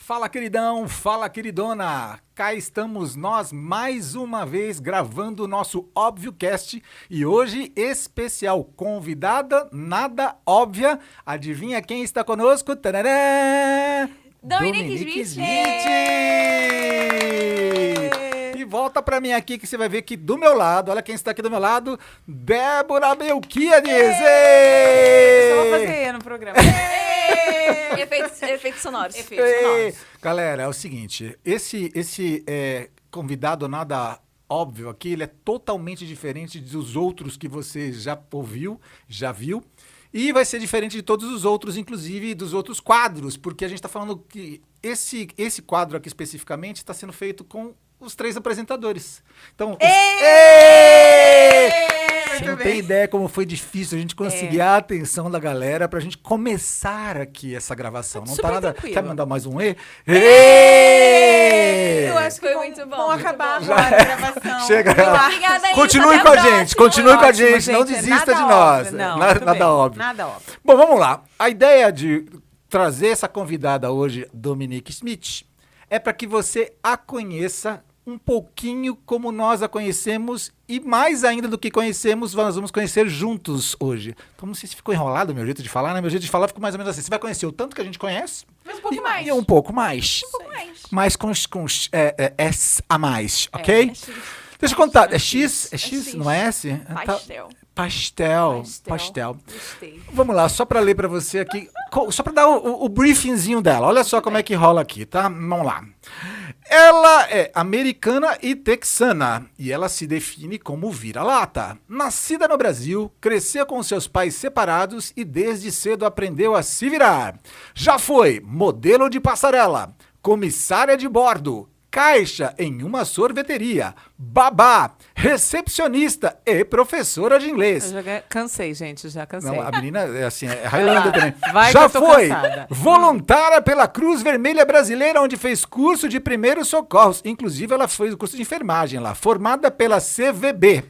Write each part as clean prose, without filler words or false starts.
Fala, queridão, fala, queridona. Cá estamos nós mais uma vez gravando o nosso ObvioCast e hoje especial convidada nada óbvia. Adivinha quem está conosco? Tarará! Dominique Smith! E volta pra mim aqui que você vai ver que do meu lado, olha quem está aqui do meu lado, Débora Melquiades! Isso eu vou fazer no programa. Efeitos sonoros. Galera, é o seguinte, esse convidado nada óbvio aqui, ele é totalmente diferente dos outros que você já ouviu, já viu, e vai ser diferente de todos os outros, inclusive dos outros quadros, porque a gente está falando que esse quadro aqui especificamente está sendo feito com os 3 apresentadores. Então, você não tem ideia como foi difícil a gente conseguir a atenção da galera pra gente começar aqui essa gravação. Não tá nada. Tranquilo. Quer mandar mais um E? Eu acho que Foi muito bom. Vão muito acabar bom. agora a gravação. Chega. Obrigada, Isa. Continue Até com a próxima. gente, continue com a Ótimo, gente, não gente, desista nada de nós. óbvio. Não, Nada, tudo bem. óbvio. Nada óbvio. Bom, vamos lá. A ideia de trazer essa convidada hoje, Dominique Smith, é para que você a conheça um pouquinho como nós a conhecemos e mais ainda do que conhecemos, nós vamos conhecer juntos hoje. Então não sei se ficou enrolado o meu jeito de falar, né? Meu jeito de falar ficou mais ou menos assim. Você vai conhecer o tanto que a gente conhece Mas um pouco mais. e um pouco mais. Um pouco mais. Mais com S a mais, ok? É X. Deixa eu contar. É X? É É X, X. não é S? Pastel. Pastel. Gostei. Vamos lá, só para ler para você aqui, só para dar o briefingzinho dela. Olha só como é que rola aqui, tá? Vamos lá. Ela é americana e texana e ela se define como vira-lata. Nascida no Brasil, cresceu com seus pais separados e desde cedo aprendeu a se virar. Já foi modelo de passarela, comissária de bordo, caixa em uma sorveteria, babá, recepcionista e professora de inglês. Eu já cansei, gente, já cansei. Não, a menina é assim, é Highlander também. Vai Já que eu tô foi cansada. voluntária pela Cruz Vermelha Brasileira, onde fez curso de primeiros socorros. Inclusive, ela fez o curso de enfermagem lá, formada pela CVB.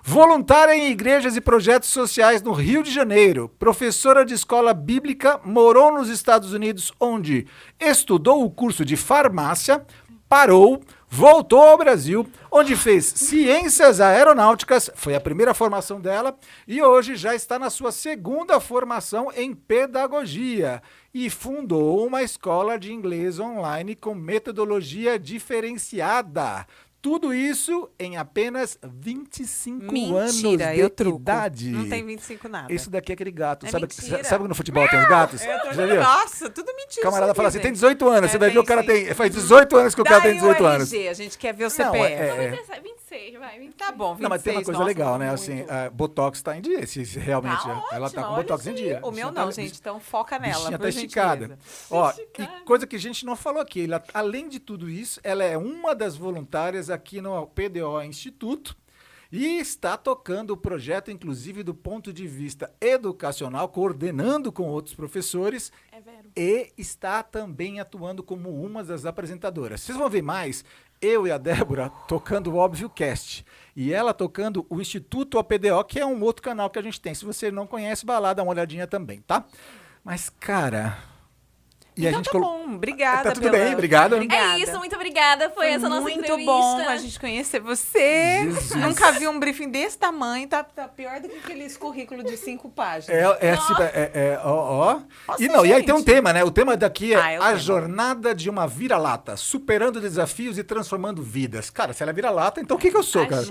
Voluntária em igrejas e projetos sociais no Rio de Janeiro. Professora de escola bíblica, morou nos Estados Unidos, onde estudou o curso de farmácia, parou, voltou ao Brasil, onde fez ciências aeronáuticas, foi a primeira formação dela, e hoje já está na sua segunda formação em pedagogia. E fundou uma escola de inglês online com metodologia diferenciada. Tudo isso em apenas 25 anos Mentira, de eu truco. idade. Não tem 25 nada. Esse daqui é aquele gato. É sabe mentira. que no futebol tem os gatos? Já viu? Nossa, tudo mentira. O camarada isso fala aqui, assim, tem gente. 18 anos. Você vai ver o cara sim. tem... Faz 18 anos que o cara tem 18 o anos. RG, a gente quer ver o Não, CPF. é. 26, vai. 26. Tá bom, 26. Não, mas tem uma coisa nossa, legal, né? muito. Assim, Botox tá em dia. Se realmente Tá ela tá ótimo, com olha Botox isso em aí. dia. O meu não, gente, então foca nela, Bichinha por tá esticada. gentileza. Ó, e coisa que a gente não falou aqui, além de tudo isso, ela é uma das voluntárias aqui no PDO Instituto e está tocando o projeto, inclusive, do ponto de vista educacional, coordenando com outros professores É vero. e está também atuando como uma das apresentadoras. Vocês vão ver mais eu e a Débora tocando o ObvioCast e ela tocando o Instituto OPDO, que é um outro canal que a gente tem. Se você não conhece, vai lá dar uma olhadinha também, tá? Mas, cara... E Então tá bom, obrigada. Tá tudo bem, obrigado. É isso, muito obrigada. Foi essa nossa muito entrevista. bom a gente conhecer você. Jesus. Nunca vi um briefing desse tamanho, tá pior do que aqueles currículos de 5 páginas. Ó. Nossa, E aí tem um gente. tema, né? O tema daqui é É o a tema. jornada de uma vira-lata, superando desafios e transformando vidas. Cara, se ela é vira-lata, então o que eu sou, cara?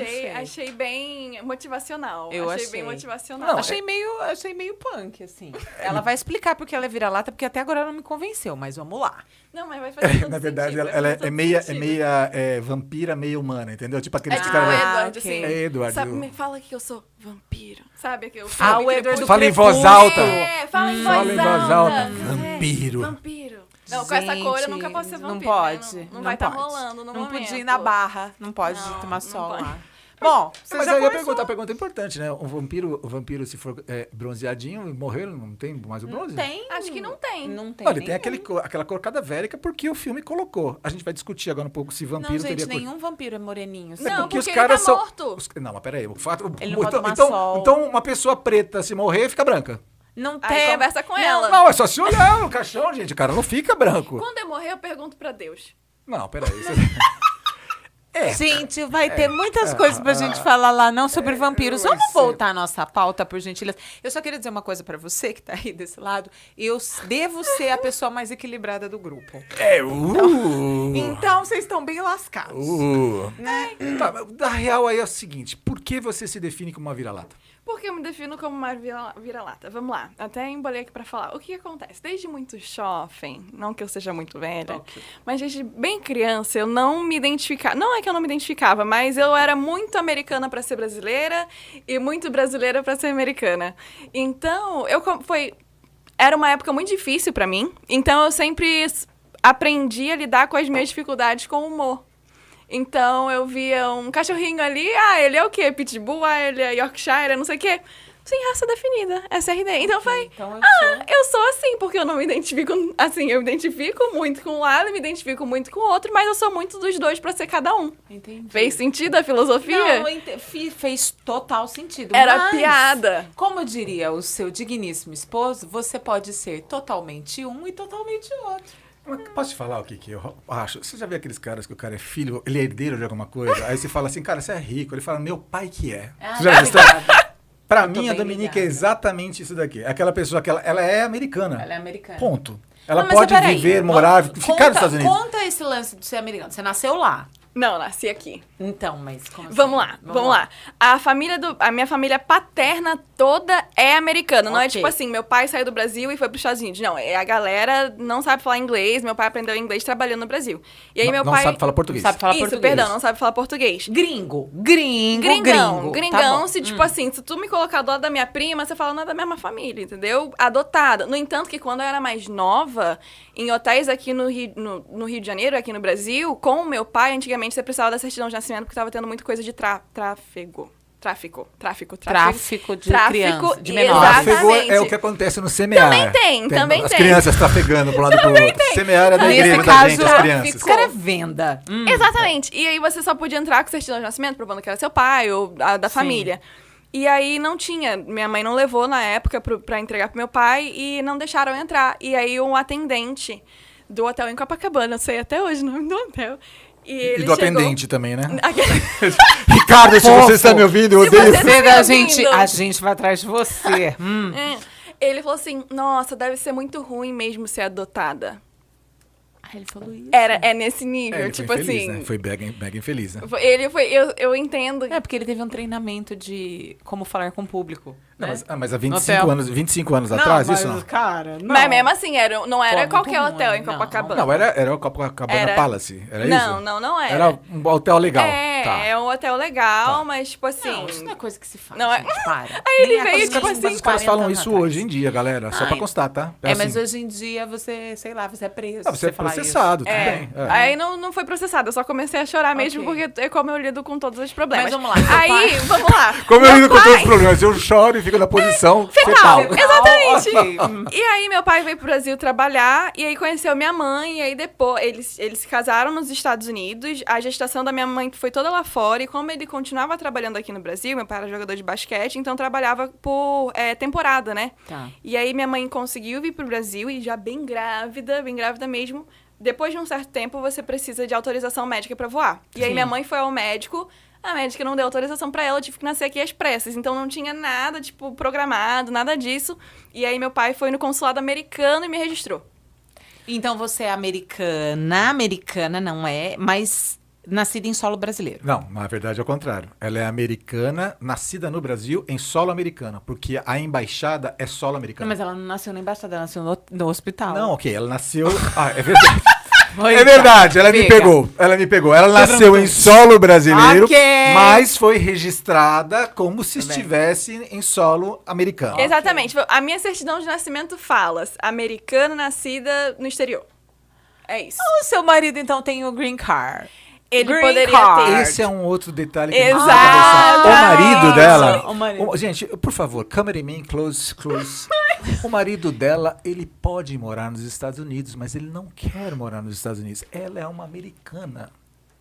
Achei bem motivacional. Eu achei achei. bem motivacional. Não, achei meio punk, assim. Ela vai explicar porque ela é vira-lata, porque até agora ela não me convenceu, mas vamos lá. Não, mas vai fazer todo Na verdade, sentido, ela vai é fazer todo meia sentido. vampira, meia humana, entendeu? Tipo aqueles É tipo caras... o Edward, ok. assim. É Edward. Sabe, me fala que eu sou vampiro. Sabe que eu O Edward do Fala em voz Crepúsculo. alta. Fala em Fala voz em voz alta. É, Vampiro. vampiro. Não, com essa cor eu nunca posso ser Gente, vampiro. Não pode. Né? Não vai estar pode. rolando no Não momento. podia ir na barra. Não pode Não, tomar não sol pode. lá. Bom, você Mas já aí começou. a pergunta é importante, né? O vampiro se for bronzeadinho, morrer, não tem mais o bronze? Tem? Acho que não tem. Não tem. Olha, tem nenhum. aquela cor cadavérica porque o filme colocou. A gente vai discutir agora um pouco se vampiro Não, teria gente, cor. nenhum vampiro é moreninho. Não, Porque os porque caras ele tá são. morto. Não, mas peraí. O fato, Ele não pode tomar então, sol. então, uma pessoa preta se morrer fica branca. Não Aí tem. conversa com ela. Não, é só se olhar no caixão, gente. O cara não fica branco. Quando eu morrer, eu pergunto pra Deus. Não, peraí. Gente, vai ter muitas coisas pra gente falar lá, não sobre vampiros. vai Vamos ser. voltar à nossa pauta, por gentileza. Eu só queria dizer uma coisa pra você que tá aí desse lado. Eu devo ser a pessoa mais equilibrada do grupo. Então, vocês estão bem lascados. Tá, mas da real aí é o seguinte, por que você se define como uma vira-lata? Porque eu me defino como uma vira-lata. Vamos lá. Até embolei aqui pra falar. O que acontece? Desde muito jovem, não que eu seja muito velha, Ok. mas desde bem criança eu não me identificava. Não é que eu não me identificava, mas eu era muito americana pra ser brasileira e muito brasileira pra ser americana. Então, era uma época muito difícil pra mim. Então, eu sempre aprendi a lidar com as minhas dificuldades com humor. Então, eu via um cachorrinho ali, ele é o quê? Pitbull, ele é Yorkshire, não sei o quê. Sem raça definida, SRD. Então, eu falei, Então eu sou assim, porque eu não me identifico assim. Eu me identifico muito com um lado, me identifico muito com o outro, mas eu sou muito dos dois pra ser cada um. Entendi. Fez sentido a filosofia? Não, fez total sentido. Era mas, piada. Como diria o seu digníssimo esposo, você pode ser totalmente um e totalmente outro. Mas posso te falar o que eu acho? Você já viu aqueles caras que o cara é filho, ele é herdeiro de alguma coisa? Aí você fala assim, cara, você é rico. Ele fala, meu pai que é. Você já viu isso? Pra Eu tô mim, a bem Dominica é ligada. exatamente isso daqui. Aquela pessoa que ela é americana. Ela é americana. Ponto. Ela Não, mas pode peraí, viver, morar, ficar nos Estados Unidos. Conta esse lance de ser americano. Você nasceu lá. Não, nasci aqui. Então, mas como assim? Vamos lá. A minha família paterna toda é americana. Não é Ok. tipo assim, meu pai saiu do Brasil e foi para os Estados Unidos. Não, a galera não sabe falar inglês. Meu pai aprendeu inglês trabalhando no Brasil. E aí Não, meu não pai sabe falar português. Sabe falar Isso, português. perdão, não sabe falar português. Gringão, Gringão, Tá bom. se tipo assim, se tu me colocar do lado da minha prima, você fala, não é da mesma família, entendeu? Adotada. No entanto, que quando eu era mais nova, em hotéis aqui no Rio de Janeiro, aqui no Brasil, com o meu pai, antigamente você precisava da certidão de nascimento porque tava tendo muita coisa de tráfico. Tráfico De criança, de menor. Tráfego Exatamente. é o que acontece no semear. Também As tem. crianças trafegando para um lado pro outro. Semear é da Nesse igreja da caso, gente, as crianças. isso era venda. Exatamente. E aí você só podia entrar com certidão de nascimento, provando que era seu pai ou da família. E aí não tinha. Minha mãe não levou na época pra entregar pro meu pai e não deixaram eu entrar. E aí um atendente do hotel em Copacabana, eu sei até hoje o nome do hotel. E ele E do chegou... atendente também, né? Aquele- Ricardo, se você está me ouvindo, eu odeio. você- Você tá da me gente, ouvindo? a gente vai atrás de você. Ele falou assim, nossa, deve ser muito ruim mesmo ser adotada. Ele falou isso. É nesse nível, Ele tipo foi infeliz, assim... né? Foi mega infeliz, né? Eu entendo. É, porque ele teve um treinamento de como falar com o público. Não, né? mas há No 25 hotel. anos, 25 anos atrás, mas, isso não? cara, não. Mas mesmo assim, não era muito qualquer ruim, hotel em não. Copacabana. Não, era o Copacabana Era- Palace, era isso? Não era. Era um hotel legal. É um hotel legal, mas tipo assim... Não, isso não é coisa que se faz. Não é- gente, para. Aí ele Nem é veio, coisa tipo que assim, Mas os caras 40 falam anos isso atrás. hoje em dia, galera. Só Ai. pra constar, tá? É, mas assim, hoje em dia você, sei lá, você é preso. você é falar processado, isso. tudo É. bem. É. Aí não foi processado, eu só comecei a chorar mesmo, Ok. porque é como eu lido com todos os problemas. Mas vamos lá, seu Aí, pai- vamos lá. Como eu Meu lido com todos os pai- problemas? Eu choro e fico na posição fetal. Exatamente. Ok. E aí meu pai veio pro Brasil trabalhar e aí conheceu minha mãe e aí depois eles se casaram nos Estados Unidos. A gestação da minha mãe foi toda lá fora e como ele continuava trabalhando aqui no Brasil, meu pai era jogador de basquete, então trabalhava por temporada, né? Tá. E aí minha mãe conseguiu vir pro Brasil e já bem grávida mesmo. Depois de um certo tempo você precisa de autorização médica pra voar. E aí Sim. minha mãe foi ao médico. A médica não deu autorização pra ela, eu tive que nascer aqui às pressas. Então não tinha nada, tipo, programado, nada disso. E aí meu pai foi no consulado americano e me registrou. Então você é americana não é, mas nascida em solo brasileiro. Não, na verdade é o contrário. Ela é americana, nascida no Brasil, em solo americano. Porque a embaixada é solo Não, americano. mas ela não nasceu na embaixada, ela nasceu no hospital. Não, ok, ela nasceu... Ah, é verdade. Oi, É verdade, ela me Fica. pegou. Ela me pegou. Ela nasceu em solo brasileiro, Ok. mas foi registrada como se Tá bem. estivesse em solo americano. Exatamente. A minha certidão de nascimento fala americana nascida no exterior. É isso. O seu marido, então, tem o green card. Ele Green poderia card. ter. Esse é um outro detalhe que a gente Exato. precisa conversar. O marido dela... O marido. Gente, por favor, cameraman, close. O marido dela, ele pode morar nos Estados Unidos, mas ele não quer morar nos Estados Unidos. Ela é uma americana.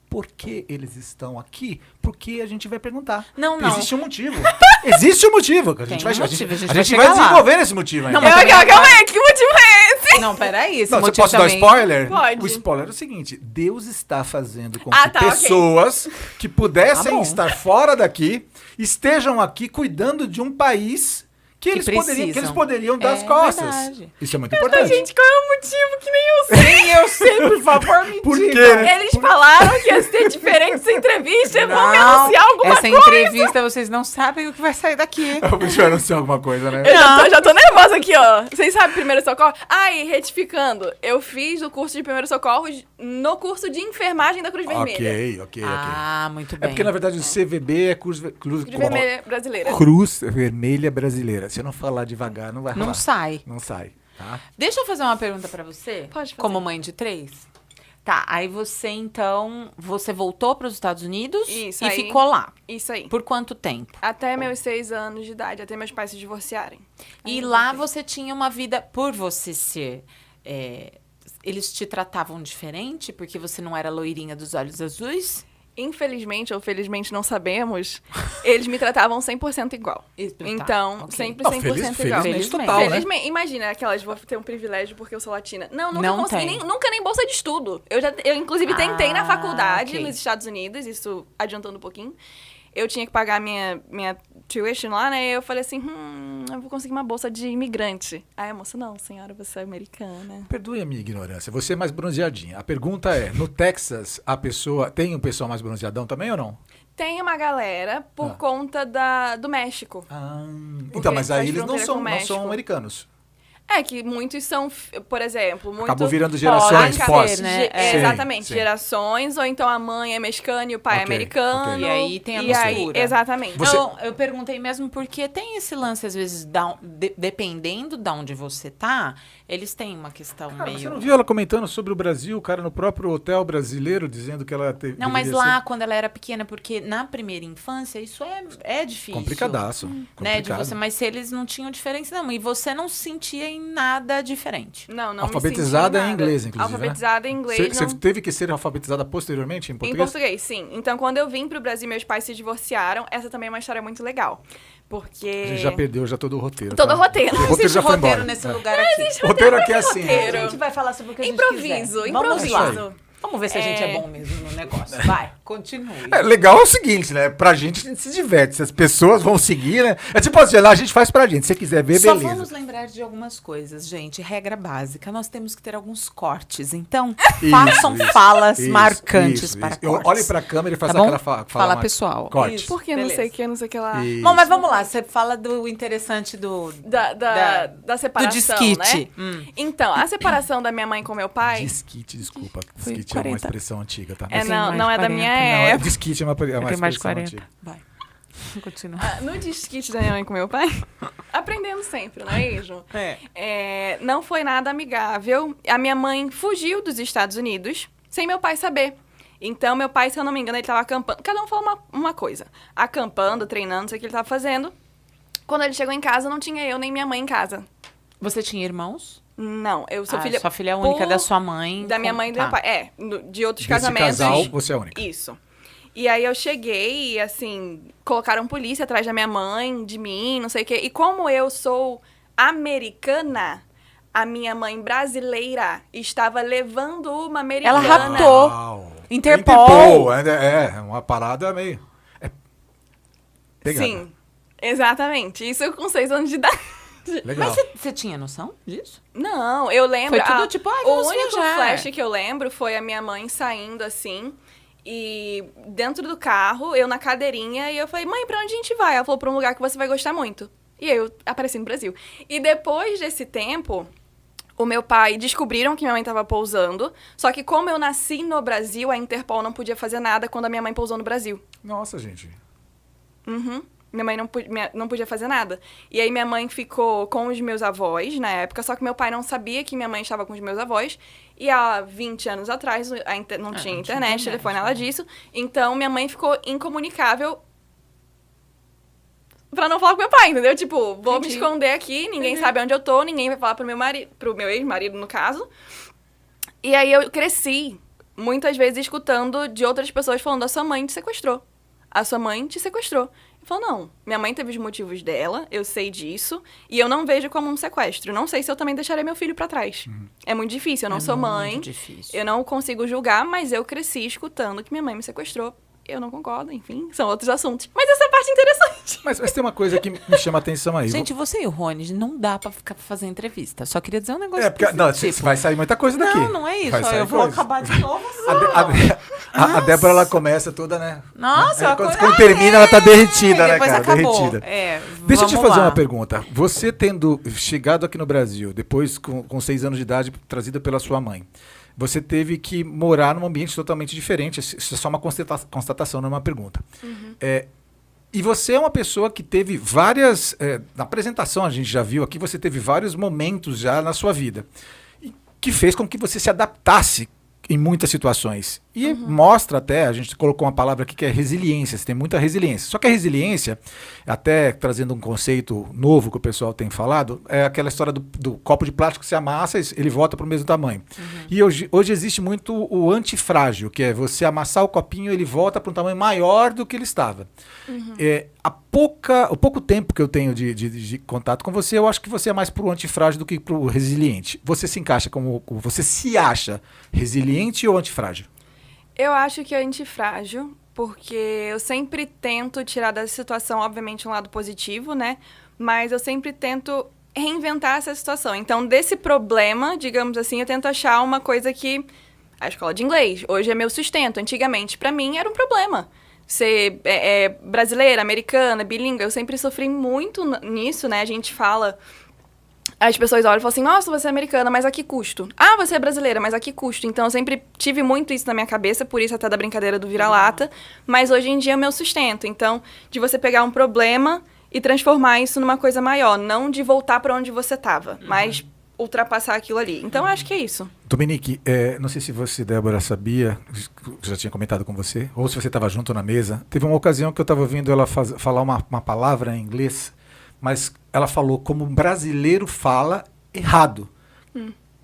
por que eles estão aqui, porque a gente vai perguntar. Não. Existe um motivo. Existe um motivo. A gente vai chegar lá. desenvolver esse motivo ainda. Não, mas Calma aí, que motivo é esse? Não, peraí. Esse Não, você motivo posso dar também... spoiler? Pode. O spoiler é o seguinte: Deus está fazendo com Ah, que tá, ok. pessoas que pudessem Tá bom. estar fora daqui estejam aqui cuidando de um país que eles precisam. poderiam dar as É costas. verdade. Isso é muito importante. Gente, qual é o motivo que nem eu sei? Nem eu sei, por favor, me Por diga. quê, né? Eles falaram que ia ser diferente essa entrevista, vão me Não, anunciar alguma essa coisa. entrevista, vocês não sabem o que vai sair daqui. Eu vou anunciar alguma coisa, né? Eu já tô nervosa aqui, ó. Vocês sabem primeiro socorro? Ah, e retificando, eu fiz o curso de primeiro socorro no curso de enfermagem da Cruz Vermelha. Ok. Ah, muito É bem. porque, na verdade, o CVB é Cruz Cruz Vermelha Brasileira. Cruz Vermelha Brasileira. Se eu não falar devagar, não vai rolar. Não sai. Não sai, tá? Deixa eu fazer uma pergunta pra você. Pode fazer. Como mãe de 3. Tá, aí você, então, você voltou para os Estados Unidos Isso, e aí- ficou lá. Isso aí. Por quanto tempo? Até meus 6 anos de idade, até meus pais se divorciarem. E Aí eu lá voltei. você tinha uma vida, por você ser... eles te tratavam diferente porque você não era loirinha dos olhos azuis? Infelizmente ou felizmente não sabemos, eles me tratavam 100% igual. Então, ok. sempre Não, 100% felizmente igual. total, né? Felizmente, imagina aquelas, vou ter um privilégio porque eu sou latina. Não, nunca Não consegui, tem. nunca nem bolsa de estudo. Eu inclusive, tentei na faculdade ok. nos Estados Unidos, isso adiantando um pouquinho. Eu tinha que pagar minha tuition lá, né? E eu falei assim, eu vou conseguir uma bolsa de imigrante. Aí a moça, não, senhora, você é americana. Perdoe a minha ignorância, você é mais bronzeadinha. A pergunta é, no Texas, tem um pessoal mais bronzeadão também ou não? Tem uma galera por conta do México. Então, mas faz aí eles não fronteira com o são México. americanos. É que muitos são, por exemplo, muito... Acabou virando gerações Pode pós. ser, né? Exatamente, Sim. gerações, ou então a mãe é mexicana e o pai é Ok, americano. ok. E aí tem a E aí, mistura. exatamente. Você- Não, eu perguntei mesmo porque tem esse lance, às vezes, dependendo de onde você tá, eles têm uma questão Cara, meio... você não viu ela comentando sobre o Brasil, o cara no próprio hotel brasileiro, dizendo que ela teve. Não, mas lá, quando ela era pequena, porque na primeira infância, isso é difícil. Complicadaço. Né, Complicado. de você, mas se eles não tinham diferença, não. E você não se sentia em nada diferente. Não Alfabetizada me senti em inglês, inclusive, né? Alfabetizada em inglês, Você não... teve que ser alfabetizada posteriormente em Em português? português, sim. Então, quando eu vim pro Brasil, meus pais se divorciaram. Essa também é uma história muito legal. Porque... A gente já perdeu todo o roteiro. Todo tá? o roteiro. O roteiro já foi embora. nesse É. lugar aqui. O roteiro aqui é assim. roteiro. A gente vai falar sobre o que a gente Improviso, quiser. Vamos improviso. lá. Vamos ver se a gente é bom mesmo no negócio. Vai, continue. É, legal é o seguinte, né? Pra gente, a gente se diverte. Se as pessoas vão seguir, né? É tipo assim, lá a gente faz pra gente. Se você quiser ver, Só beleza. vamos lembrar de algumas coisas, gente. Regra básica. Nós temos que ter alguns cortes. Então, Isso, façam isso, falas isso, marcantes isso, para isso. cortes. Olhe pra câmera e faça Tá bom? aquela fala Fala, mais- pessoal. Corte. Isso. Porque não Beleza. sei o que, não sei o que lá. Isso. Bom, mas vamos lá. Você fala do interessante do... Da separação, desquite. né? Então, a separação da minha mãe com meu pai... Disquite, desculpa. Foi Disquite é uma 40. expressão antiga, tá? É, tenho não, mais não de é da 40. minha Não, é época. disquite é uma Eu tenho mais de expressão 40. antiga. Vai. Continua. No desquite da minha mãe com meu pai, aprendendo sempre, não é isso? Não foi nada amigável. A minha mãe fugiu dos Estados Unidos sem meu pai saber. Então, meu pai, se eu não me engano, ele estava acampando. Cada um falou uma coisa. Acampando, treinando, não sei o que ele estava fazendo. Quando ele chegou em casa, não tinha eu nem minha mãe em casa. Você tinha irmãos? Não, eu sou filha... Sua filha é única por- da sua mãe. Da minha mãe e do meu Tá. pai. De outros Desse casamentos. casal, você é a única. Isso. E aí eu cheguei e, assim, colocaram polícia atrás da minha mãe, de mim, não sei o quê. E como eu sou americana, a minha mãe brasileira estava levando uma americana. Ela raptou. Uau. Interpol. É uma parada meio... Pegada. Sim, exatamente. Isso com 6 anos de idade. Legal. Mas você tinha noção disso? Não, eu lembro... Foi tudo tipo, o vamos único viajar. flash que eu lembro foi a minha mãe saindo, assim... E dentro do carro, eu na cadeirinha, e eu falei, mãe, pra onde a gente vai? Ela falou, pra um lugar que você vai gostar muito. E aí eu apareci no Brasil. E depois desse tempo, o meu pai descobriram que minha mãe tava pousando. Só que como eu nasci no Brasil, a Interpol não podia fazer nada quando a minha mãe pousou no Brasil. Nossa, gente. Uhum. Minha mãe não podia fazer nada. E aí minha mãe ficou com os meus avós na época, só que meu pai não sabia que minha mãe estava com os meus avós. E há 20 anos atrás não tinha internet, telefone, nada disso. Então minha mãe ficou incomunicável pra não falar com meu pai, entendeu? Tipo, vou me esconder aqui, ninguém sabe onde eu tô, ninguém vai falar pro meu marido, pro meu ex-marido, no caso. E aí eu cresci muitas vezes escutando de outras pessoas falando, a sua mãe te sequestrou. A sua mãe te sequestrou. Eu falo, não, minha mãe teve os motivos dela, eu sei disso, e eu não vejo como um sequestro. Não sei se eu também deixaria meu filho pra trás. É muito difícil, eu não sou mãe, muito difícil. eu não consigo julgar, mas eu cresci escutando que minha mãe me sequestrou. Eu não concordo, enfim, são outros assuntos. Mas essa é a parte interessante. Mas tem uma coisa que me chama a atenção aí. Gente, você e o Rony, não dá pra ficar fazendo entrevista. Só queria dizer um negócio. Porque, não, vai sair muita coisa daqui. Não é isso. Vai sair Eu vou coisa. acabar de novo. A Débora, ela começa toda, né? Nossa, quando termina, ela tá derretida, né, depois cara? acabou. Derretida. Deixa eu Vamos te fazer lá. uma pergunta. Você tendo chegado aqui no Brasil, depois com 6 anos de idade, trazida pela sua mãe, você teve que morar num ambiente totalmente diferente. Isso é só uma constatação, não é uma pergunta. E você é uma pessoa que teve várias... na apresentação, a gente já viu aqui, você teve vários momentos já na sua vida. Que fez com que você se adaptasse em muitas situações. E mostra até, a gente colocou uma palavra aqui que é resiliência, você tem muita resiliência. Só que a resiliência, até trazendo um conceito novo que o pessoal tem falado, é aquela história do copo de plástico que se amassa, ele volta para o mesmo tamanho. E hoje existe muito o antifrágil, que é você amassar o copinho, ele volta para um tamanho maior do que ele estava. O pouco tempo que eu tenho de contato com você, eu acho que você é mais pro antifrágil do que pro resiliente. Você se encaixa você se acha resiliente ou antifrágil? Eu acho que é antifrágil, porque eu sempre tento tirar da situação, obviamente, um lado positivo, né? Mas eu sempre tento reinventar essa situação. Então, desse problema, digamos assim, eu tento achar uma coisa que... A escola de inglês, hoje é meu sustento. Antigamente, pra mim, era um problema. Ser brasileira, americana, bilíngue, eu sempre sofri muito nisso, né? A gente fala... As pessoas olham e falam assim, nossa, você é americana, mas a que custo? Ah, você é brasileira, mas a que custo? Então, eu sempre tive muito isso na minha cabeça, por isso até da brincadeira do vira-lata, mas hoje em dia é o meu sustento. Então, de você pegar um problema e transformar isso numa coisa maior, não de voltar para onde você estava, mas ultrapassar aquilo ali. Então, eu acho que é isso. Dominique, não sei se você, Débora, sabia, já tinha comentado com você, ou se você estava junto na mesa, teve uma ocasião que eu estava ouvindo ela falar uma palavra em inglês, mas ela falou como um brasileiro fala errado.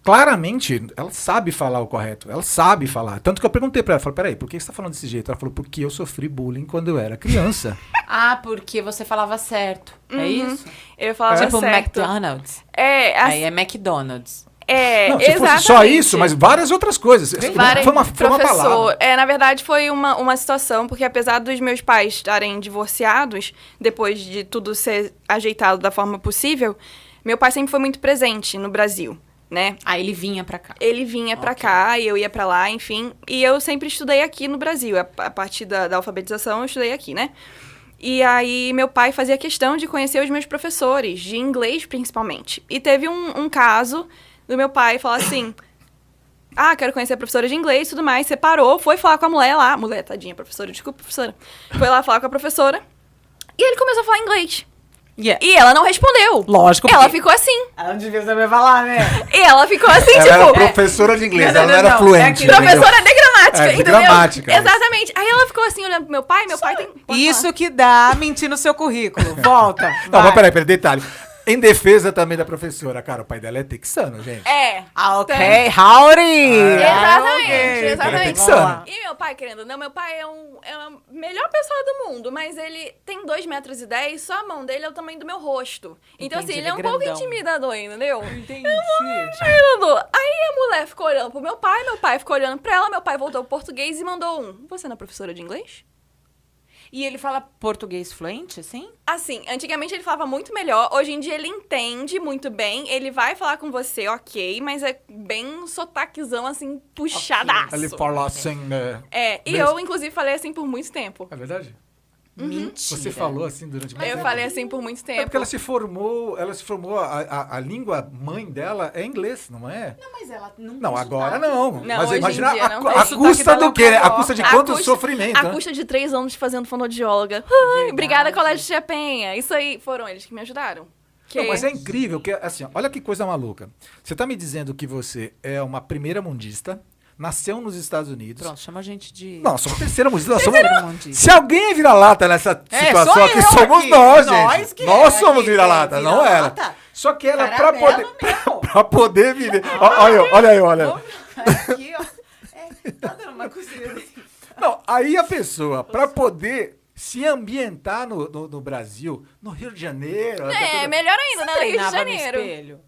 Claramente, ela sabe falar o correto. Ela sabe falar. Tanto que eu perguntei pra ela, falei, peraí, por que você tá falando desse jeito? Ela falou, porque eu sofri bullying quando eu era criança. Ah, porque você falava certo. É isso? Eu falava Tipo certo. McDonald's. Aí é McDonald's. Não, se fosse só isso, mas várias outras coisas. Foi uma palavra. Na verdade, foi uma situação, porque apesar dos meus pais estarem divorciados, depois de tudo ser ajeitado da forma possível, meu pai sempre foi muito presente no Brasil, né? Ah, ele vinha pra cá. Ele vinha pra cá, e eu ia pra lá, enfim. E eu sempre estudei aqui no Brasil. A partir da alfabetização, eu estudei aqui, né? E aí, meu pai fazia questão de conhecer os meus professores, de inglês, principalmente. E teve um caso do meu pai falar assim, quero conhecer a professora de inglês e tudo mais. Separou, foi falar com a mulher lá. Mulher, tadinha, professora, desculpa, professora. Foi lá falar com a professora. E ele começou a falar inglês. E ela não respondeu. Lógico. Ela ficou assim. Ela não devia saber falar, né? E ela ficou assim, ela tipo... era professora de inglês, ela não era fluente. Professora de gramática, de entendeu? gramática. Exatamente. Aí ela ficou assim, olhando pro meu pai tem... Isso que dá mentir no seu currículo. Volta. Não, mas peraí, detalhe. Em defesa também da professora, cara, o pai dela é texano, gente. Ok, howdy! Exatamente. Texano. E meu pai, querendo ou não, meu pai é a melhor pessoa do mundo, mas ele tem 2,10 metros, só a mão dele é o tamanho do meu rosto. Então, Entendi, assim, ele é um grandão. pouco intimidador, entendeu? Entendi. Intimidador. Aí a mulher ficou olhando pro meu pai ficou olhando pra ela, meu pai voltou pro português e mandou você não é professora de inglês? E ele fala português fluente, assim? Assim, antigamente ele falava muito melhor, hoje em dia ele entende muito bem, ele vai falar com você, ok, mas é bem um sotaquezão, assim, puxadaço. Ele fala assim, e eu, inclusive, falei assim por muito tempo. É verdade? Mentira. Você falou assim durante muito Eu tempo? falei assim por muito tempo. É porque ela se formou, a língua mãe dela é inglês, não é? Não, mas ela não Não, agora não. Não, Mas hoje em imagina dia não tem. a custa do quê, né? A custa de quanto custa- sofrimento, A né? custa de 3 anos fazendo fonoaudióloga. Obrigada, Colégio Tia Penha. Isso aí, foram eles que me ajudaram. Não, mas é incrível, que assim, olha que coisa maluca. Você tá me dizendo que você é uma primeira mundista, nasceu nos Estados Unidos. Pronto, chama a gente de... Não, somos terceira mundista. Nós Terceira somos... mundista. Se alguém é vira-lata nessa situação sou aqui, eu somos aqui. nós, Nós gente. que Nós é somos aqui, vira-lata, não ela. vira-lata. Só que ela, pra Caramelo poder, meu. pra poder viver... Olha eu, olha. Aqui, ó. Tá dando na cozinha. Não, aí a pessoa, pra poder se ambientar no Brasil, no Rio de Janeiro... Melhor ainda, no Rio de Treinava no Janeiro. espelho?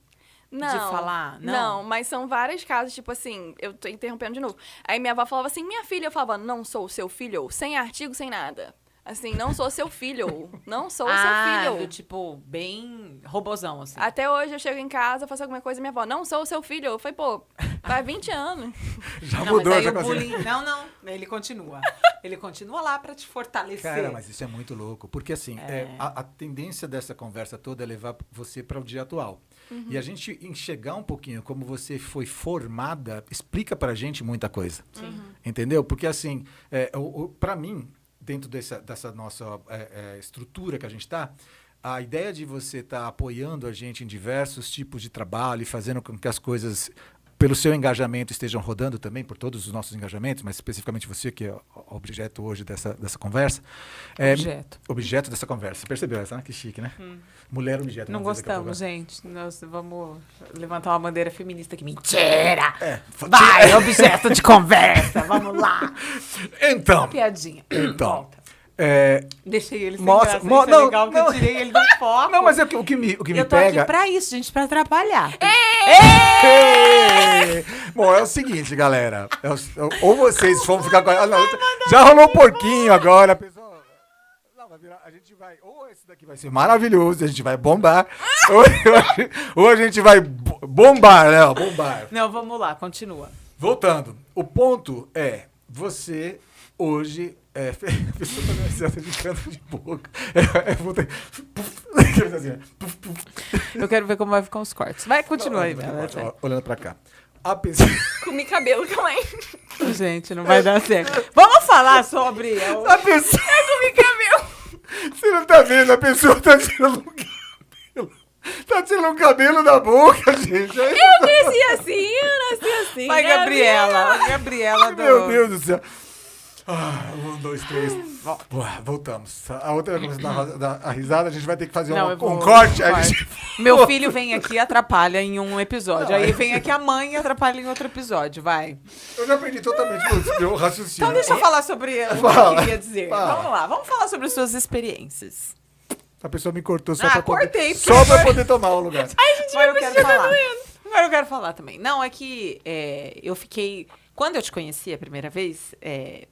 Não, De falar? Não. mas são vários casos, tipo assim, eu tô interrompendo de novo. Aí minha avó falava assim, minha filha, eu falava, não sou o seu filho, sem artigo, sem nada. Assim, não sou seu filho, não sou o seu filho. Do tipo, bem robozão, assim. Até hoje eu chego em casa, faço alguma coisa e minha avó, não sou o seu filho. Eu falei, pô, faz 20 anos. Já Não, mudou, mas aí já o conseguiu. bullying... Não, ele continua. Ele continua lá pra te fortalecer. Cara, mas isso é muito louco, porque assim, a tendência dessa conversa toda é levar você para o dia atual. E a gente enxergar um pouquinho como você foi formada, explica pra gente muita coisa. Entendeu? Porque assim, pra mim, dentro dessa nossa estrutura que a gente está, a ideia de você estar apoiando a gente em diversos tipos de trabalho e fazendo com que as coisas, pelo seu engajamento, estejam rodando também, por todos os nossos engajamentos, mas especificamente você, que é o objeto hoje dessa conversa. Objeto dessa conversa. Percebeu essa, né? Que chique, né? Mulher objeto. Não vamos dizer daqui a gostamos, pouco, gente. Nós vamos levantar uma bandeira feminista aqui. Mentira! né? Vai, objeto de conversa. Vamos lá. Então. Piadinha. Então. Volta. Deixei ele sem Mostra- graça. mo- Isso é não, legal que não. eu tirei ele do foco. Não, mas o que me eu tô pega... aqui pra isso, gente, pra atrapalhar. Bom, é o seguinte, galera. Ou vocês vão ficar com... não, já rolou um porquinho agora. A pessoa... Não, vai virar... A gente vai... Ou esse daqui vai ser maravilhoso, a gente vai bombar. ou a gente vai bombar, né? Bombar. Não, vamos lá, continua. Voltando. O ponto é... Você hoje... a pessoa tá me acertando de canto de boca. Eu quero ver como vai ficar os cortes. Vai, continua aí, Bela. Olhando pra cá. A pessoa... Comi cabelo, calma aí. Gente, não vai dar certo. Vamos falar sobre... A pessoa... Comi cabelo. Você não tá vendo? A pessoa tá tirando um cabelo. Tá tirando um cabelo da boca, gente. Aí, Eu cresci assim, eu nasci assim. Vai, Gabriela. Gabriela do... meu Deus do céu. 1, 2, 3. Voltamos. A outra coisa da risada, a gente vai ter que fazer um corte. A gente... Meu filho vem aqui e atrapalha em um episódio. Aí vem aqui a mãe e atrapalha em outro episódio. Vai. Eu já perdi totalmente o meu raciocínio. Então deixa eu falar sobre o que eu queria dizer. Fala. Vamos lá. Vamos falar sobre as suas experiências. A pessoa me cortou só pra cortei, poder... Só pra poder tomar o lugar. Agora eu quero falar. Agora eu quero falar também. Não, é que eu fiquei... Quando eu te conheci a primeira vez,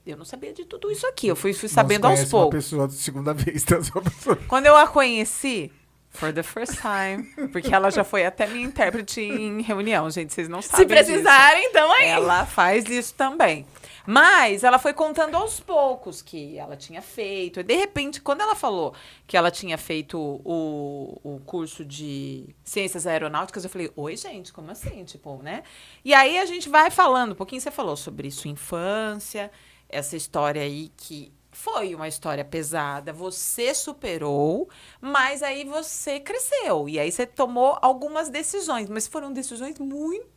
eu não sabia de tudo isso aqui. Eu fui sabendo aos poucos. Uma pessoa de segunda vez, então só pessoa... Quando eu a conheci, for the first time, porque ela já foi até minha intérprete em reunião, gente, vocês não sabem Se precisarem, então aí. Ela faz isso também. Mas ela foi contando aos poucos que ela tinha feito. E, de repente, quando ela falou que ela tinha feito o curso de ciências aeronáuticas, eu falei, oi, gente, como assim? Tipo, né? E aí a gente vai falando um pouquinho. Você falou sobre sua infância, essa história aí que foi uma história pesada. Você superou, mas aí você cresceu. E aí você tomou algumas decisões, mas foram decisões muito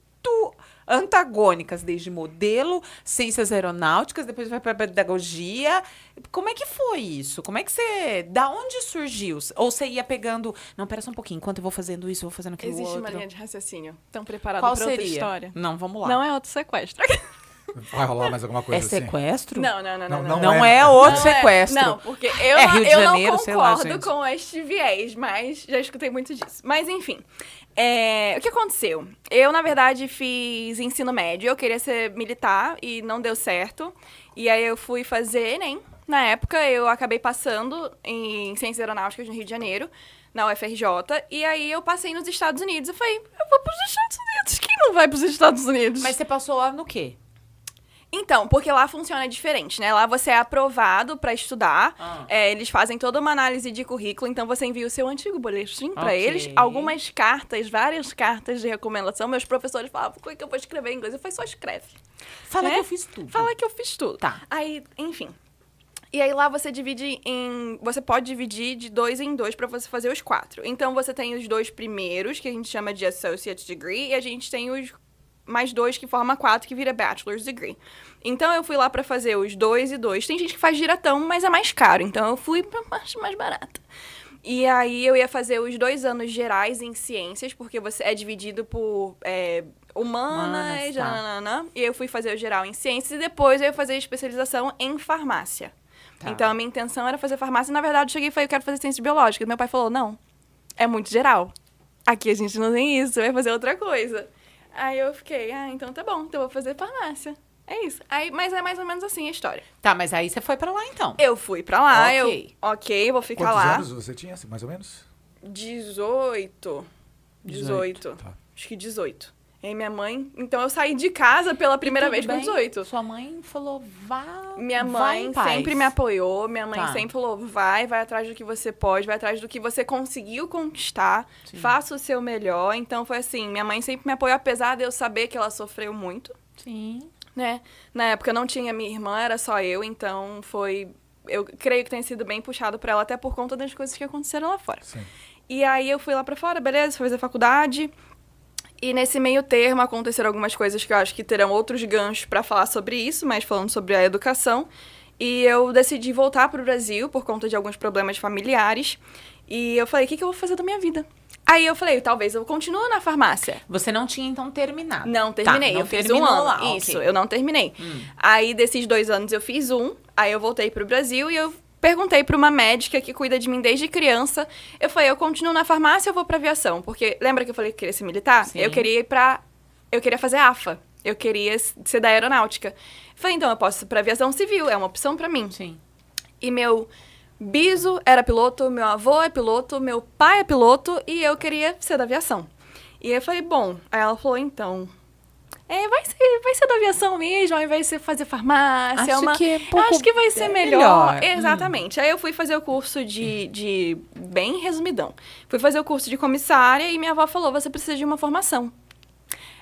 antagônicas, desde modelo, ciências aeronáuticas, depois vai para pedagogia. Como é que foi isso? Como é que você... Da onde surgiu? Ou você ia pegando... Não, pera só um pouquinho. Enquanto eu vou fazendo isso, eu vou fazendo aquilo Existe outro. uma linha de raciocínio. Estão preparados Qual para outra seria? história? Não, vamos lá. Não é outro sequestro. Vai rolar mais alguma coisa É assim? sequestro? Não. Não é outro Não sequestro. Não, porque É Rio de eu Janeiro, não sei lá, concordo gente. com este viés, mas já escutei muito disso. Mas, enfim, o que aconteceu? Eu, na verdade, fiz ensino médio, eu queria ser militar e não deu certo. E aí eu fui fazer Enem. Na época, eu acabei passando em Ciências Aeronáuticas no Rio de Janeiro, na UFRJ, e aí eu passei nos Estados Unidos. Eu falei, eu vou pros Estados Unidos, quem não vai pros Estados Unidos? Mas você passou lá no quê? Então, porque lá funciona diferente, né? Lá você é aprovado pra estudar, eles fazem toda uma análise de currículo, então você envia o seu antigo boletim pra Ok. eles, algumas cartas, várias cartas de recomendação. Meus professores falavam, como é que eu vou escrever em inglês? Eu falei, só escreve. Fala Né? que eu fiz tudo. Fala que eu fiz tudo. Tá. Aí, enfim. E aí lá você divide você pode dividir de 2 em 2 pra você fazer os 4. Então você tem os 2 primeiros, que a gente chama de Associate Degree, e a gente tem os mais 2 que forma 4, que vira Bachelor's Degree. Então eu fui lá pra fazer os 2 e 2. Tem gente que faz diretão, mas é mais caro, então eu fui pra parte mais barata. E aí eu ia fazer os 2 anos gerais em ciências, porque você é dividido por humanas, tá. nananã, e eu fui fazer o geral em ciências e depois eu ia fazer especialização em farmácia. Tá. Então a minha intenção era fazer farmácia, e na verdade eu cheguei e falei, eu quero fazer ciências biológicas. Meu pai falou, não, é muito geral. Aqui a gente não tem isso, vai fazer outra coisa. Aí eu fiquei, então tá bom, então eu vou fazer farmácia. É isso. Aí, mas é mais ou menos assim a história. Tá, mas aí você foi pra lá, então. Eu fui pra lá, Ok. eu vou ficar Quantos lá. anos você tinha, assim, mais ou menos? 18. 18. Tá. Acho que 18. E aí minha mãe... Então eu saí de casa pela primeira vez com 18. Sua mãe falou, Minha vai mãe em paz. sempre me apoiou. Minha mãe Tá. sempre falou, vai atrás do que você pode, vai atrás do que você conseguiu conquistar. Sim. Faça o seu melhor. Então foi assim, minha mãe sempre me apoiou, apesar de eu saber que ela sofreu muito, Sim. né? Na época não tinha minha irmã, era só eu, então foi... Eu creio que tem sido bem puxado pra ela, até por conta das coisas que aconteceram lá fora. Sim. E aí eu fui lá pra fora, beleza, fui fazer faculdade. E nesse meio termo aconteceram algumas coisas que eu acho que terão outros ganchos pra falar sobre isso, mas falando sobre a educação. E eu decidi voltar pro Brasil por conta de alguns problemas familiares. E eu falei, o que eu vou fazer da minha vida? Aí eu falei, talvez eu continue na farmácia. Você não tinha, então, terminado. Não terminei, Tá, não eu fiz um terminou ano. lá, Isso, ok. eu não terminei. Aí, desses 2 anos, eu fiz aí eu voltei pro Brasil e eu perguntei pra uma médica que cuida de mim desde criança. Eu falei, eu continuo na farmácia ou eu vou pra aviação? Porque, lembra que eu falei que queria ser militar? Sim. Eu queria eu queria fazer AFA. Eu queria ser da aeronáutica. Eu falei, então, eu posso ir pra aviação civil, é uma opção pra mim. Sim. E meu biso era piloto, meu avô é piloto, meu pai é piloto e eu queria ser da aviação. E eu falei, bom, aí ela falou, então, vai ser da aviação mesmo, ao invés de você fazer farmácia. Acho que vai ser melhor. Exatamente. Aí eu fui fazer o curso de bem resumidão, fui fazer o curso de comissária e minha avó falou, você precisa de uma formação.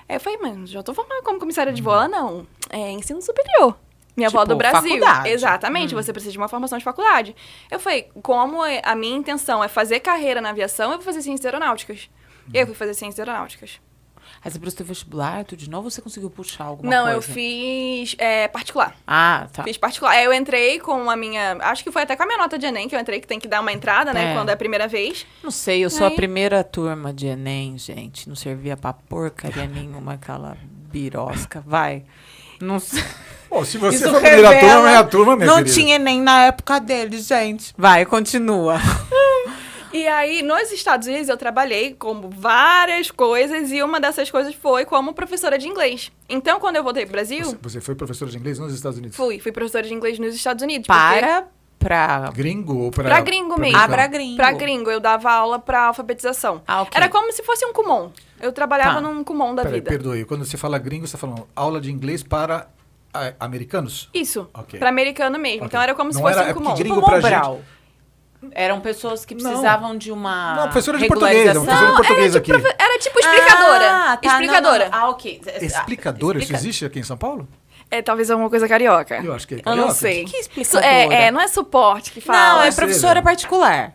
Aí eu falei, mas já tô formada como comissária de voo. Ela, não, é ensino superior. Minha avó Tipo, do Brasil. faculdade. Exatamente, você precisa de uma formação de faculdade. Eu falei, como a minha intenção é fazer carreira na aviação, eu vou fazer ciências aeronáuticas. Eu fui fazer ciências aeronáuticas. Aí você prestou vestibular, tudo de novo, ou você conseguiu puxar alguma coisa? Não, eu fiz particular. Ah, tá. Fiz particular. Aí eu entrei com a minha... Acho que foi até com a minha nota de Enem que eu entrei, que tem que dar uma entrada, né? É. Quando é a primeira vez. Não sei, eu sou a Aí- primeira turma de Enem, gente. Não servia pra porcaria nenhuma, aquela birosca. Vai. Não sei. Bom, se você Isso for a primeira revela- turma, é a turma, minha Não querida. tinha Enem na época deles, gente. Vai, continua. E aí, nos Estados Unidos, eu trabalhei como várias coisas e uma dessas coisas foi como professora de inglês. Então, quando eu voltei pro Brasil, Você foi professora de inglês nos Estados Unidos? fui professora de inglês nos Estados Unidos. Pra... Gringo ou Pra gringo mesmo. Ah, pra gringo. Pra gringo, eu dava aula pra alfabetização. Ah, ok. Era como se fosse um Kumon. Eu trabalhava Tá. num Kumon da Peraí, vida. perdoe. Quando você fala gringo, você está falando aula de inglês para americanos? Isso, Ok. pra americano mesmo. Ok. Então era como se Não fosse era- um é porque Kumon. gringo Kumon pra gente- Brau. Eram pessoas que precisavam de uma Não, professora de português, é uma regularização. professora de português aqui. Era tipo explicadora. Ah, tá, Explicadora. não, não, não. Ah, ok. Explicadora? Isso Explica- existe aqui em São Paulo? É talvez alguma coisa carioca. Eu acho que é Eu carioca. não sei. Que Isso explicadora? não é suporte que Não, fala. é Seja. professora particular.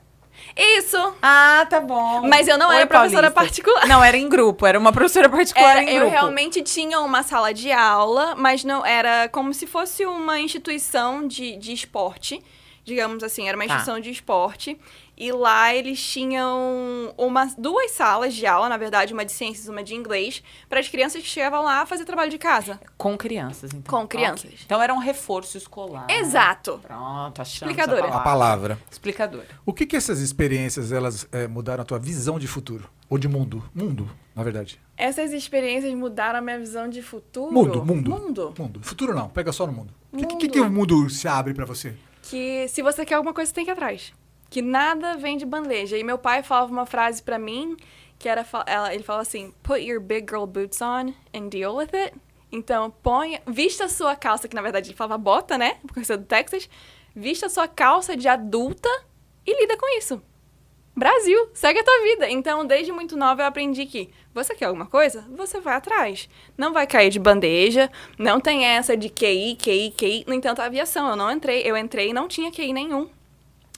Isso. Ah, tá bom. Mas eu não Oi, era professora paulista. particular. Não, era em grupo. Era uma professora particular em Eu grupo. realmente tinha uma sala de aula, mas não era como se fosse uma instituição de esporte, digamos assim, era uma Tá. instituição de esporte. E lá eles tinham duas salas de aula, na verdade, uma de ciências e uma de inglês, para as crianças que chegavam lá a fazer trabalho de casa. Com crianças, então. Com crianças. Ok. Então era um reforço escolar. Exato. Pronto, achamos Explicadora. A palavra. Explicadora. O que essas experiências, elas mudaram a tua visão de futuro? Ou de mundo? Mundo, na verdade. Essas experiências mudaram a minha visão de futuro. Mundo. Mundo. Futuro não, pega só no mundo. O que, Mundo. que o mundo se abre pra você? Que se você quer alguma coisa, você tem que ir atrás. Que nada vem de bandeja. E meu pai falava uma frase pra mim, que era, ele falava assim, put your big girl boots on and deal with it. Então, vista a sua calça, que na verdade ele falava bota, né? Porque você é do Texas. Vista a sua calça de adulta e lida com isso. Brasil, segue a tua vida. Então, desde muito nova eu aprendi que você quer alguma coisa? Você vai atrás. Não vai cair de bandeja, não tem essa de QI. No entanto, a aviação, eu entrei e não tinha QI nenhum.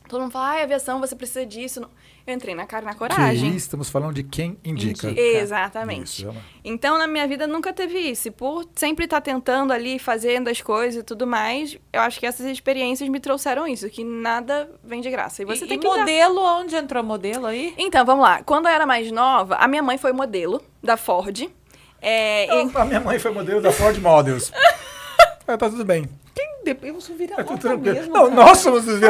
Todo mundo fala, aviação, você precisa disso. Eu entrei na cara e na Que coragem. isso, estamos falando de quem indica. Exatamente. Isso, Então, na minha vida, nunca teve isso. E por sempre estar tentando ali, fazendo as coisas e tudo mais, eu acho que essas experiências me trouxeram isso, que nada vem de graça. E você tem que modelo, onde entrou modelo aí? Então, vamos lá. Quando eu era mais nova, a minha mãe foi modelo da Ford. A minha mãe foi modelo da Ford Models. Tá tudo bem. Eu sou vira-lata Tá tudo tranquilo. mesmo, Não, cara. nós somos os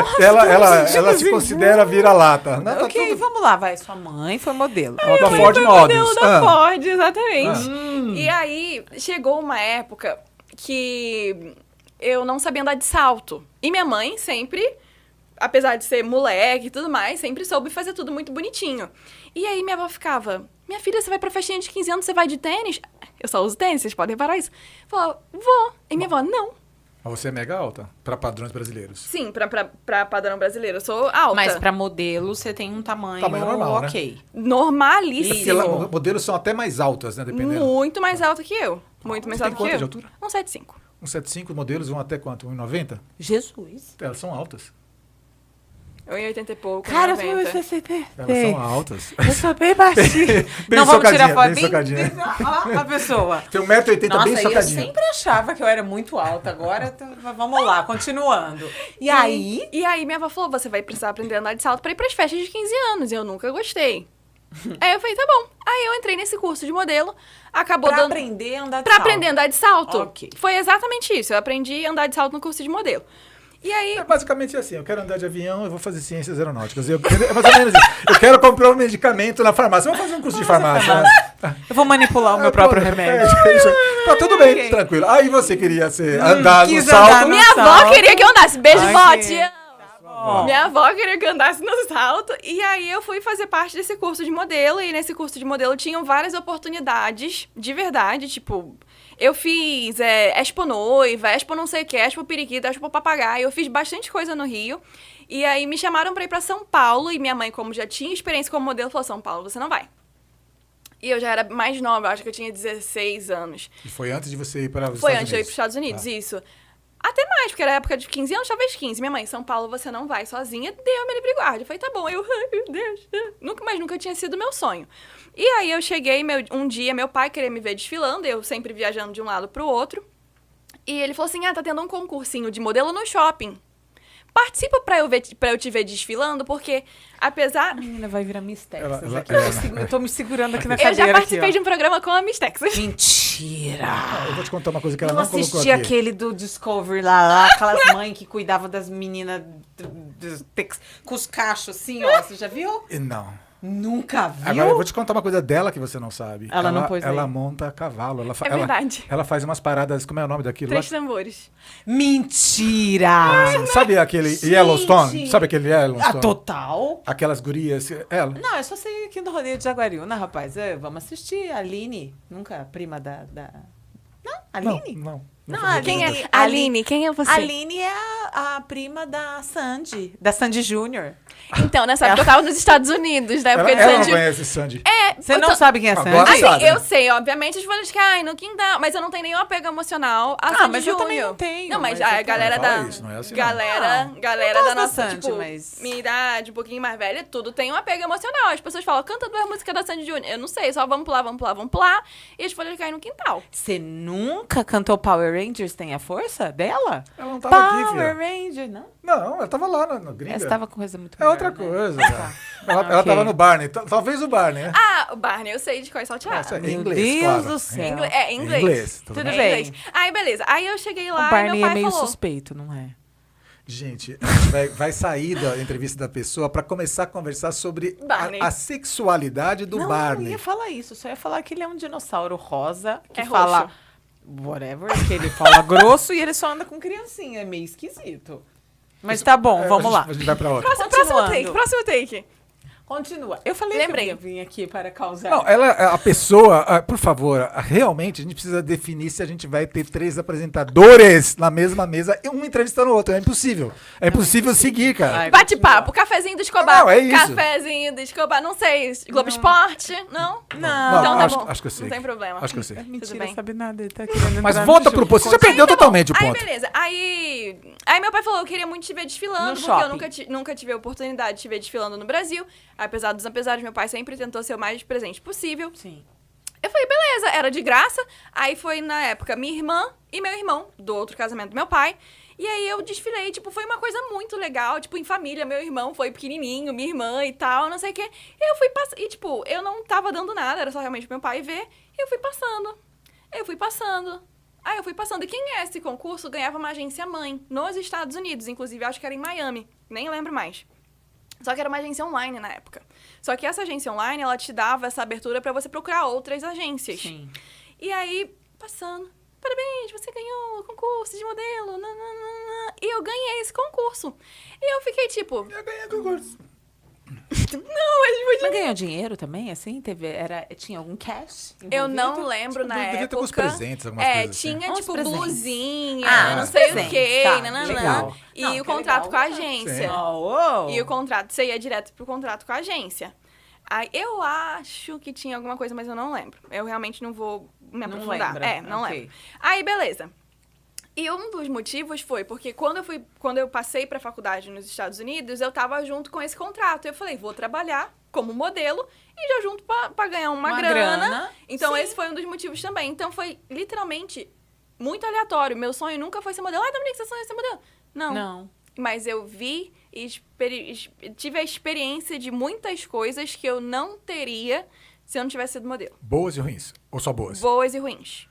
ela se considera vira-lata. Não, tá Ok, tudo- vamos lá, vai. Sua mãe foi modelo. da Minha mãe Ford foi Models. modelo da Ah. Ford, exatamente. E aí, chegou uma época que eu não sabia andar de salto. E minha mãe sempre, apesar de ser moleque e tudo mais, sempre soube fazer tudo muito bonitinho. E aí minha avó ficava, minha filha, você vai pra festinha de 15 anos, você vai de tênis? Eu só uso tênis, vocês podem reparar isso. Eu falava, vou. E minha avó, não. Mas você é mega alta, pra padrões brasileiros. Sim, pra padrão brasileiro, eu sou alta. Mas pra modelo, você tem um tamanho normal, né? ok. Normalíssimo. Porque lá, modelos são até mais altas, né? Dependendo. Muito mais alta que eu. Muito mais Você tem alta que quanto eu. de altura? 1,75. 1,75 modelos vão até quanto? 1,90? Jesus. Elas são altas. 1,80 e pouco, Cara, 90. Elas são altas. Eu sou bem baixinha. Bem Não vamos tirar socadinha, foto. bem socadinha. Ó, a pessoa. Tem 1,80m Nossa, bem eu socadinha. sempre achava que eu era muito alta. Agora, vamos lá, continuando. E aí... E aí minha avó falou, você vai precisar aprender a andar de salto pra ir pras festas de 15 anos. E eu nunca gostei. Aí eu falei, tá bom. Aí eu entrei nesse curso de modelo, acabou Pra dando... aprender a andar de Pra salto. aprender a andar de salto. Ok. Foi exatamente isso. Eu aprendi a andar de salto no curso de modelo. E aí... É basicamente assim, eu quero andar de avião, eu vou fazer ciências aeronáuticas. É mais ou menos isso. Eu quero comprar um medicamento na farmácia. Vamos fazer um curso de farmácia. Né? Eu vou manipular o meu próprio remédio. Tá tudo bem, Ok. tranquilo. Aí você queria andar no quis salto. andar no Minha avó salto. queria que eu andasse. Beijo, Ai, vó, que- te amo. Minha avó queria que eu andasse no salto. E aí eu fui fazer parte desse curso de modelo. E nesse curso de modelo tinham várias oportunidades, de verdade. Tipo, eu fiz Expo Noiva, Expo não sei o que, Expo Periquita, Expo Papagaio. Eu fiz bastante coisa no Rio. E aí me chamaram pra ir pra São Paulo. E minha mãe, como já tinha experiência como modelo, falou, São Paulo, você não vai. E eu já era mais nova, eu acho que eu tinha 16 anos. E foi antes de você ir para os Foi Estados antes de eu ir Unidos. pros Estados Unidos, Tá. isso. Até mais, porque era época de 15 anos, talvez 15. Minha mãe, São Paulo, você não vai sozinha. Deu a Livre Guarda. Eu falei, tá bom. Eu, ai, meu Deus. Nunca tinha sido meu sonho. E aí eu cheguei, um dia, meu pai queria me ver desfilando, eu sempre viajando de um lado pro outro. E ele falou assim, tá tendo um concursinho de modelo no shopping. Participa pra eu te ver desfilando, porque apesar... A menina vai virar Miss Texas Ela- aqui. ela- Eu tô me segurando aqui na Eu cadeira. já participei aqui, de um programa com a Miss Texas. ó. Mentira! Eu vou te contar uma coisa que ela Eu não colocou assisti aqui. aquele do Discovery lá, aquelas mães que cuidavam das meninas com os cachos assim, ó. Você já viu? Não. Nunca viu? Agora eu vou te contar uma coisa dela que você não sabe. Ela não pôs Ela aí. monta cavalo. Ela, É verdade. ela faz umas paradas. Como é o nome daquilo? 3 tambores. Mentira! Sabe aquele Gente! Yellowstone? Sabe aquele Yellowstone? Ah, total! Aquelas gurias. Ela. Não, eu só sei aqui do rodeio de Jaguariúna, rapaz. Vamos assistir a Aline, nunca prima da... Não, Aline? Não. Não, foi Quem Aline. é? Aline, quem é você? A Aline é a prima da Sandy Júnior. Então, nessa época eu tava nos Estados Unidos, na época Ela de não Sandy. conhece Sandy. Você não sabe quem é Sandy? Agora Assim, sabe, eu né? sei, obviamente, as pessoas que, ai, no quintal, mas eu não tenho nenhum apego emocional a Sandy mas eu também Júnior. não tenho, Não, mas mas a eu galera também. da... Fala isso, não é assim, não. galera Não, galera eu da gosto da nossa, Sandy, tipo, mas- minha idade, um pouquinho mais velha, tudo tem um apego emocional. As pessoas falam, canta duas músicas da Sandy Júnior. Eu não sei, só vamos pular. E as folhas caem no quintal. Você nunca cantou Power Rangers Tem a Força dela? Ela não tava aqui, Power filha. Ranger, não? Não, ela tava lá no Gringa. Essa tava com coisa muito É outra melhor, né? coisa. cara. Ela Ok. tava no Barney. Talvez o Barney, né? Ah, o Barney, eu sei de qual é salteado. Essa- Meu Em inglês, Deus claro. do céu. Em inglês. Inglês, tudo Tudo Em bem. inglês. Aí, beleza. Aí eu cheguei lá O e Barney meu pai é meio falou... suspeito, não é? Gente, vai sair da entrevista da pessoa pra começar a conversar sobre Barney. a sexualidade do não, Barney. não ia falar isso. Só ia falar que ele é um dinossauro rosa que É fala roxo. whatever, que ele fala grosso e ele só anda com criancinha. É meio esquisito. Mas tá bom, vamos lá. A gente vai pra outra. Próximo Continuando. take. Continua. Eu falei Lembrei. que eu vim aqui para causar. Não, a pessoa, por favor, realmente a gente precisa definir se a gente vai ter 3 apresentadores na mesma mesa e um entrevistando o outro. É impossível. É impossível seguir, cara. Ai, Bate-papo, cafezinho do Escobar. Não, é isso. Cafezinho do Escobar, não sei. Globo Esporte? Não? Não. Então tá acho, bom. acho que eu sei. Não tem problema. Acho que eu sei. É mentira, Tudo bem. sabe nada. Ele tá querendo Mas entrar volta no pro jogo. ponto. Você já perdeu Tá bom. totalmente o ponto. Aí, beleza. Aí meu pai falou, eu queria muito te ver desfilando, No porque shopping. eu nunca tive a oportunidade de te ver desfilando no Brasil. Apesar dos apesares, meu pai sempre tentou ser o mais presente possível. Sim. Eu falei, beleza, era de graça. Aí foi, na época, minha irmã e meu irmão, do outro casamento do meu pai. E aí eu desfilei, tipo, foi uma coisa muito legal, tipo, em família. Meu irmão foi pequenininho, minha irmã e tal, não sei o quê. E eu fui passando, e tipo, eu não tava dando nada, era só realmente meu pai ver. E eu fui passando. Aí eu fui passando. E quem é esse concurso ganhava uma agência mãe nos Estados Unidos. Inclusive, acho que era em Miami. Nem lembro mais. Só que era uma agência online na época. Só que essa agência online, ela te dava essa abertura pra você procurar outras agências. Sim. E aí, passando. Parabéns, você ganhou o concurso de modelo. Nananana. E eu ganhei esse concurso. E eu fiquei tipo... Eu ganhei concurso. Mas ganhou dinheiro também, assim? Tinha algum cash? Eu envolvido? não lembro na Devia época. ter alguns presentes, algumas coisas assim. Tinha, Uns tipo, presentes. blusinha, Ah, não uns sei o presentes, quê, tá, nananã. legal. E Não, o que contrato legal. com a agência. Sim. Oh, E o contrato, você ia direto pro contrato com a agência. Aí eu acho que tinha alguma coisa, mas eu não lembro. Eu realmente não vou me Não aprofundar. lembra, Não ok. lembro. Aí, beleza. E um dos motivos foi porque quando eu passei pra faculdade nos Estados Unidos, eu tava junto com esse contrato. Eu falei, vou trabalhar como modelo e já junto pra ganhar uma grana. Então, sim. esse foi um dos motivos também. Então, foi literalmente muito aleatório. Meu sonho nunca foi ser modelo. Ai, Dominique, você sonha ser modelo? Não. Mas eu vi e tive a experiência de muitas coisas que eu não teria se eu não tivesse sido modelo. Boas e ruins? Ou só boas? Boas e ruins.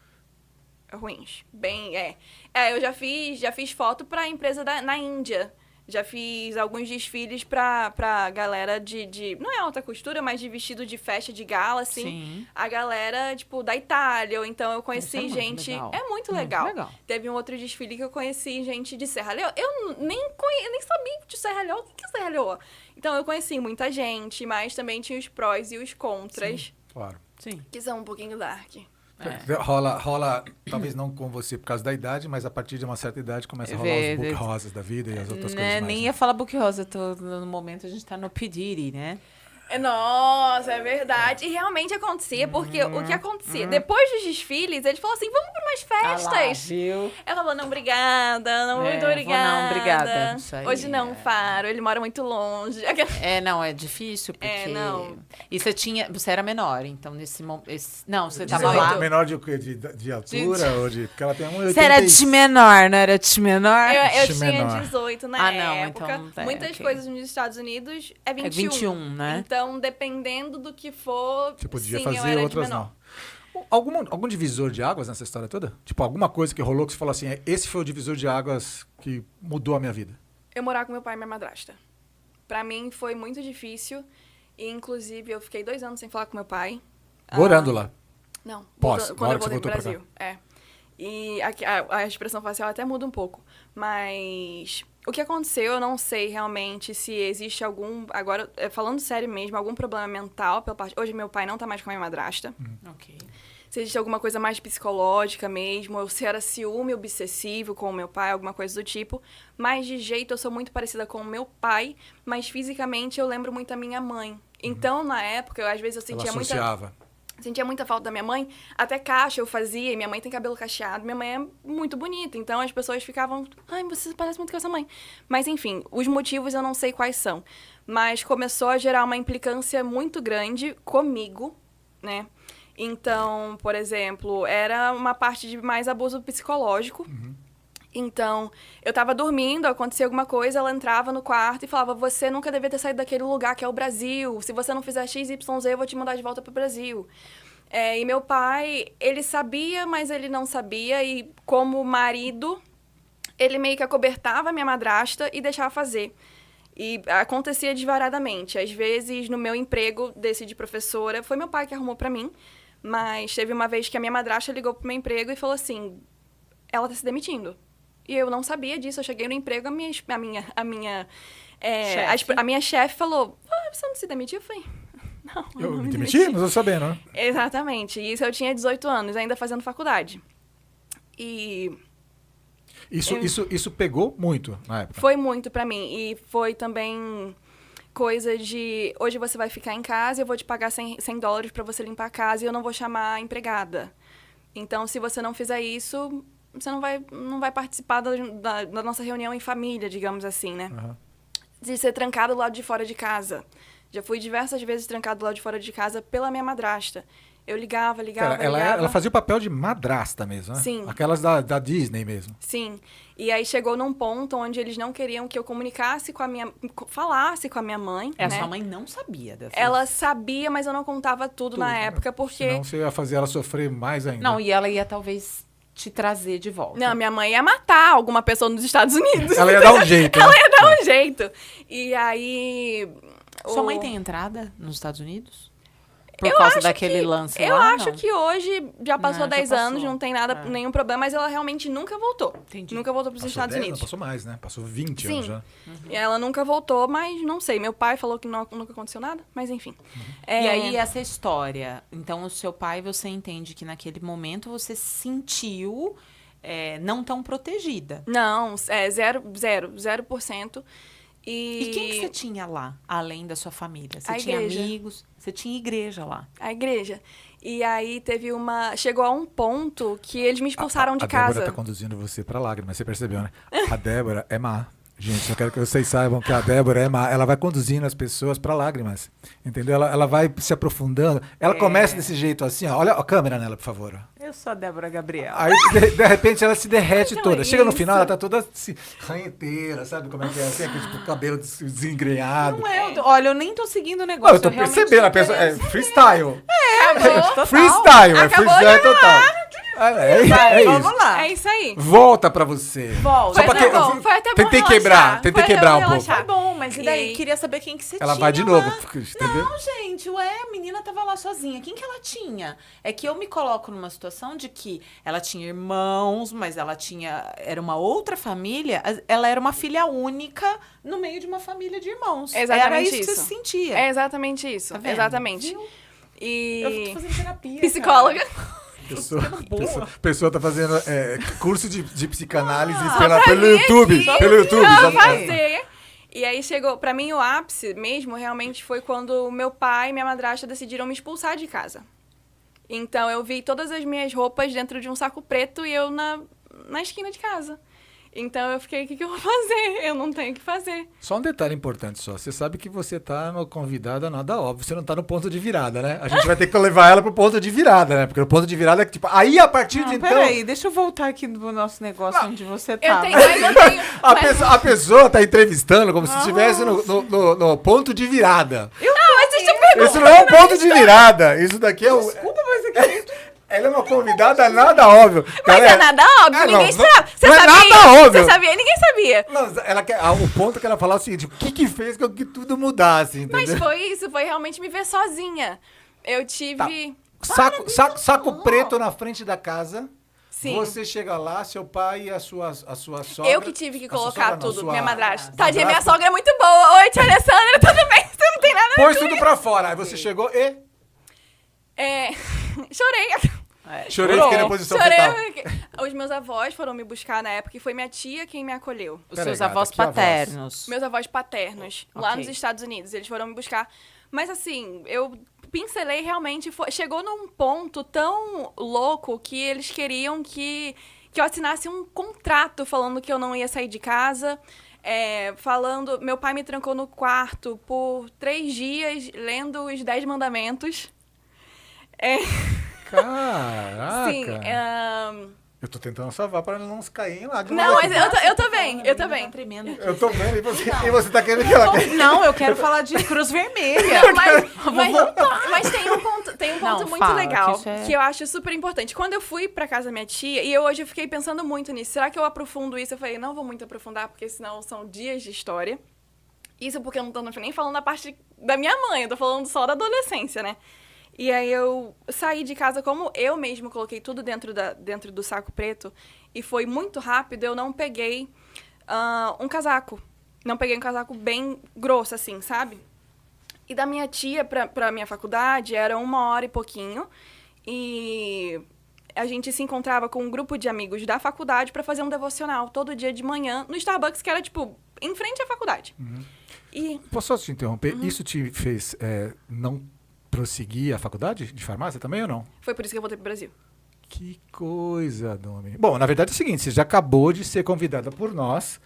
Ruins. Eu já fiz foto pra empresa na Índia. Já fiz alguns desfiles pra galera de... Não é alta costura, mas de vestido de festa, de gala, assim. Sim. A galera, tipo, da Itália. Ou então eu Isso conheci é muito gente... legal. É muito Muito legal. legal. Teve um outro desfile que eu conheci gente de Serra Leoa. Eu nem sabia de Serra Leoa. O que é Serra Leoa? Então eu conheci muita gente, mas também tinha os prós e os contras, Claro. Sim. que são um pouquinho dark. Rola, talvez não com você por causa da idade, mas a partir de uma certa idade começa a rolar os book rosas da vida e as outras coisas mais. Nem né? ia falar book rosa, no momento a gente tá no pediri, né? Nossa, é verdade. E realmente acontecia, porque o que acontecia? Depois dos desfiles, eles falaram assim, vamos para umas festas. Viu? Ela falou, não, obrigada, não, muito vou obrigada. não, obrigada. Isso aí, Hoje não, Faro, ele mora muito longe. Não, é difícil, porque... não. E você era menor, então nesse momento... Não, você tava 18. lá... Menor de altura ou de... Porque ela tem 1,86. Você era de menor, não era de menor? Eu Acho tinha menor. 18 na não, época. então, Muitas ok. coisas nos Estados Unidos é 21. É 21, né? Então, dependendo do que for, Você podia sim, eu fazer, era de outras menor. não. Algum divisor de águas nessa história toda? Tipo, alguma coisa que rolou que você falou assim, esse foi o divisor de águas que mudou a minha vida? Eu morar com meu pai e minha madrasta. Pra mim foi muito difícil. E, inclusive, eu fiquei 2 anos sem falar com meu pai. Morando lá. Não, Pós, quando na hora eu que você voltei pro voltou pra Brasil. E a expressão facial até muda um pouco. Mas o que aconteceu, eu não sei realmente se existe algum... Agora, falando sério mesmo, algum problema mental pela parte... Hoje meu pai não tá mais com a minha madrasta. Ok. Se existe alguma coisa mais psicológica mesmo, ou se era ciúme obsessivo com o meu pai, alguma coisa do tipo. Mas de jeito eu sou muito parecida com o meu pai, mas fisicamente eu lembro muito a minha mãe. Então, na época, às vezes eu Ela sentia associava. Sentia muita falta da minha mãe, até caixa eu fazia, e minha mãe tem cabelo cacheado, minha mãe é muito bonita, então as pessoas ficavam, ai, você parece muito com essa mãe. Mas enfim, os motivos eu não sei quais são, mas começou a gerar uma implicância muito grande comigo, né? Então, por exemplo, era uma parte de mais abuso psicológico. Então, eu tava dormindo, acontecia alguma coisa, ela entrava no quarto e falava, você nunca devia ter saído daquele lugar que é o Brasil. Se você não fizer XYZ, eu vou te mandar de volta pro Brasil. E meu pai, ele sabia, mas ele não sabia. E como marido, ele meio que acobertava a minha madrasta e deixava fazer. E acontecia desvaradamente. Às vezes, no meu emprego desse de professora, foi meu pai que arrumou pra mim. Mas teve uma vez que a minha madrasta ligou pro meu emprego e falou assim, ela tá se demitindo. E eu não sabia disso. Eu cheguei no emprego, a minha chefe falou, você não se demitiu? Eu falei, não, eu Eu não me me demiti? demiti. Não tô sabendo, né? Exatamente. Isso eu tinha 18 anos, ainda fazendo faculdade. E Isso pegou muito na época. foi muito pra mim. E foi também coisa de, hoje você vai ficar em casa, eu vou te pagar $100 pra você limpar a casa e eu não vou chamar a empregada. Então, se você não fizer isso, você não vai participar da nossa reunião em família, digamos assim, né? Aham. De ser trancado do lado de fora de casa. Já fui diversas vezes trancado do lado de fora de casa pela minha madrasta. Eu ligava. Ela fazia o papel de madrasta mesmo, né? Sim. Aquelas da Disney mesmo. Sim. E aí chegou num ponto onde eles não queriam que eu falasse com a minha mãe, A né? sua mãe não sabia dessa. Ela sabia, mas eu não contava tudo na época, porque... Senão você ia fazer ela sofrer mais ainda. Não, e ela ia talvez te trazer de volta. Não, minha mãe ia matar alguma pessoa nos Estados Unidos. Ela ia dar um jeito, né? Ela ia dar um jeito. E aí... Sua mãe tem entrada nos Estados Unidos? Por Eu causa acho daquele que- lance Eu lá? acho não? que hoje já passou Não, já 10 passou. anos, não tem nada, nenhum problema, mas ela realmente nunca voltou. Entendi. Nunca voltou para os Passou Estados 10, não, Unidos. passou mais, né? Passou 20 Sim. anos já. E ela nunca voltou, mas não sei. Meu pai falou que nunca aconteceu nada, mas enfim. E aí, essa história. Então, o seu pai, você entende que naquele momento você se sentiu não tão protegida. Não, 0%. E quem que você tinha lá, além da sua família? Você A tinha igreja. amigos? Você tinha igreja lá? A igreja. E aí chegou a um ponto que eles me expulsaram de a casa. Débora tá conduzindo você pra lágrimas, você percebeu, né? A Débora é má. Gente, eu quero que vocês saibam que a Débora é má. Ela vai conduzindo as pessoas pra lágrimas. Entendeu? Ela vai se aprofundando. Ela começa desse jeito assim, ó. Olha a câmera nela, por favor. Eu sou a Débora Gabriela. Aí, de repente, ela se derrete Então toda. é Chega no isso. final, ela tá toda assim, ranheteira, sabe como é que é? Assim, aquele tipo, cabelo desengrenhado. Não é, olha, eu nem tô seguindo o Não, negócio. eu tô realmente percebendo, tô a pessoa, é querendo freestyle. Acabou. Freestyle, é Acabou freestyle de total. É isso. Vamos lá. É isso aí. Volta pra você. Volta. Só pra Foi que- até bom, foi até bom tentei relaxar. quebrar, tentei Foi até quebrar bom um pouco. relaxar. Foi bom, mas e daí? E- Queria saber quem que você Ela tinha vai de lá. novo, entendeu? Não, gente, a menina tava lá sozinha. Quem que ela tinha? É que eu me coloco numa situação de que ela tinha irmãos, mas era uma outra família. Ela era uma filha única no meio de uma família de irmãos. Exatamente Era isso que isso. você se sentia. É exatamente isso. Tá vendo? Exatamente. Viu? E... Eu tô fazendo terapia. Psicóloga. Pessoa tá fazendo curso de psicanálise pra pelo mim YouTube. aqui, Pelo YouTube. Não, sabe? fazer. E aí chegou, pra mim o ápice mesmo realmente foi quando meu pai e minha madrasta decidiram me expulsar de casa. Então eu vi todas as minhas roupas dentro de um saco preto e eu na esquina de casa. Então eu fiquei, o que eu vou fazer? Eu não tenho o que fazer. Só um detalhe importante só. Você sabe que você tá no convidado a nada óbvio. Você não tá no ponto de virada, né? A gente vai ter que levar ela pro ponto de virada, né? Porque o ponto de virada é que, tipo, aí a partir de então... Peraí, deixa eu voltar aqui no nosso negócio onde você Eu tá. tenho, mas eu tenho... A pessoa tá entrevistando como se estivesse no ponto de virada. Não, mas deixa eu perguntar. Isso não é um ponto de virada. Isso daqui é o... Desculpa, mas aqui... Ela é uma convidada nada óbvio. Mas Galera, é nada óbvio, não, ninguém não- sabe. Você não é sabia? nada óbvio. Você sabia? Ninguém sabia. não, o ponto que ela falou é o seguinte: o que fez com que tudo mudasse, entendeu? Mas foi isso, foi realmente me ver sozinha. Eu tive... Saco preto na frente da casa. Sim. Você chega lá, seu pai e a sua sogra. Eu que tive que a sua colocar sogra não, tudo, sua minha madrasta. madrasta. Tadinha, minha sogra é muito boa. Oi, tia Alessandra, tudo bem? Você não tem nada a Pôs tudo pra fora. Aí você chegou e Chorei. chorei e fiquei na posição Chorei. fetal. Os meus avós foram me buscar na época e foi minha tia quem me acolheu. Os Peraí, seus gata, avós que avós? paternos. Meus avós paternos, lá Ok. nos Estados Unidos. Eles foram me buscar. Mas assim, eu pincelei realmente. Chegou num ponto tão louco que eles queriam que eu assinasse um contrato falando que eu não ia sair de casa. Meu pai me trancou no quarto por 3 dias lendo os 10 mandamentos. Caraca. Sim, Eu tô tentando salvar pra ela não cair em lágrimas. não, aqui. mas eu tô bem, eu tô Tá bem. tremendo aqui. Eu tô vendo e você tá querendo que ela caia. Não, eu quero falar de Cruz Vermelha. Mas tem um ponto Não, muito fala, legal que isso é- que eu acho super importante. Quando eu fui pra casa da minha tia, e hoje eu fiquei pensando muito nisso, será que eu aprofundo isso? Eu falei, não vou muito aprofundar, porque senão são dias de história. Isso porque eu não tô nem falando da parte da minha mãe, eu tô falando só da adolescência, né? E aí eu saí de casa, como eu mesmo coloquei tudo dentro do saco preto, e foi muito rápido, eu não peguei um casaco. Não peguei um casaco bem grosso, assim, sabe? E da minha tia pra minha faculdade era 1 hora e pouquinho. E a gente se encontrava com um grupo de amigos da faculdade pra fazer um devocional todo dia de manhã no Starbucks, que era, tipo, em frente à faculdade. E Posso só te interromper? Isso te fez não prosseguir a faculdade de farmácia também ou não? foi por isso que eu voltei pro Brasil. Que coisa, Domi. Bom, na verdade é o seguinte, você já acabou de ser convidada por nós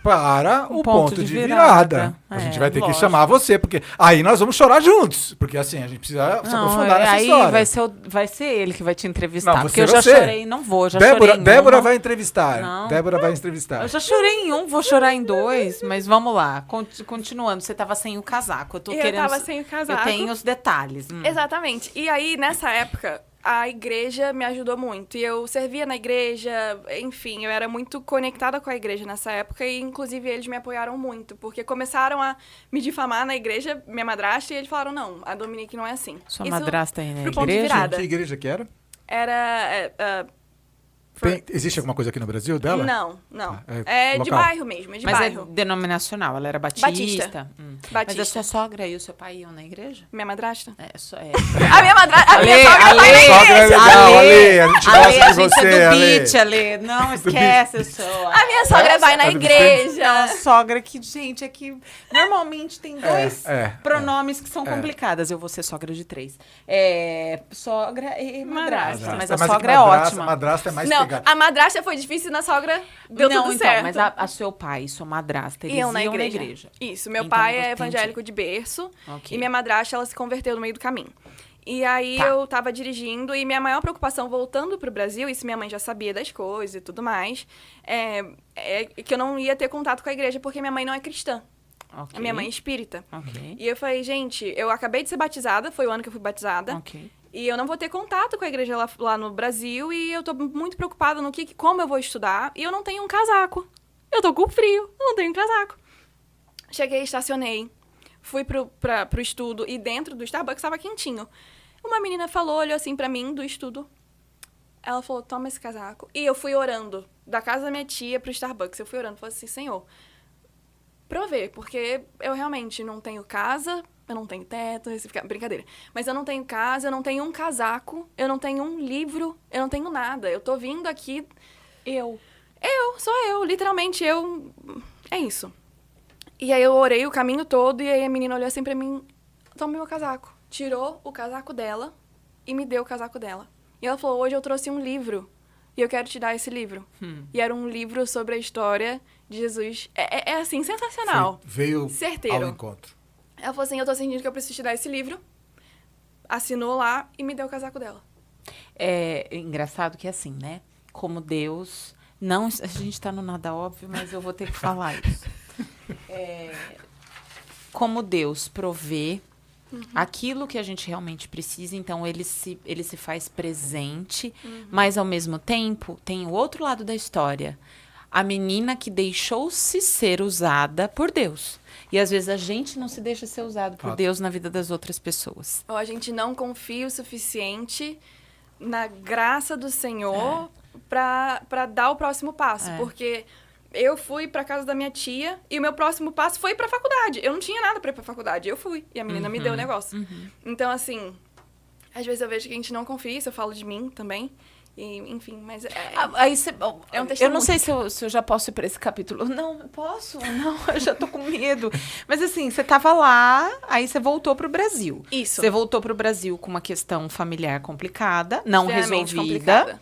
para o ponto de virada. A gente vai ter que chamar você, porque aí nós vamos chorar juntos. Porque assim, a gente precisa se aprofundar nessa história. Aí vai ser ele que vai te entrevistar. Não, porque eu já você. chorei, não vou, já chorei em Débora uma. vai entrevistar. Não. Débora vai entrevistar. Eu já chorei em um, vou chorar em 2, mas vamos lá. Continuando, você tava sem o casaco. Eu tava sem o casaco. Eu tenho os detalhes. Exatamente. E aí, nessa época, a igreja me ajudou muito. E eu servia na igreja, enfim, eu era muito conectada com a igreja nessa época. E, inclusive, eles me apoiaram muito. Porque começaram a me difamar na igreja, minha madrasta, e eles falaram, não, a Dominique não é assim. Sua madrasta aí na pro ponto de igreja? virada. Que igreja que era? Era... Existe alguma coisa aqui no Brasil dela? Não. É É de local? bairro mesmo, é de Mas bairro. é denominacional, ela era batista. Batista. Batista. Mas a sua sogra e o seu pai iam na igreja? Minha madrasta? É. A minha madrasta... A minha sogra vai na Ale, igreja! sogra é legal, Ale, a gente gosta de a gente você, é do Ale. beat, Ale. Não esquece, eu sou. A minha sogra vai na Tá do igreja. É uma sogra que, gente, é que normalmente tem dois pronomes que são é. complicadas. Eu vou ser sogra de 3. Sogra e madrasta. Mas a é que sogra é madrasta- ótima. Madrasta é mais Não, pegada. a madrasta foi difícil, na sogra deu Não, tudo então, certo. mas a seu pai e sua madrasta, eles Iam iam na igreja. Isso, meu Então, pai você é tem evangélico de berço Ok. e minha madrasta, ela se converteu no meio do caminho. E aí Tá. eu tava dirigindo e minha maior preocupação voltando pro Brasil, isso minha mãe já sabia das coisas e tudo mais, é que eu não ia ter contato com a igreja porque minha mãe não é cristã. Ok. A minha mãe é espírita. Ok. E eu falei, gente, eu acabei de ser batizada, foi o ano que eu fui batizada. Ok. E eu não vou ter contato com a igreja lá no Brasil e eu tô muito preocupada no como eu vou estudar. E eu não tenho um casaco. Eu tô com frio, eu não tenho um casaco. Cheguei, estacionei, fui pro estudo e dentro do Starbucks estava quentinho. Uma menina falou, olhou assim pra mim do estudo. Ela falou, toma esse casaco. E eu fui orando, da casa da minha tia pro Starbucks. Eu fui orando, falei assim, Senhor, provê, porque eu realmente não tenho casa, eu não tenho teto, brincadeira. Mas eu não tenho casa, eu não tenho um casaco, eu não tenho um livro, eu não tenho nada. Eu tô vindo aqui... Sou eu, literalmente, é isso. E aí eu orei o caminho todo e aí a menina olhou assim pra mim, toma meu casaco. Tirou o casaco dela e me deu o casaco dela. E ela falou, hoje eu trouxe um livro e eu quero te dar esse livro. E era um livro sobre a história de Jesus. É assim, sensacional. Veio Certeiro. ao encontro. Ela falou assim, eu tô sentindo que eu preciso te dar esse livro. Assinou lá e me deu o casaco dela. É engraçado que é assim, né? Como Deus... Não, a gente tá no nada óbvio, mas eu vou ter que falar isso. Como Deus provê aquilo que a gente realmente precisa, então ele se faz presente, mas ao mesmo tempo tem o outro lado da história. A menina que deixou-se ser usada por Deus. E às vezes a gente não se deixa ser usado por Deus na vida das outras pessoas. Ou a gente não confia o suficiente na graça do Senhor pra dar o próximo passo. Porque eu fui pra casa da minha tia e o meu próximo passo foi pra faculdade. Eu não tinha nada pra ir pra faculdade, eu fui. E a menina me deu o negócio. Então, assim, às vezes eu vejo que a gente não confia, isso eu falo de mim também. E, enfim, mas Aí cê, é um eu testemunho. não sei se eu já posso ir pra esse capítulo. Não, posso? Não, eu já tô com medo. Mas assim, você tava lá, aí você voltou pro Brasil. Isso. Você voltou pro Brasil com uma questão familiar complicada, não Extremamente resolvida. complicada.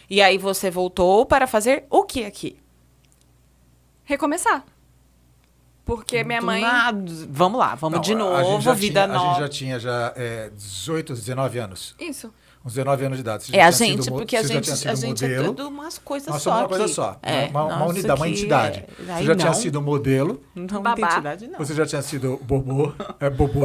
E aí você voltou para fazer o que aqui? Recomeçar. Porque minha mãe... Vamos lá, vamos de a gente novo, já vida tinha, nova. A gente já tinha 18, 19 anos. Isso. Uns 19 anos de idade. Você É já a tinha gente, sido porque a você já tinha gente sido é modelo. tudo umas coisas Nós só somos uma coisa aqui. só. É, uma nossa, unidade, uma aqui entidade. é- Você aí já tinha não. sido modelo. Não, Babá. identidade não. Você já tinha sido bobô. É bobô.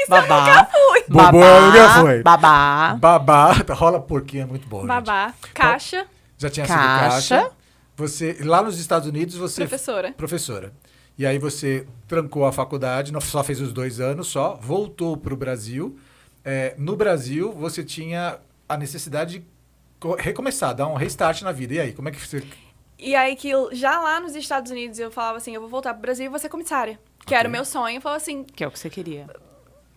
Babá. Bobô nunca foi. Babá. Babá. Rola porquinho, é muito bom. gente. Babá. Caixa. Já tinha sido Caixa. caixa. Você, lá nos Estados Unidos, você... Professora. Professora. E aí você trancou a faculdade, só fez os 2 anos só, voltou para o Brasil. No Brasil, você tinha a necessidade de recomeçar, dar um restart na vida. E aí, como é que você... E aí que já lá nos Estados Unidos eu falava assim, eu vou voltar pro Brasil e vou ser comissária. que era o meu sonho. Falou assim, Que é o que você queria.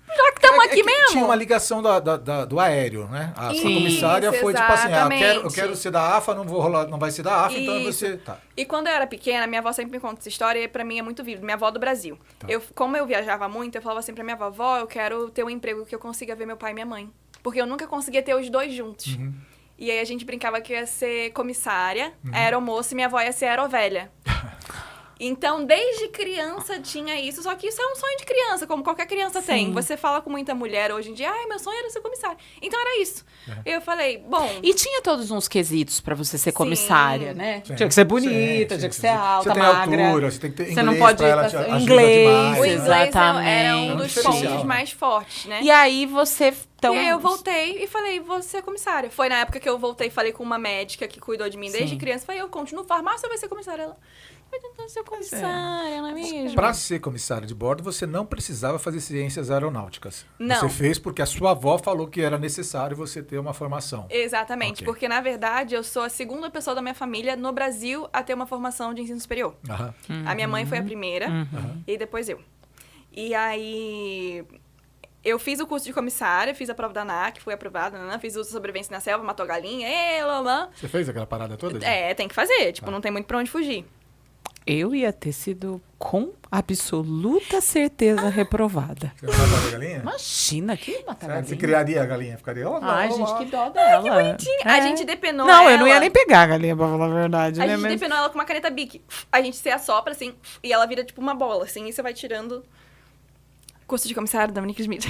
já que estamos aqui que mesmo. Tinha uma ligação do aéreo, né? A sua Isso, comissária foi tipo assim, eu exatamente. quero ser da AFA, não vou rolar, não vai ser da AFA, então Isso. você... Tá. E quando eu era pequena, minha avó sempre me conta essa história e pra mim é muito viva. Minha avó do Brasil. Tá. Como eu viajava muito, eu falava assim pra minha avó, eu quero ter um emprego que eu consiga ver meu pai e minha mãe. Porque eu nunca conseguia ter os dois juntos. Uhum. E aí a gente brincava que eu ia ser comissária, aeromoça, e minha avó ia ser aerovelha. Então, desde criança tinha isso, só que isso é um sonho de criança, como qualquer criança tem. Você fala com muita mulher hoje em dia, meu sonho era ser comissária. Então era isso. Eu falei, bom... E tinha todos uns quesitos pra você ser comissária, né? Sim. Tinha que ser bonita, Sim, tinha que sim, ser sim. alta, Você tem magra. altura, você tem que ter Você não inglês pode pra ela te ir ajuda inglês, demais. O inglês era um exatamente. dos diferencial, pontos né? mais fortes, né? E aí você... Então, E aí eu voltei e falei, vou ser comissária. Foi na época que eu voltei e falei com uma médica que cuidou de mim desde criança. Falei, eu continuo farmácia ou vai ser comissária? Ela, vai tentar ser comissária, não é mesmo? Para ser comissária de bordo, você não precisava fazer ciências aeronáuticas. Não. Você fez porque a sua avó falou que era necessário você ter uma formação. Exatamente, Ok. porque na verdade eu sou a segunda pessoa da minha família no Brasil a ter uma formação de ensino superior. Aham. A minha mãe foi a primeira e depois eu. E aí eu fiz o curso de comissária, fiz a prova da ANAC, fui aprovada, fiz o sobrevivência na selva, matou galinha, Você fez aquela parada toda? gente? É, tem que fazer, tipo, não tem muito pra onde fugir. eu ia ter sido com absoluta certeza reprovada. Você vai matar a galinha? Imagina, que matar Você galinha. criaria a galinha? Ficaria... Oh, Ai, não, gente, ó. que dó dela. A gente depenou Não, ela. eu não ia nem pegar a galinha, pra falar a verdade. A né? gente Mas- depenou ela com uma caneta Bic. A gente se assopra, assim, e ela vira tipo uma bola, assim, e você vai tirando... Curso de comissário, Dominique Smith.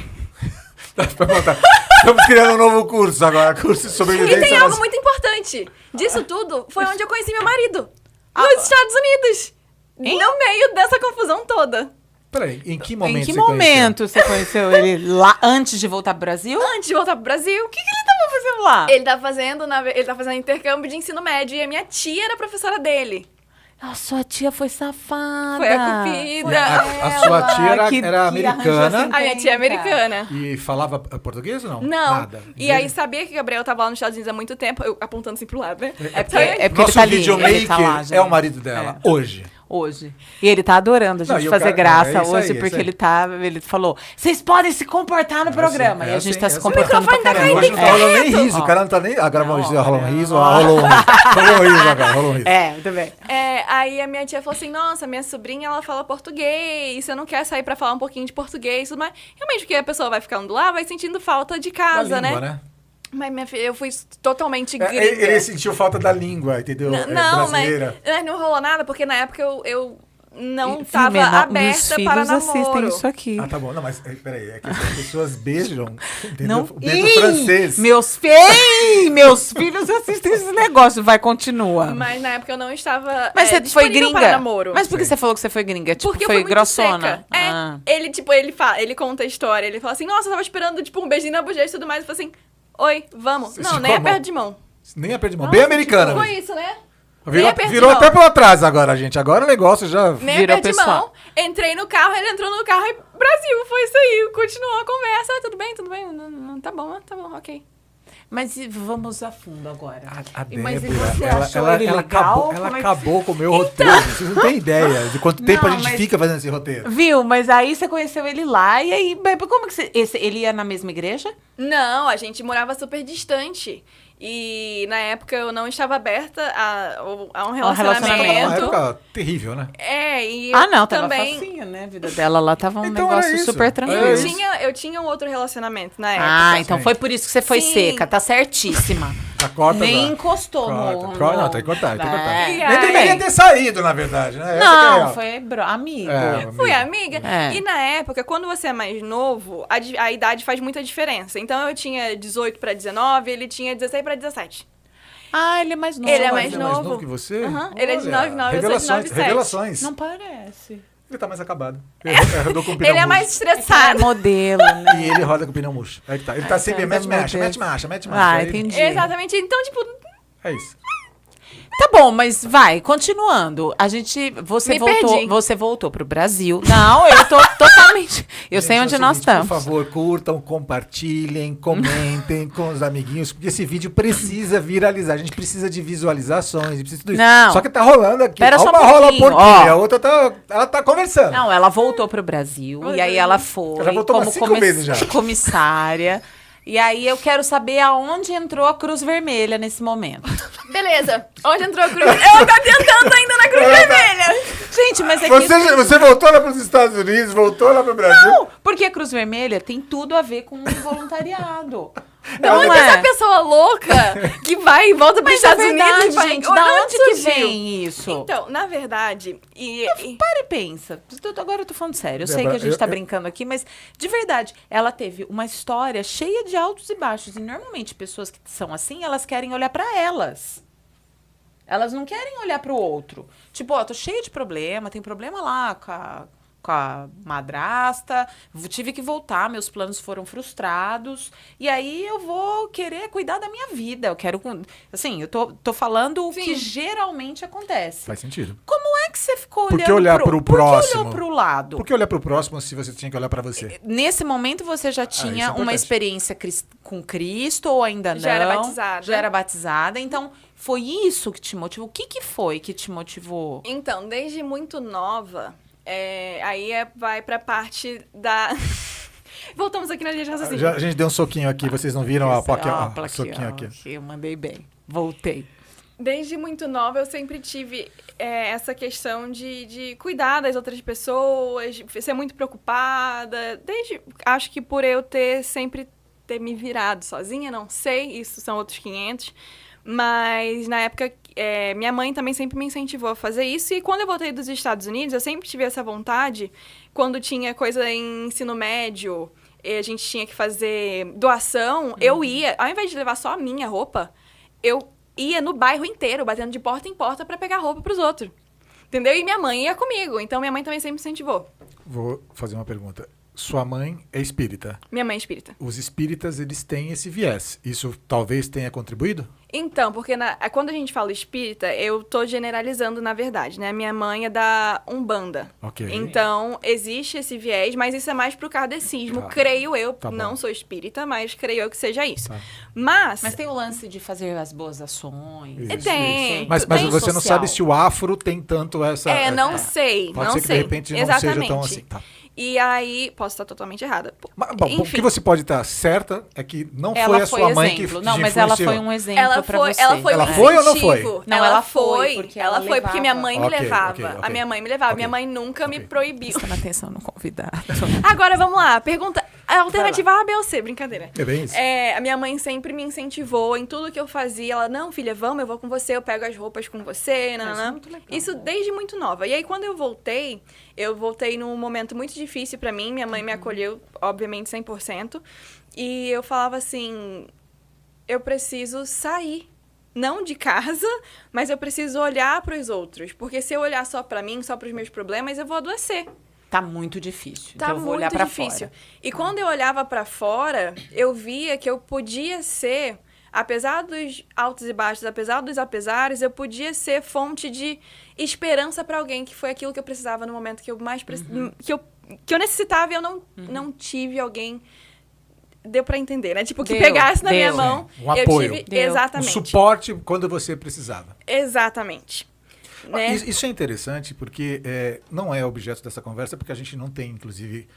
Estamos criando um novo curso agora, curso de E sobrevivência. tem nas- algo muito importante. Disso tudo, foi onde eu conheci meu marido. Nos Estados Unidos. No meio dessa confusão toda. Peraí, em que momento Em que você conheceu? momento você conheceu ele lá antes de voltar pro Brasil? O Antes de voltar pro Brasil, que ele tava fazendo lá? ele tá fazendo intercâmbio de ensino médio e a minha tia era professora dele. A sua tia foi safada. Foi a cupida. A sua tia que era americana A minha tia é americana. e falava português ou não? Não. Nada. E aí sabia que o Gabriel tava lá nos Estados Unidos há muito tempo, eu apontando assim pro lado, né? É porque, Sabe? é porque Nosso ele tá ali, videomaker ele tá lá, gente. é o marido dela, hoje. Hoje. E ele tá adorando a Não, gente e o fazer cara- graça é isso hoje, aí, porque isso aí. ele falou, vocês podem se comportar no programa. E a gente tá se comportando pra microfone tá caramba. Hoje não tá rolando nem riso, Ó. o cara não tá nem... Agora vamos dizer, rolou um riso, Ó. rolou um riso. Rolou um riso agora, rolou um riso. É, muito bem. Aí a minha tia falou assim, nossa, minha sobrinha, ela fala português, você não quer sair pra falar um pouquinho de português, tudo mais. Realmente, porque a pessoa vai ficando lá, vai sentindo falta de casa, Da língua, né? Mas minha filha, eu fui totalmente gringa. Ele sentiu falta da língua, entendeu? Não, Brasileira. mas não rolou nada, porque na época eu não E, tava Filomena, meus aberta para filhos assistem namoro. isso aqui. Ah, tá bom. Não, mas peraí, é que as pessoas beijam, entendeu? Não. O dedo Ih, francês. Meus filhos assistem esse negócio. Vai, continua. Mas na época eu não estava Mas você foi disponível gringa? para namoro. Mas por que você falou que você foi gringa? Tipo, Porque eu foi fui muito grossona? seca. É, Ah. ele conta a história. Ele fala assim, nossa, eu tava esperando, tipo, um beijinho na bochecha e tudo mais. Eu falei assim, oi, vamos. Você Não, esticou nem a aperto mão. de mão. Nem aperto de mão. Bem americana. Foi mesmo. isso, né? Virou, Nem aperto de virou mão. até pela trás agora, gente. Agora o negócio já... Nem Virou aperto de pessoal. mão. Entrei no carro, ele entrou no carro e Brasil, foi isso aí. Continuou a conversa. Tudo bem, tudo bem. Tá bom, ok. Mas vamos a fundo agora. A Mas e Débora, você achou ele legal? acabou, ela Como é que- acabou com o meu roteiro. Vocês não têm ideia de quanto tempo a Não, gente mas- fica fazendo esse roteiro. Viu? Mas aí você conheceu ele lá, e aí, como que você... ele ia na mesma igreja? Não, a gente morava super distante. E na época eu não estava aberta a um Uma relacionamento. época terrível, né? E Ah, eu não, tava também. facinho, né? A vida dela lá tava um Então era negócio isso. super É tranquilo. isso. Eu tinha um outro relacionamento na época. Ah, então Sim. foi por isso que você foi Sim. seca, tá certíssima. Já corta Nem agora. encostou Corta. Não, tem que cortar, tem que cortar. É. E Nem aí- deveria ter saído, na verdade, né? Essa que é a Não, real. foi amigo. É, Fui amiga. É. E na época, quando você é mais novo, a idade faz muita diferença. Então eu tinha 18 pra 19, ele tinha 16 pra 17. Ah, ele é mais novo. Ele é Mas mais ele é mais novo. novo que você? Aham, ele é de Olha, 99, eu sou de revelações, 97. revelações. Não parece. Ele tá mais acabado. Ele rodou com o pneu Ele é murcho. mais É estressado. modelo, né? E ele roda com o pneu murcho. Aí que tá. Ele tá sempre tá, mete meu marcha, Deus. mete marcha, mete marcha. Ah, Aí- entendi. Exatamente. Então, tipo, É isso. Tá bom, mas vai, continuando. Perdi. Você voltou pro Brasil. Não, eu tô totalmente. Eu sei Gente, onde é o nós seguinte, estamos. Por favor, curtam, compartilhem, comentem com os amiguinhos, porque esse vídeo precisa viralizar. A gente precisa de visualizações, precisa de tudo isso. Não. Só que tá rolando aqui. Pera só Uma um rola pouquinho, porquê, ó. a outra ela tá conversando. Não, ela voltou pro Brasil e aí ela foi Ela voltou como umas 5 vezes já. comissária. E aí eu quero saber aonde entrou a Cruz Vermelha nesse momento. Beleza. Onde entrou a cruz? Ela tá tentando ainda na cruz vermelha. Gente, mas é que... Você voltou lá pros Estados Unidos, voltou lá pro Brasil? Não, porque a Cruz Vermelha tem tudo a ver com o voluntariado. Da onde essa pessoa louca que vai e volta para os Mas é Estados verdade, Unidos? Vai- gente. Onde Da onde que surgiu? vem isso? Então, na verdade, Para e pensa. Agora eu tô falando sério. Eu sei Débora, que a gente tá eu- brincando aqui, mas de verdade, ela teve uma história cheia de altos e baixos. E normalmente pessoas que são assim, elas querem olhar pra elas. Elas não querem olhar pro outro. Tipo, ó, tô cheia de problema, tem problema lá com a madrasta, tive que voltar, meus planos foram frustrados, e aí eu vou querer cuidar da minha vida. Eu quero. Assim, eu tô falando o Sim. que geralmente acontece. Faz sentido. Como é que você ficou Por olhando que olhar pro Por que próximo? olhou pro lado? Por que olhar pro próximo se você tinha que olhar pra você? Nesse momento você já isso é tinha uma importante. experiência com Cristo ou ainda não? Já era batizada. Já era batizada. Então, foi isso que te motivou? O que foi que te motivou? Então, desde muito nova, vai pra parte da... Voltamos aqui na linha de raciocínio. A gente deu um soquinho aqui, vocês não viram a plaquinha? Ó, O soquinho aqui. Eu mandei bem. Voltei. Desde muito nova, eu sempre tive essa questão de cuidar das outras pessoas, de ser muito preocupada. Acho que por eu sempre ter me virado sozinha, não sei, isso são outros 500. Mas, na época, minha mãe também sempre me incentivou a fazer isso. E quando eu voltei dos Estados Unidos, eu sempre tive essa vontade. Quando tinha coisa em ensino médio, e a gente tinha que fazer doação, eu ia, ao invés de levar só a minha roupa, eu ia no bairro inteiro, batendo de porta em porta pra pegar roupa pros outros. Entendeu? E minha mãe ia comigo. Então, minha mãe também sempre me incentivou. Vou fazer uma pergunta. Sua mãe é espírita. Minha mãe é espírita. Os espíritas, eles têm esse viés. Isso talvez tenha contribuído? Então, porque quando a gente fala espírita, eu tô generalizando, na verdade, né? Minha mãe é da Umbanda. Ok. Então, existe esse viés, mas isso é mais pro kardecismo, Tá. creio eu. Tá bom. Não sou espírita, mas creio eu que seja isso. Tá. Mas Mas tem o lance de fazer as boas ações. Isso, tem. Mas Tem você não social. sabe se o afro tem tanto essa... não sei, Pode não ser que sei. de repente não Exatamente. seja tão assim. Tá. E aí, posso estar totalmente errada. Mas, bom, o Enfim. que você pode estar certa é que não Ela foi a sua mãe que exemplo. te Não, mas ela influenciou. foi um exemplo Ela pra foi, você. ela foi Ela um foi ou não incentivo. foi? Não, ela foi, porque ela Ela foi porque minha mãe me Ok, levava. ok, ok. A minha mãe me levava. Ok. Minha mãe nunca me Ok. proibiu. Prestando atenção no convidado. Agora, vamos lá. Pergunta... A alternativa A, B ou C, brincadeira. É bem isso. A minha mãe sempre me incentivou em tudo que eu fazia. Ela, não, filha, vamos, eu vou com você, eu pego as roupas com você, Isso é nananã. muito legal. Isso desde muito nova. E aí, quando eu voltei num momento muito difícil pra mim. Minha mãe me acolheu, obviamente, 100%. E eu falava assim, eu preciso sair. Não de casa, mas eu preciso olhar pros outros. Porque se eu olhar só pra mim, só pros meus problemas, eu vou adoecer. Tá muito difícil. Tá então eu vou muito olhar pra difícil. fora. E quando eu olhava pra fora, eu via que eu podia ser, apesar dos altos e baixos, apesar dos apesares, eu podia ser fonte de esperança pra alguém, que foi aquilo que eu precisava no momento que eu mais que eu necessitava e eu não tive alguém. Deu pra entender, né? Tipo, que Deu, pegasse na minha deu. mão. Um eu apoio. tive Deu. Um exatamente. suporte quando você precisava. Exatamente. Né? Isso é interessante porque não é objeto dessa conversa, porque a gente não tem, inclusive,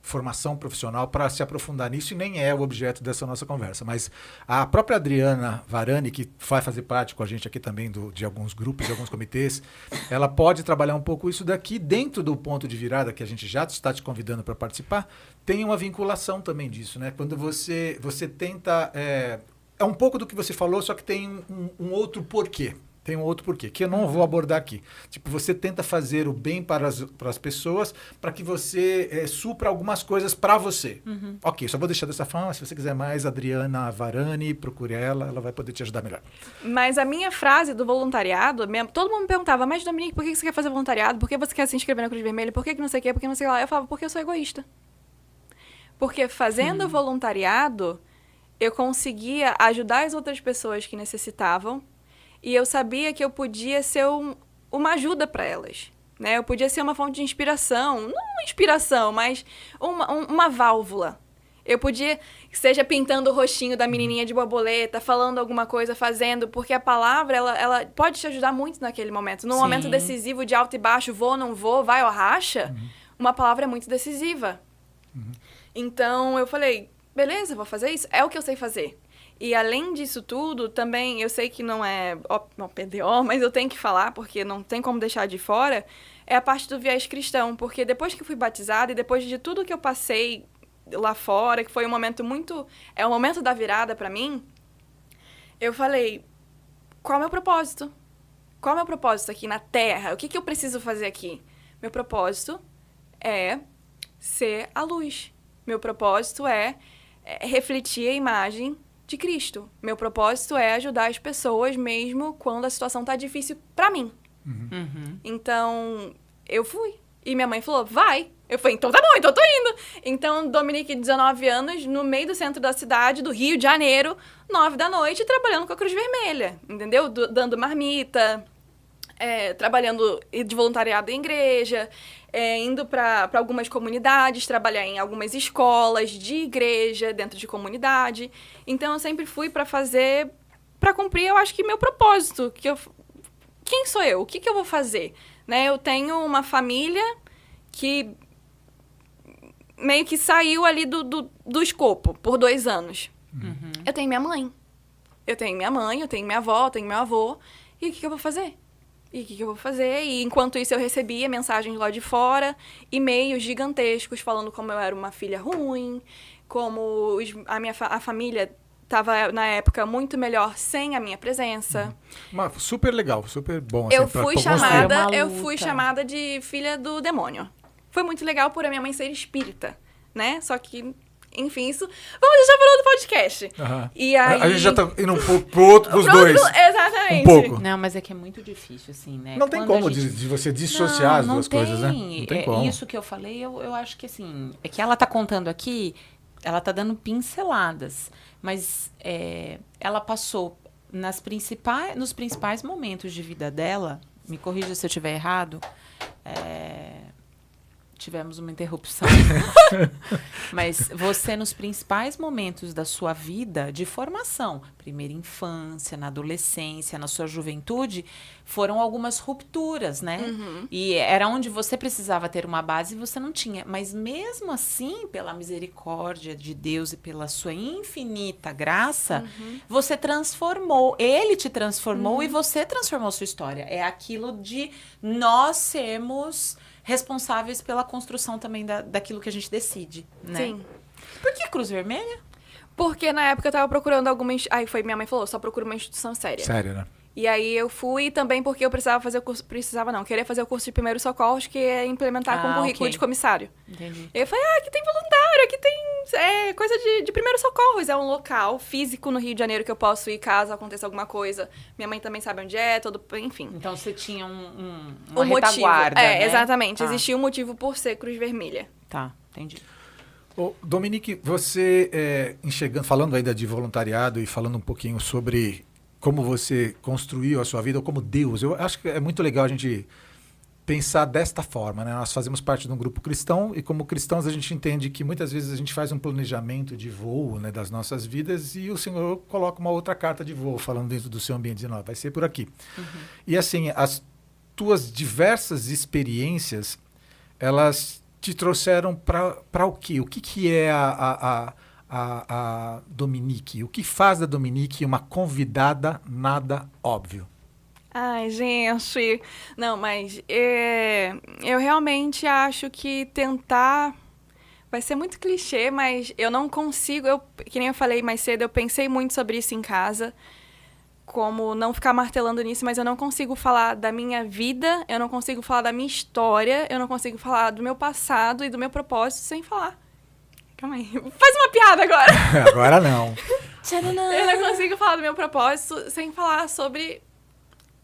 formação profissional para se aprofundar nisso e nem é o objeto dessa nossa conversa. Mas a própria Adriana Varani, que vai fazer parte com a gente aqui também de alguns grupos, de alguns comitês, ela pode trabalhar um pouco isso daqui dentro do ponto de virada que a gente já está te convidando para participar. Tem uma vinculação também disso, né? Quando você tenta... É um pouco do que você falou, só que tem um outro porquê. Tem um outro porquê, que eu não vou abordar aqui. Tipo, você tenta fazer o bem para as pessoas para que você supra algumas coisas para você. Ok, só vou deixar dessa forma. Se você quiser mais, Adriana Varani, procure ela vai poder te ajudar melhor. Mas a minha frase do voluntariado, todo mundo me perguntava, mas Dominique, por que você quer fazer voluntariado? Por que você quer se inscrever na Cruz Vermelha? Por que não sei o quê? Por que não sei lá? Eu falava, porque eu sou egoísta. Porque fazendo voluntariado, eu conseguia ajudar as outras pessoas que necessitavam E eu sabia que eu podia ser uma ajuda para elas. Né? Eu podia ser uma fonte de inspiração. Não uma inspiração, mas uma válvula. Eu podia, seja pintando o rostinho da menininha de borboleta, falando alguma coisa, fazendo, porque a palavra, ela pode te ajudar muito naquele momento. Num momento decisivo de alto e baixo, vou, não vou, vai ou racha, uma palavra é muito decisiva. Então, eu falei, beleza, vou fazer isso. É o que eu sei fazer. E, além disso tudo, também, eu sei que não é PDO, mas eu tenho que falar, porque não tem como deixar de fora, é a parte do viés cristão. Porque depois que eu fui batizada e depois de tudo que eu passei lá fora, que foi um momento muito... É o momento da virada pra mim. Eu falei, qual é o meu propósito? Qual é o meu propósito aqui na Terra? O que eu preciso fazer aqui? Meu propósito é ser a luz. Meu propósito é refletir a imagem de Cristo. Meu propósito é ajudar as pessoas mesmo quando a situação tá difícil pra mim. Então, eu fui. E minha mãe falou, vai. Eu falei, então tá bom, então eu tô indo. Então, Dominique, 19 anos, no meio do centro da cidade, do Rio de Janeiro, 9 da noite, trabalhando com a Cruz Vermelha, entendeu? Dando marmita, trabalhando de voluntariado em igreja, indo para algumas comunidades, trabalhar em algumas escolas de igreja, dentro de comunidade. Então, eu sempre fui para cumprir, eu acho que meu propósito. Quem sou eu? O que eu vou fazer? Né? Eu tenho uma família que meio que saiu ali do escopo por 2 anos. Eu tenho minha mãe. Eu tenho minha avó, eu tenho meu avô. E o que eu vou fazer? E enquanto isso eu recebia mensagens lá de fora, e-mails gigantescos falando como eu era uma filha ruim, como a família estava, na época, muito melhor sem a minha presença. Super legal, super bom. Assim, Eu fui chamada de filha do demônio. Foi muito legal por a minha mãe ser espírita, né? Só que, enfim, isso... Vamos deixar para outro podcast. E aí... A gente já tá indo um pouco pro outro, pros dois. Exatamente. Um pouco. Não, mas é que é muito difícil, assim, né? Não tem como de você dissociar as duas coisas, né? Não tem como. Isso que eu falei, eu acho que, assim... É que ela tá contando aqui, ela tá dando pinceladas. Mas ela passou nos principais momentos de vida dela, me corrija se eu estiver errado, tivemos uma interrupção. Mas você, nos principais momentos da sua vida de formação, primeira infância, na adolescência, na sua juventude, foram algumas rupturas, né? E era onde você precisava ter uma base e você não tinha. Mas mesmo assim, pela misericórdia de Deus e pela sua infinita graça, você transformou. Ele te transformou e você transformou sua história. É aquilo de nós sermos responsáveis pela construção também daquilo que a gente decide, né? Sim. Por que Cruz Vermelha? Porque na época eu tava procurando alguma... Aí minha mãe falou, só procura uma instituição séria. Sério, né? E aí eu fui também porque eu precisava fazer o curso... Queria fazer o curso de primeiros socorros, que é implementar com currículo de comissário. Entendi. Eu falei, aqui tem voluntário, aqui tem coisa de primeiros socorros. É um local físico no Rio de Janeiro que eu posso ir caso aconteça alguma coisa. Minha mãe também sabe onde é, enfim. Então você tinha uma retaguarda, motivo. né? Exatamente. Existia um motivo por ser Cruz Vermelha. Tá, entendi. Dominique, você falando ainda de voluntariado e falando um pouquinho sobre como você construiu a sua vida, ou como Deus, eu acho que é muito legal a gente pensar desta forma, né? Nós fazemos parte de um grupo cristão e como cristãos a gente entende que muitas vezes a gente faz um planejamento de voo, né, das nossas vidas e o Senhor coloca uma outra carta de voo falando dentro do seu ambiente, dizendo, vai ser por aqui. E assim, as tuas diversas experiências, elas te trouxeram para o quê? O que é a Dominique? O que faz da Dominique uma convidada nada óbvio? Ai, gente... Não, mas eu realmente acho que tentar... Vai ser muito clichê, mas eu não consigo... que nem eu falei mais cedo, eu pensei muito sobre isso em casa, como não ficar martelando nisso, mas eu não consigo falar da minha vida, eu não consigo falar da minha história, eu não consigo falar do meu passado e do meu propósito sem falar. Calma aí. Faz uma piada agora. Agora não. Eu não consigo falar do meu propósito sem falar sobre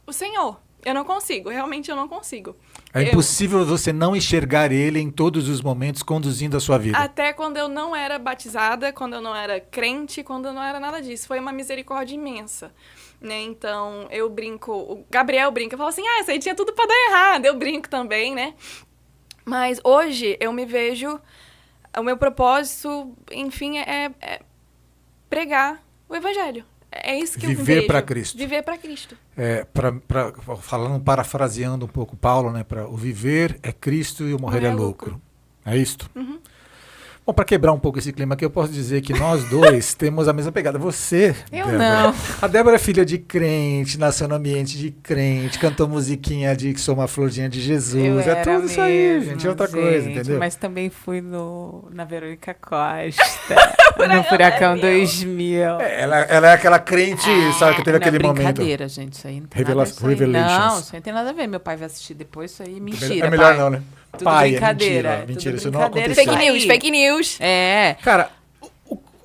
o Senhor. Eu não consigo. Realmente eu não consigo. É impossível você não enxergar ele em todos os momentos conduzindo a sua vida. Até quando eu não era batizada, quando eu não era crente, quando eu não era nada disso. Foi uma misericórdia imensa. né? Então, eu brinco, o Gabriel brinca, fala assim, isso aí tinha tudo pra dar errado. Eu brinco também, né? Mas hoje eu me vejo, o meu propósito, enfim, é pregar o evangelho. É isso que eu vejo. Viver para Cristo. Viver para Cristo. Falando, parafraseando um pouco Paulo, né? O viver é Cristo e o morrer é lucro. É isto? Uhum. Bom, para quebrar um pouco esse clima aqui, eu posso dizer que nós dois temos a mesma pegada. Você, Eu Débora, não. A Débora é filha de crente, nasceu no ambiente de crente, cantou musiquinha de que sou uma florzinha de Jesus. É tudo isso aí, gente. É outra coisa, entendeu? Mas também fui na Verônica Costa, no Furacão 2000. Ela é aquela crente, sabe, que teve aquele não, momento. brincadeira, gente. Isso aí não tem nada a ver. Revelations. Não, isso aí não tem nada a ver. Meu pai vai assistir depois, isso aí é mentira, É melhor pai. não, né? Tudo Pai, brincadeira. é mentira, isso não brincadeira. aconteceu. Fake news. É. Cara,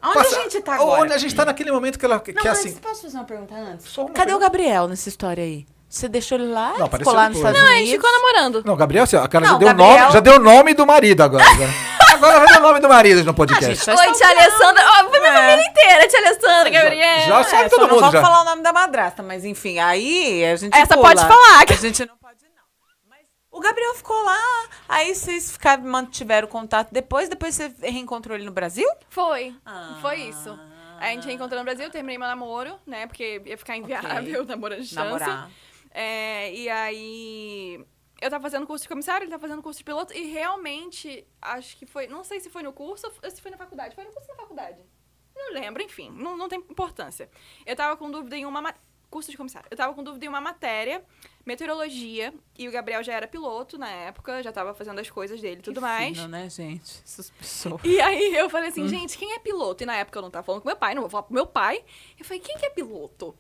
Onde a gente tá agora? Onde a gente tá naquele momento que ela que Não, é antes, assim. posso fazer uma pergunta antes? Só uma Cadê pergunta. o Gabriel nessa história aí? Você deixou ele lá? Não, Ficou apareceu lá nos depois. Estados Não, a Unidos? gente ficou namorando. Não, Gabriel, a cara Não, já Gabriel- deu o nome do marido agora. Agora vai dar o nome do marido no podcast. gente, Oi, tia Alessandra. Ó, foi minha família inteira, tia Alessandra, Gabriel. já sabe Só todo não mundo vamos já. falar o nome da madrasta, mas enfim, aí a gente Essa pula. pode falar. A gente não pode, não. Mas o Gabriel ficou lá, aí vocês mantiveram contato depois você reencontrou ele no Brasil? Foi. Ah. Foi isso. A gente reencontrou no Brasil, terminei meu namoro, né? Porque ia ficar inviável namoro à distância. Namorar. E aí, eu tava fazendo curso de comissário, ele tava fazendo curso de piloto, e realmente, acho que foi, não sei se foi no curso ou se foi na faculdade. Foi no curso da faculdade. Não lembro, enfim, não tem importância. Eu tava com dúvida em curso de comissário. Eu tava com dúvida em uma matéria, meteorologia, e o Gabriel já era piloto na época, já tava fazendo as coisas dele e tudo mais. Fino, né, gente? Essas pessoas. E aí eu falei assim, gente, quem é piloto? E na época eu não tava falando com meu pai, não vou falar pro meu pai. Eu falei, quem que é piloto?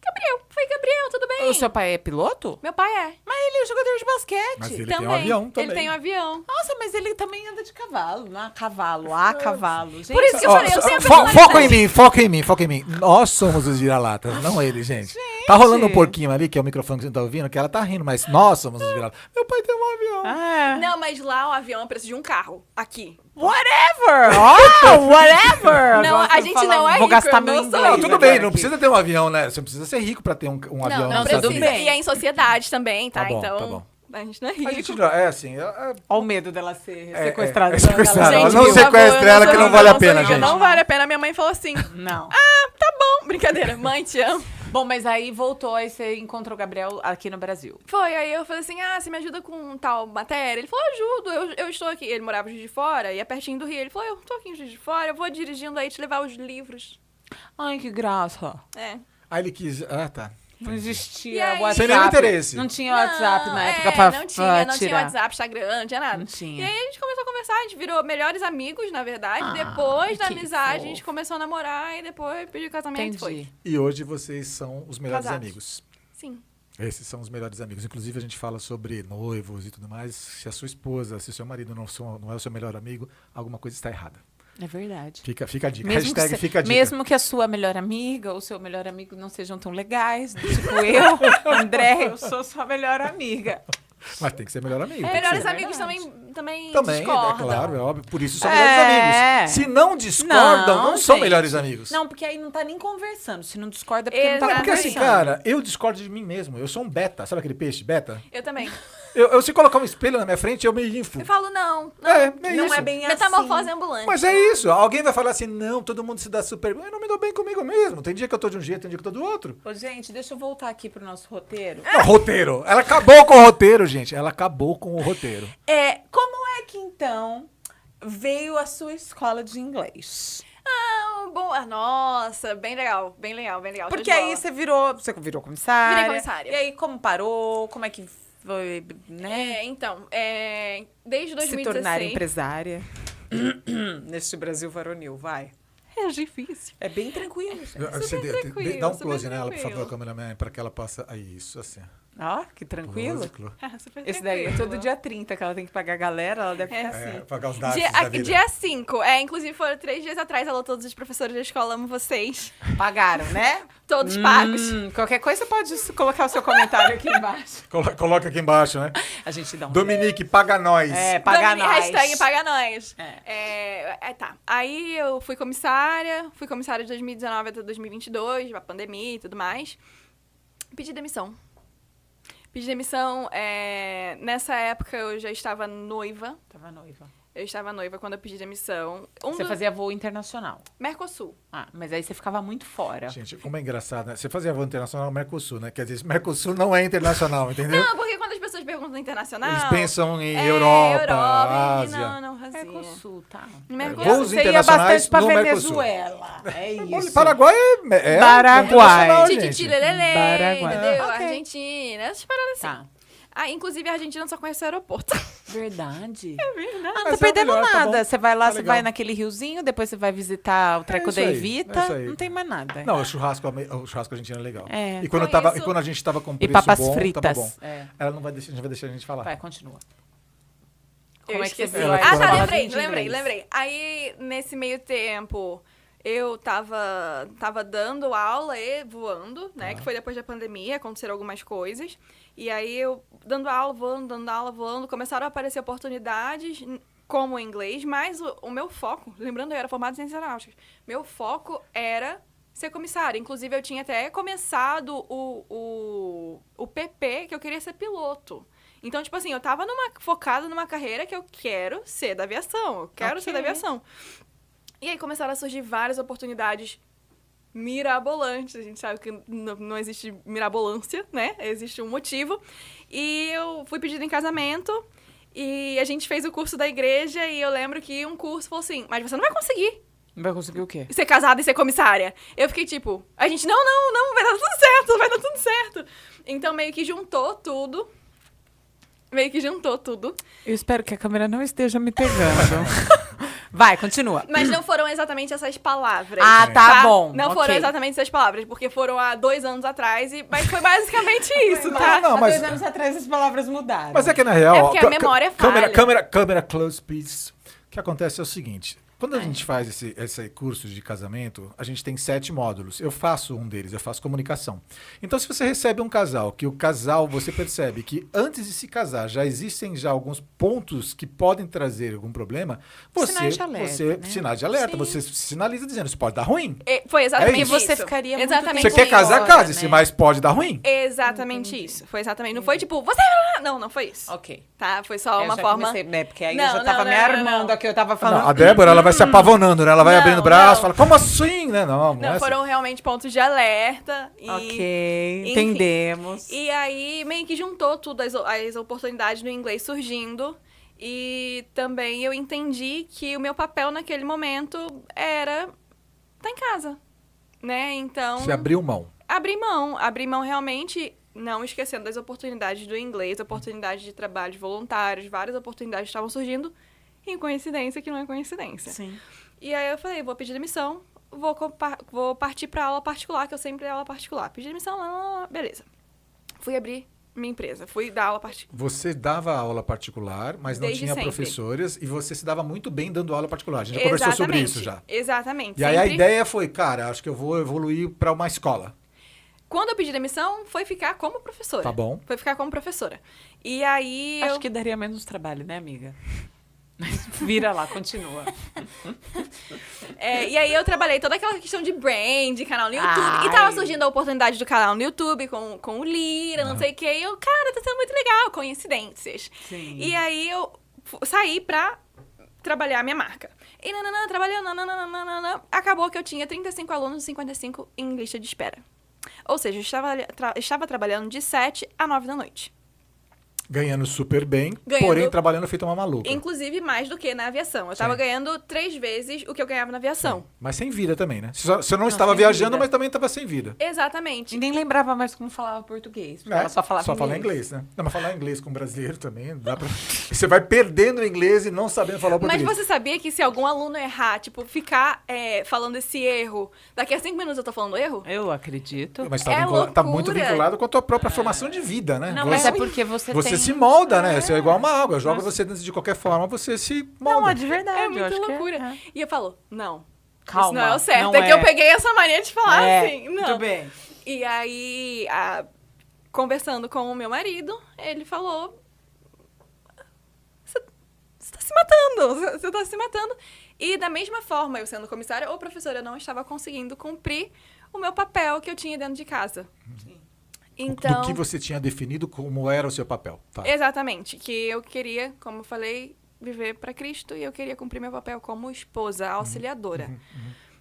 Gabriel. Falei, Gabriel, tudo bem? O seu pai é piloto? Meu pai é. Mas ele é jogador de basquete. Mas ele também. tem um avião também. Ele tem um avião. Nossa, mas ele também anda de cavalo, não é cavalo, a cavalo. Gente, Por isso que eu Ó, falei, eu tenho a foca em mim. Nós somos os vira-latas, não ele, gente. Tá rolando um porquinho ali, que é o microfone que você não tá ouvindo, que ela tá rindo, mas nós somos os vira-latas. Meu pai tem um avião. Ah, Não, mas lá o avião é o preço de um carro. Aqui. whatever! Oh, whatever! Não, Agora a eu gente falo, não é Vou rico, gastar eu meu não sou inglês. Não, rico. tudo bem, agora não aqui. precisa ter um avião, né? Você não precisa ser rico pra ter um avião Não nos Estados precisa. Unidos. E é em sociedade também, tá? Tá bom, Então, tá bom. a gente não é A rico. gente é assim, Olha o medo dela ser É, sequestrada. é sequestrada. Ela Ela Gente, não por sequestra favor, ela eu que não sou vale a rica, pena, eu sou rica. gente. Não vale a pena. Minha mãe falou assim, Não. tá bom. Brincadeira, mãe, te amo. Bom, mas aí voltou, aí você encontrou o Gabriel aqui no Brasil. Foi, aí eu falei assim, você me ajuda com tal matéria? Ele falou, ajudo, eu estou aqui. Ele morava em Juiz de Fora, e é pertinho do Rio. Ele falou, eu tô aqui em Juiz de Fora, eu vou dirigindo aí te levar os livros. Ai, que graça. É. Aí ele quis. Ah, tá. Não E existia aí? WhatsApp. Sem nenhum interesse. Não tinha WhatsApp na época não pra tinha, pra não tinha tirar. WhatsApp, Instagram, não tinha nada. Não tinha. E aí a gente começou a conversar, a gente virou melhores amigos, na verdade. Depois da que amizade, a gente fofo. começou a namorar e depois pediu casamento e foi. Entendi. E hoje vocês são os melhores Casados. amigos. Sim. Esses são os melhores amigos. Inclusive, a gente fala sobre noivos e tudo mais. Se a sua esposa, se o seu marido não é o seu melhor amigo, alguma coisa está errada. É verdade. Fica a dica. Mesmo Hashtag que, fica a dica. mesmo que a sua melhor amiga ou seu melhor amigo não sejam tão legais, tipo eu, André, eu sou sua melhor amiga. Mas tem que ser melhor amigo. tem que Melhores ser. amigos verdade. também Também, discordam. é claro, é óbvio. Por isso são É. melhores amigos. Se não discordam, não são gente. melhores amigos. Não, porque aí não tá nem conversando. Se não discorda, é porque não tá Exato. Porque assim, conversando. cara, eu discordo de mim mesmo. Eu sou um beta. Sabe aquele peixe beta? Eu também. Eu se colocar um espelho na minha frente, eu me info. Eu falo, não. Não isso. é bem Metamorfose assim. ambulante. Mas é isso. Alguém vai falar assim, não, todo mundo se dá super bem. Eu não me dou bem comigo mesmo. Tem dia que eu tô de um jeito, tem dia que eu tô do outro. Ô, gente, deixa eu voltar aqui pro nosso roteiro. Não, roteiro. Ela acabou com o roteiro, gente. Ela acabou com o roteiro. Como é que, então, veio a sua escola de inglês? Nossa, bem legal, bem legal, bem legal. Porque show de aí bola. você virou comissária. Virei comissária. E aí, como parou? Como é que foi, né? Então, desde 2016... Se tornar empresária neste Brasil varonil, vai. É difícil. É bem tranquilo, gente. Você tranquilo, dá um super close nela, por tranquilo. favor, cameraman, para que ela possa... Aí, isso, assim. Ó, que tranquilo. Close. Super Esse daí é tranquilo. todo dia 30 que ela tem que pagar a galera, ela deve ficar assim. Pagar os dados da vida. Dia 5. Inclusive, foram 3 dias atrás. Alô, todos os professores da escola, amo vocês. Pagaram, né? Todos pagos. Qualquer coisa você pode colocar o seu comentário aqui embaixo. Coloca aqui embaixo, né? A gente dá um... Dominique, paga nós. paga nós. Hashtag paga nós. É. Tá. Aí eu fui comissária de 2019 até 2022, a pandemia e tudo mais. Pedi demissão. Pedi demissão, nessa época eu já estava noiva. Eu estava noiva quando eu pedi demissão. Você fazia voo internacional. Mercosul. Ah, mas aí você ficava muito fora. Gente, como é engraçado, né? Você fazia voo internacional no Mercosul, né? Quer dizer, Mercosul não é internacional, entendeu? Não, porque quando as pessoas perguntam internacional... Eles pensam em Europa, e Ásia. não fazia. Mercosul, tá. Voos Você ia internacionais bastante pra no Venezuela. É isso. Paraguai é Paraguai. internacional, gente. Tititirelele, Paraguai. entendeu? Ok. Argentina, essas paradas assim. Tá. Ah, inclusive a Argentina só conhece o aeroporto. Verdade. É verdade. Ah, não Mas tá é perdendo melhor, tá nada. bom. Você vai lá, Tá você legal. vai naquele riozinho, depois você vai visitar o treco isso da aí, Evita. é isso aí. Não tem mais nada. Não, o churrasco argentino é legal. É. E quando, Conheço. e quando a gente tava com E preço papas bom, fritas. tava bom. É. Ela não vai deixar a gente falar. Vai, continua. Eu Como é que você esqueci. viu Ela a ficou escola na- de lembrei. inglês? Aí, nesse meio tempo, eu tava dando aula e voando, né? Que foi depois da pandemia, aconteceram algumas coisas. E aí, eu dando aula, voando, começaram a aparecer oportunidades como inglês, mas o meu foco, lembrando, eu era formada em ciências aeronáuticas, meu foco era ser comissária. Inclusive, eu tinha até começado o PP, que eu queria ser piloto. Então, tipo assim, eu tava focada numa carreira que eu quero ser da aviação. Eu quero ser da aviação. E aí começaram a surgir várias oportunidades mirabolantes. A gente sabe que não existe mirabolância, né? Existe um motivo. E eu fui pedida em casamento e a gente fez o curso da igreja e eu lembro que um curso falou assim, mas você não vai conseguir Não vai conseguir o quê? ser casada e ser comissária. Eu fiquei tipo, a gente, não, vai dar tudo certo. Então meio que juntou tudo. Eu espero que a câmera não esteja me pegando. Vai, continua. Mas não foram exatamente essas palavras. Ah, tá bom, Não ok. foram exatamente essas palavras, porque foram há 2 anos atrás, mas foi basicamente isso, tá? Não, Há mas- 2 anos atrás as palavras mudaram. Mas é que na real... É porque ó, a memória falha. Câmera close, please. O que acontece é o seguinte. Quando a gente faz esse curso de casamento, a gente tem 7 módulos. Eu faço um deles, eu faço comunicação. Então, se você recebe um casal, que o casal, você percebe que antes de se casar, já existem alguns pontos que podem trazer algum problema, Sinais de alerta, né? sinais de alerta, Sim. você sinaliza dizendo, isso pode dar ruim. Foi exatamente É isso. isso. Você ficaria muito exatamente Você tempo quer casar, fora, case-se, né? mas pode dar ruim. Exatamente isso. Foi exatamente. Não foi tipo, você... Não foi isso. Ok. Tá? Foi só Eu uma já forma... comecei, né? Porque aí Não, eu já tava não, me não, armando não. aqui, eu tava falando... Não, a Débora, ela vai se apavorando, né? Ela vai Não, abrindo o braço, não. fala, como assim? Né? Não, Não, é assim. foram realmente pontos de alerta. E, Ok, enfim. entendemos. E aí, meio que juntou tudo, as oportunidades no inglês surgindo. E também eu entendi que o meu papel naquele momento era estar em casa, né? Então... Você abriu mão. Abri mão realmente, não esquecendo das oportunidades do inglês, oportunidades de trabalho de voluntários, várias oportunidades estavam surgindo, em coincidência que não é coincidência. Sim. E aí eu falei, vou pedir demissão, vou partir para aula particular, que eu sempre dei aula particular. Pedi demissão, beleza. Fui abrir minha empresa, fui dar aula particular. Você dava aula particular, mas não Desde tinha sempre. professoras e você se dava muito bem dando aula particular. A gente já conversou sobre isso já. Exatamente. E aí a sempre. ideia foi, cara, acho que eu vou evoluir para uma escola. Quando eu pedi demissão, foi ficar como professora. Tá bom. Foi ficar como professora. E aí Acho que daria menos trabalho, né, amiga? Vira lá, continua. E aí eu trabalhei toda aquela questão de brand, canal no YouTube. Ai. E tava surgindo a oportunidade do canal no YouTube com o Lira, não sei o quê. E eu, cara, tá sendo muito legal, coincidências. Sim. E aí eu saí pra trabalhar a minha marca. E trabalhando, acabou que eu tinha 35 alunos e 55 em lista de espera. Ou seja, eu estava trabalhando de 7 a 9 da noite. Ganhando super bem, Ganhando- porém trabalhando feito uma maluca. Inclusive mais do que na aviação. Eu tava Sim. ganhando 3 vezes o que eu ganhava na aviação. Mas sem vida também, né? Você não estava sem viajando, vida. mas também estava sem vida. Exatamente. E nem lembrava mais como falava português. Porque É, ela só falava fala inglês, né? Não, mas falar inglês com brasileiro também, dá pra... Você vai perdendo o inglês e não sabendo falar o Mas português. você sabia que se algum aluno errar, tipo, ficar falando esse erro, daqui a 5 minutos eu tô falando erro? Eu acredito. Mas É tá muito loucura. vinculado com a tua própria formação de vida, né? Não, você, mas é porque você você tem... se molda, né? Você é igual uma água. Joga você dentro de qualquer forma, você se molda. Não, é de verdade. É eu muita acho que loucura. é. E eu falo, não. Calma, Isso não é o certo. não É que é. eu peguei essa mania de falar É, assim. Não. muito bem. E aí, conversando com o meu marido, ele falou: Você tá se matando, você tá se matando. E da mesma forma, eu sendo comissária ou professora, eu não estava conseguindo cumprir o meu papel que eu tinha dentro de casa. Então, Do que você tinha definido como era o seu papel. Tá. exatamente, que eu queria, como eu falei, viver para Cristo e eu queria cumprir meu papel como esposa, auxiliadora.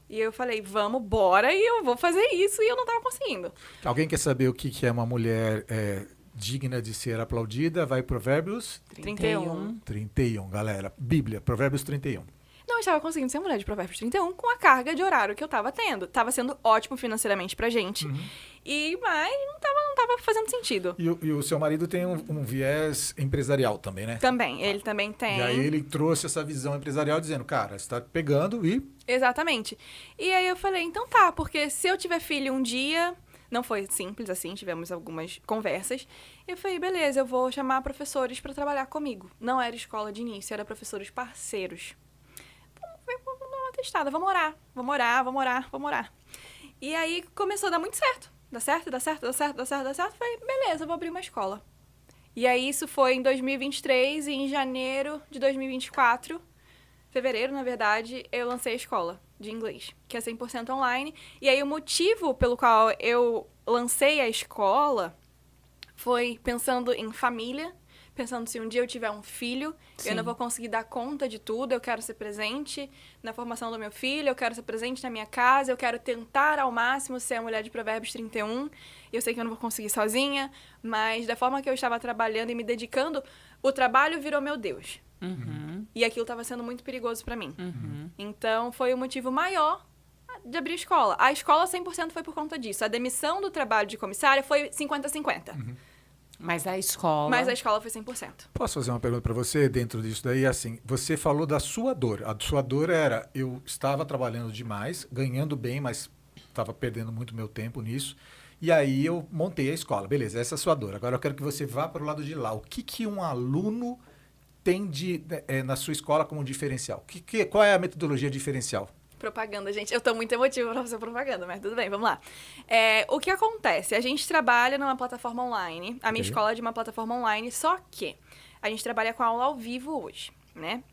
E eu falei, vamos, bora, e eu vou fazer isso, e eu não tava conseguindo. Alguém quer saber o que é uma mulher digna de ser aplaudida? Vai Provérbios 31. 31, galera. Bíblia, Provérbios 31. Não estava conseguindo ser mulher de Provérbios 31 com a carga de horário que eu tava tendo. Tava sendo ótimo financeiramente pra gente, mas não tava fazendo sentido. E o seu marido tem um viés empresarial também, né? Também, ele também tem. E aí ele trouxe essa visão empresarial dizendo, cara, você tá pegando e... Exatamente. E aí eu falei, então tá, porque se eu tiver filho um dia... Não foi simples assim, tivemos algumas conversas. Eu falei, beleza, eu vou chamar professores para trabalhar comigo. Não era escola de início, era professores parceiros. Vamos dar uma testada, vamos orar. E aí começou a dar muito certo. Dá certo. Falei, beleza, eu vou abrir uma escola. E aí isso foi em 2023 e em janeiro de 2024, fevereiro, na verdade, eu lancei a escola de inglês, que é 100% online. E aí o motivo pelo qual eu lancei a escola foi pensando em família, pensando se um dia eu tiver um filho, eu não vou conseguir dar conta de tudo, eu quero ser presente na formação do meu filho, eu quero ser presente na minha casa, eu quero tentar ao máximo ser a mulher de Provérbios 31. Eu sei que eu não vou conseguir sozinha, mas da forma que eu estava trabalhando e me dedicando, o trabalho virou meu Deus. E aquilo estava sendo muito perigoso para mim. Então, foi o motivo maior de abrir a escola. A escola 100% foi por conta disso. A demissão do trabalho de comissária foi 50-50. Mas a escola... Mas a escola foi 100%. Posso fazer uma pergunta para você dentro disso daí? Assim, você falou da sua dor. A sua dor era, eu estava trabalhando demais, ganhando bem, mas estava perdendo muito meu tempo nisso. E aí eu montei a escola. Beleza, essa é a sua dor. Agora eu quero que você vá para o lado de lá. O que um aluno tem na sua escola como diferencial? Qual é a metodologia diferencial? Propaganda, gente. Eu tô muito emotiva pra fazer propaganda, mas tudo bem, vamos lá. O que acontece? A gente trabalha numa plataforma online. A minha escola é de uma plataforma online, só que a gente trabalha com aula ao vivo hoje, né?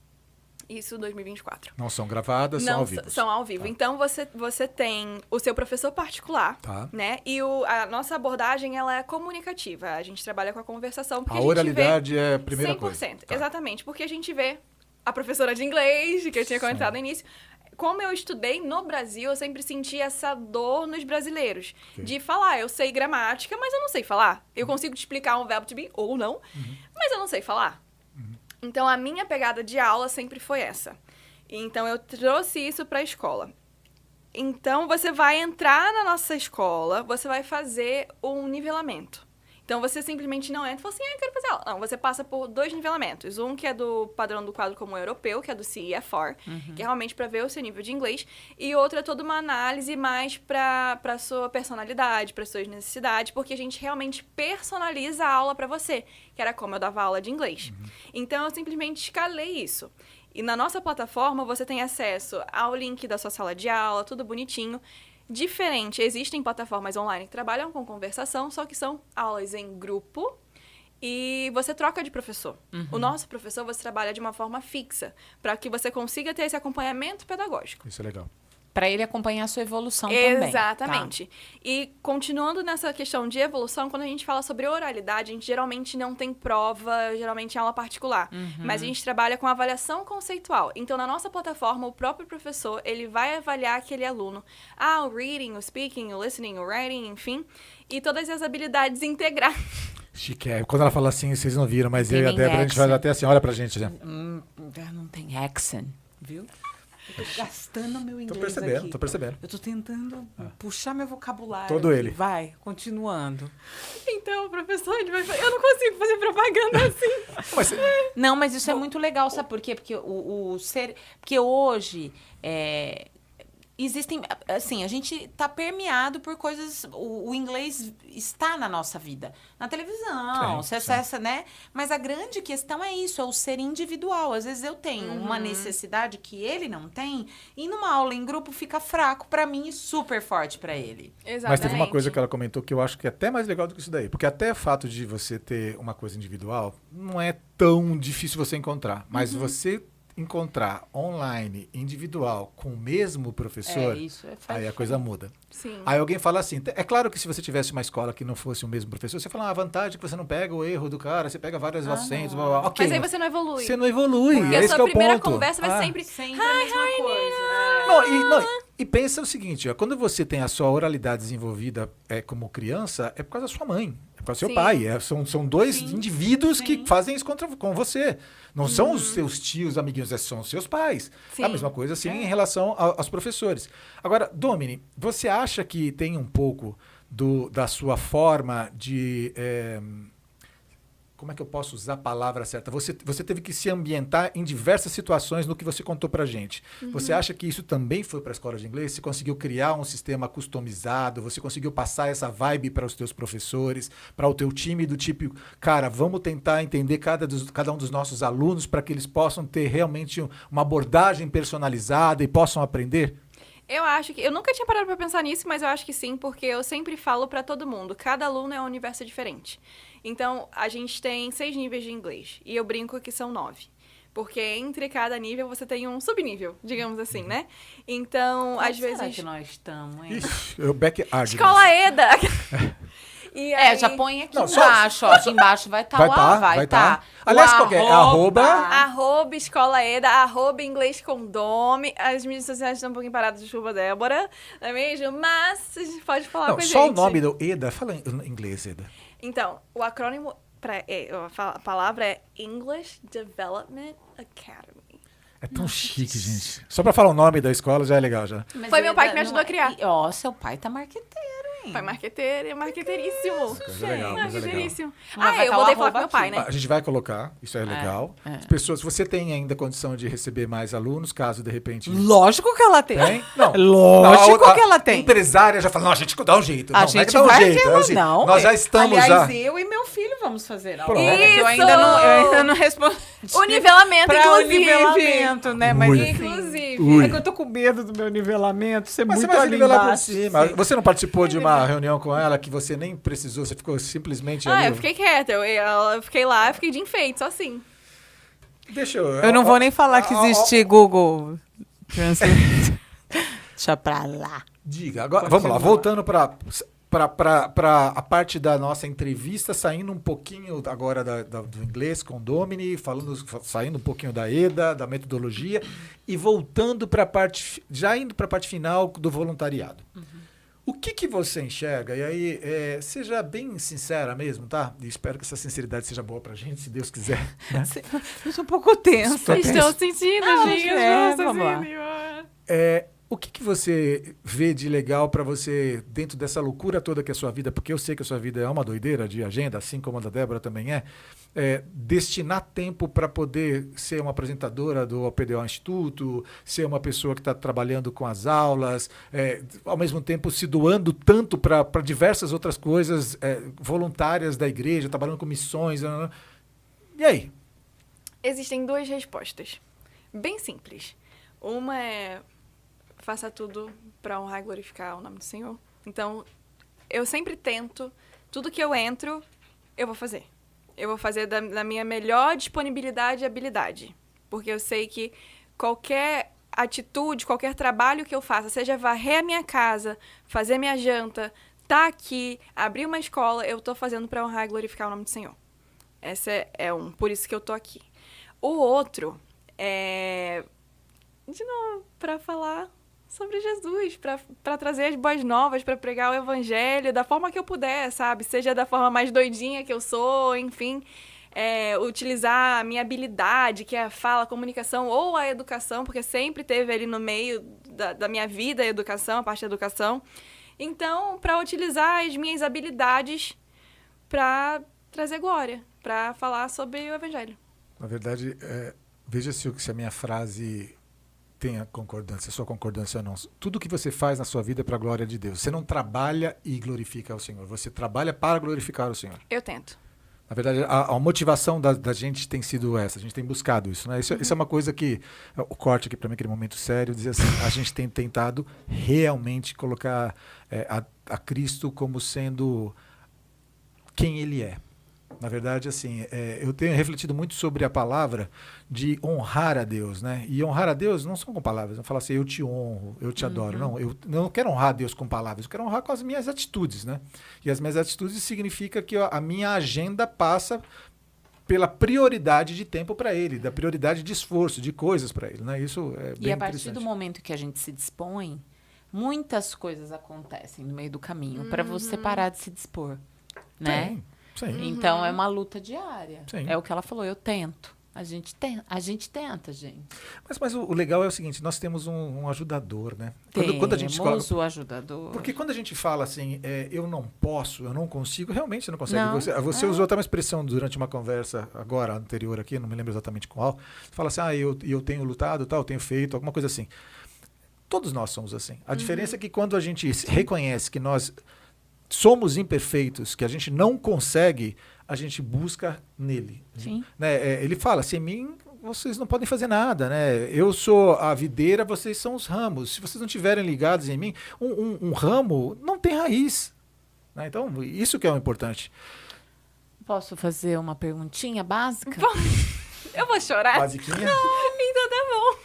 Isso 2024. Não são gravadas, são ao vivo. São ao vivo. Tá. Então, você tem o seu professor particular, né? E a nossa abordagem, ela é comunicativa. A gente trabalha com a conversação. Porque a oralidade é a primeira 100%, coisa. 100%, exatamente. Porque a gente vê a professora de inglês, que eu tinha comentado no início. Como eu estudei no Brasil, eu sempre senti essa dor nos brasileiros. De falar, eu sei gramática, mas eu não sei falar. Eu consigo te explicar um verbo to be ou não, mas eu não sei falar. Então, a minha pegada de aula sempre foi essa. Então, eu trouxe isso para a escola. Então, você vai entrar na nossa escola, você vai fazer um nivelamento. Então, você simplesmente não entra e fala assim, eu quero fazer aula. Não, você passa por 2 nivelamentos. Um que é do padrão do quadro comum europeu, que é do CEFR, que é realmente para ver o seu nível de inglês. E outro é toda uma análise mais para a sua personalidade, para suas necessidades, porque a gente realmente personaliza a aula para você, que era como eu dava aula de inglês. Então, eu simplesmente escalei isso. E na nossa plataforma, você tem acesso ao link da sua sala de aula, tudo bonitinho. Diferente, existem plataformas online que trabalham com conversação, só que são aulas em grupo e você troca de professor. O nosso professor, você trabalha de uma forma fixa, para que você consiga ter esse acompanhamento pedagógico. Isso é legal. Para ele acompanhar a sua evolução também. Exatamente. Tá? E continuando nessa questão de evolução, quando a gente fala sobre oralidade, a gente geralmente não tem prova, geralmente é aula particular. Mas a gente trabalha com avaliação conceitual. Então, na nossa plataforma, o próprio professor, ele vai avaliar aquele aluno. O reading, o speaking, o listening, o writing, enfim. E todas as habilidades integradas. Chique. Quando ela fala assim, vocês não viram, mas eu e a Tem Débora, a gente vai até assim, olha pra gente. Né? Não tem accent, viu? Eu tô gastando meu inglês Tô percebendo. Eu tô tentando puxar meu vocabulário. Todo ele. Vai, continuando. Então, o professor, ele vai falar, eu não consigo fazer propaganda assim. Não, mas isso é muito legal, sabe por quê? Porque porque hoje existem, assim, a gente tá permeado por coisas, o inglês está na nossa vida, na televisão, você acessa, né? Mas a grande questão é isso, é o ser individual. Às vezes eu tenho uma necessidade que ele não tem, e numa aula em grupo fica fraco pra mim e super forte pra ele. Exatamente. Mas teve uma coisa que ela comentou que eu acho que é até mais legal do que isso daí. Porque até o fato de você ter uma coisa individual não é tão difícil você encontrar. Mas você encontrar online, individual, com o mesmo professor, aí a coisa muda. Sim. Aí alguém fala assim, é claro que se você tivesse uma escola que não fosse o mesmo professor, você fala, a vantagem é que você não pega o erro do cara, você pega vários acentos, ok. Mas aí você não evolui. Você não evolui, Porque esse a que é sua o primeira ponto. conversa vai sempre... Sempre a mesma coisa. E pensa o seguinte, ó, quando você tem a sua oralidade desenvolvida como criança, é por causa da sua mãe, é por causa do seu Sim. pai. São dois indivíduos que fazem isso com você. Não são os seus tios, amiguinhos, são os seus pais. Sim. A mesma coisa assim em relação aos professores. Agora, Domini, você acha que tem um pouco da sua forma de... como é que eu posso usar a palavra certa? Você teve que se ambientar em diversas situações no que você contou pra gente. Você acha que isso também foi para a escola de inglês? Você conseguiu criar um sistema customizado? Você conseguiu passar essa vibe para os teus professores, para o teu time do tipo, cara, vamos tentar entender cada um dos nossos alunos para que eles possam ter realmente uma abordagem personalizada e possam aprender? Eu acho que... Eu nunca tinha parado pra pensar nisso, mas eu acho que sim, porque eu sempre falo pra todo mundo. Cada aluno é um universo diferente. Então, a gente tem 6 níveis de inglês. E eu brinco que são 9. Porque entre cada nível você tem um subnível, digamos assim, né? Então, às vezes... Será que nós estamos, hein? Ixi, o backyard. Escola EDA! E aí... Já põe aqui Não, embaixo, ó. Aqui embaixo vai estar vai tá. Aliás, qual que é? Arroba Escola EDA, arroba Inglês com Domi. As mídias sociais estão um pouquinho paradas de chuva, Débora, não é mesmo? Mas a gente pode falar com a gente. Só o nome do EDA, fala em inglês, EDA. Então, o acrônimo, a palavra é English Development Academy. É tão chique, gente. Só pra falar o nome da escola já é legal, já. Mas Foi meu pai que me não ajudou a criar. Ó, seu pai tá marqueteiro, hein? Foi marqueteiro, marqueteiríssimo. Coisa legal, coisa legal. Marqueteiríssimo. Mas vai Eu tá o voltei a falar arroba com meu pai, aqui. né? A gente vai colocar, isso é legal. As pessoas, você tem ainda condição de receber mais alunos, caso de repente... Lógico que ela tem. Tem? Não. Lógico que ela tem. Empresária já fala, não, a gente dá um jeito. A Não, gente não é que dá um vai jeito. ter É assim, não. nós já estamos Aliás, já... eu e meu filho vamos fazer. Pronto. Eu Isso! ainda não respondi. O nivelamento, Pra inclusive. o nivelamento, né? Mas Ui. enfim. Inclusive. Ui. É que eu tô com medo do meu nivelamento ser Mas muito você vai se ali nivelar por embaixo. cima. Sim. Você não participou de uma reunião com ela que você nem precisou, você ficou simplesmente ali... Eu fiquei quieta. Eu fiquei lá, eu fiquei de enfeite, só assim. Deixa eu... Eu não vou nem falar que existe Google Translate. Deixa pra lá. Diga, agora, vamos lá, voltando para a parte da nossa entrevista, saindo um pouquinho agora do inglês com o Domini, saindo um pouquinho da EDA, da metodologia, e voltando para a parte, já indo para a parte final do voluntariado. O que você enxerga? E aí, seja bem sincera mesmo, tá? E espero que essa sinceridade seja boa pra gente, se Deus quiser. Né? Eu sou um pouco tensa. Estou sentindo, gente. Vamos lá. O que você vê de legal para você, dentro dessa loucura toda que é a sua vida, porque eu sei que a sua vida é uma doideira de agenda, assim como a da Débora também destinar tempo para poder ser uma apresentadora do OPDO Instituto, ser uma pessoa que está trabalhando com as aulas, ao mesmo tempo se doando tanto para diversas outras coisas voluntárias da igreja, trabalhando com missões. E aí? Existem 2 respostas. Bem simples. Uma é... faça tudo para honrar e glorificar o nome do Senhor. Então, eu sempre tento, tudo que eu entro, eu vou fazer. Eu vou fazer da minha melhor disponibilidade e habilidade. Porque eu sei que qualquer atitude, qualquer trabalho que eu faça, seja varrer a minha casa, fazer minha janta, tá aqui, abrir uma escola, eu tô fazendo para honrar e glorificar o nome do Senhor. Esse é um, por isso que eu tô aqui. O outro é, de novo, para falar sobre Jesus, para trazer as boas novas, para pregar o evangelho da forma que eu puder, sabe? Seja da forma mais doidinha que eu sou, enfim, utilizar a minha habilidade, que é a fala, a comunicação ou a educação, porque sempre teve ali no meio da minha vida a educação, a parte da educação. Então, para utilizar as minhas habilidades para trazer glória, para falar sobre o evangelho. Na verdade, veja se a minha frase tem a concordância, sua concordância ou não. Tudo que você faz na sua vida é para a glória de Deus. Você não trabalha e glorifica o Senhor. Você trabalha para glorificar o Senhor. Eu tento. Na verdade, a motivação da gente tem sido essa. A gente tem buscado isso, né? Isso é uma coisa que... O corte aqui para mim, aquele momento sério, dizer assim, a gente tem tentado realmente colocar a Cristo como sendo quem Ele é. Na verdade, assim, eu tenho refletido muito sobre a palavra de honrar a Deus, né? E honrar a Deus não são com palavras. Não falar assim, eu te honro, eu te adoro. Não, eu não quero honrar a Deus com palavras, eu quero honrar com as minhas atitudes, né? E as minhas atitudes significa que a minha agenda passa pela prioridade de tempo para ele, da prioridade de esforço, de coisas para ele, né? Isso é bem E a partir interessante. do momento que a gente se dispõe, muitas coisas acontecem no meio do caminho para você parar de se dispor, né? Sim. Então é uma luta diária. Sim. É o que ela falou, eu tento. A gente tenta, gente. Mas o legal é o seguinte, nós temos um ajudador, né? Quando a gente coloca, o ajudador. porque quando a gente fala assim, eu não posso, eu não consigo, realmente você não consegue. Não. Você usou até uma expressão durante uma conversa agora, anterior aqui, não me lembro exatamente qual. Você fala assim, eu tenho lutado, tal, eu tenho feito, alguma coisa assim. Todos nós somos assim. A diferença é que quando a gente reconhece que nós somos imperfeitos, que a gente não consegue, a gente busca nele. Sim. Né? Ele fala, sem mim vocês não podem fazer nada, né? Eu sou a videira, vocês são os ramos. Se vocês não estiverem ligados em mim, um ramo não tem raiz. Né? Então, isso que é o importante. Posso fazer uma perguntinha básica? Eu vou chorar. Basiquinha. Então tá bom.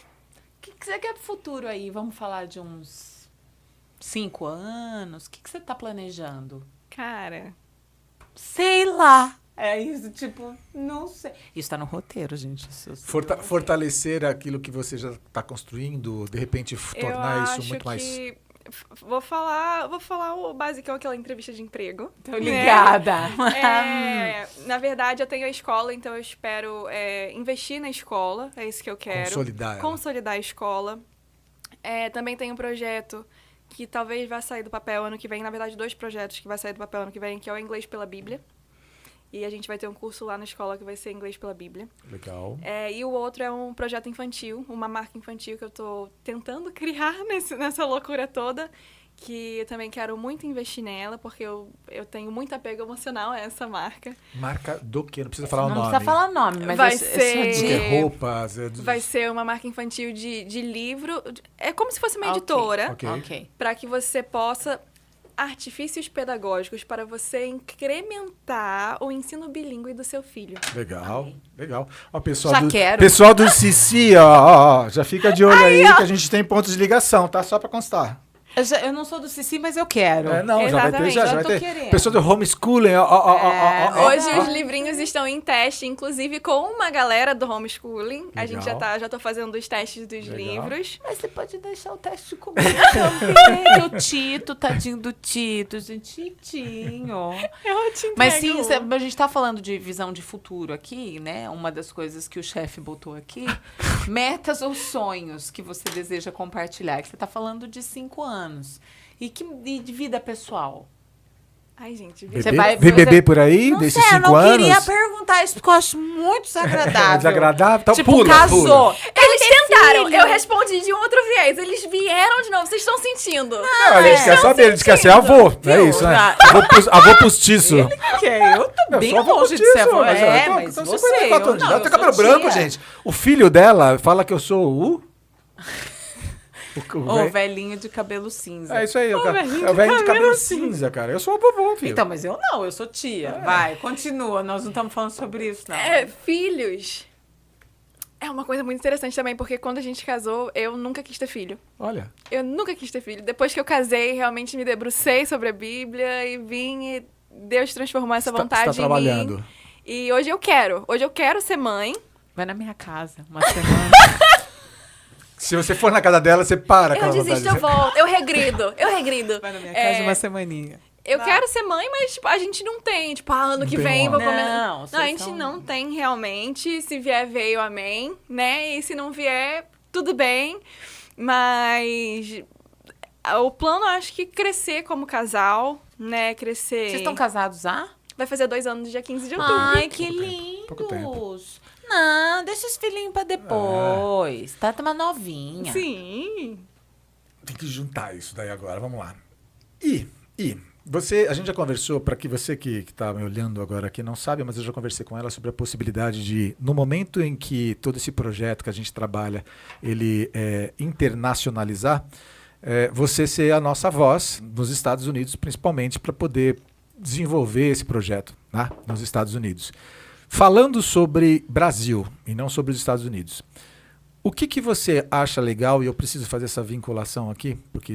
O que você quer pro futuro aí? Vamos falar de uns 5 anos? O que você tá planejando? Cara, Sei lá. É isso, tipo, não sei. Isso tá no roteiro, gente. Fortalecer aquilo que você já está construindo, de repente tornar isso muito mais... Vou falar o basicão, aquela entrevista de emprego. Tô ligada. Na verdade, eu tenho a escola, então eu espero investir na escola. É isso que eu quero. Consolidar a escola. Também tem um projeto que talvez vá sair do papel ano que vem. Na verdade, 2 projetos que vai sair do papel ano que vem, que é o Inglês pela Bíblia. E a gente vai ter um curso lá na escola que vai ser Inglês pela Bíblia. Legal. E o outro é um projeto infantil, uma marca infantil que eu tô tentando criar nessa loucura toda, que eu também quero muito investir nela, porque eu tenho muito apego emocional a essa marca. Marca do quê? Não precisa falar o nome. Não precisa falar nome, mas Vai eu só ser- digo. Porque roupas... Vai ser uma marca infantil de livro. É como se fosse uma Ok, editora, Ok. para que você possa artifícios pedagógicos para você incrementar o ensino bilíngue do seu filho. Legal. Ó, Já quero. Pessoal do Cici, ó, já fica de olho aí que a gente tem pontos de ligação, tá? Só pra constar. Eu não sou do Cici, mas eu quero. Não, já vai ter, Exatamente, já já vai tô ter. querendo. Pessoal do homeschooling, ó. Hoje os livrinhos estão em teste, inclusive com uma galera do homeschooling. A gente já tô fazendo os testes dos Legal. livros. Mas você pode deixar o teste comigo também. O Tito, tadinho do Tito, gente, Titinho. Eu te entrego. Mas sim, a gente tá falando de visão de futuro aqui, né? Uma das coisas que o chefe botou aqui. Metas ou sonhos que você deseja compartilhar. Que você tá falando de 5 anos. E de vida pessoal? Ai, gente, Você vai- Vem você- beber por aí, Não desses sei, eu 5 não anos? queria perguntar isso, porque eu acho muito desagradável. Desagradável? Então tipo, pula, casou. pula. Eles tentaram, filho. eu respondi de um outro viés. Eles vieram de novo, vocês estão sentindo. Não, a gente quer saber, a gente quer ser avô. É Viu? isso, né? Já- Avô postiço. Que eu tô Eu bem sou avô longe de postiço, ser avô. mas Mas eu tô você... 54 anos de idade, não, eu eu tenho cabelo sou branco, tia. gente. O filho dela fala que eu sou o O velho- velhinho de cabelo cinza. É isso aí, velhinho é o velho de de cabelo cabelo cinza, cara. Eu sou o vovô, filho. Então, mas eu não, eu sou tia. Vai, continua. Nós não estamos falando sobre isso, não. Filhos. É uma coisa muito interessante também, porque quando a gente casou, eu nunca quis ter filho. Olha, Eu nunca quis ter filho. Depois que eu casei, realmente me debrucei sobre a Bíblia e vim e Deus transformou essa vontade está em trabalhando. mim. E hoje eu quero. Hoje eu quero ser mãe. Vai na minha casa, uma semana. Se você for na casa dela, você para com Eu a desisto, vontade. eu volto. Eu regrido. Vai na minha É, casa uma semaninha. Eu quero ser mãe, mas tipo, a gente não tem. Tipo, ano que tem vem uma- vou começar. Não, Não, vocês a gente são- não tem realmente. Se vier, veio, amém. Né? E se não vier, tudo bem. Mas o plano, eu acho que crescer como casal, né? Crescer. Vocês estão casados já? Vai fazer 2 anos dia 15 de outubro. Ai, que Pouco tempo. lindos. Não, deixa os filhinhos pra depois. Tá uma novinha. Sim. Tem que juntar isso daí agora, vamos lá. A gente já conversou, para que você que está me olhando agora aqui não sabe, mas eu já conversei com ela sobre a possibilidade de, no momento em que todo esse projeto que a gente trabalha, ele internacionalizar, você ser a nossa voz nos Estados Unidos, principalmente para poder desenvolver esse projeto, né, nos Estados Unidos. Falando sobre Brasil e não sobre os Estados Unidos, o que você acha legal, e eu preciso fazer essa vinculação aqui, porque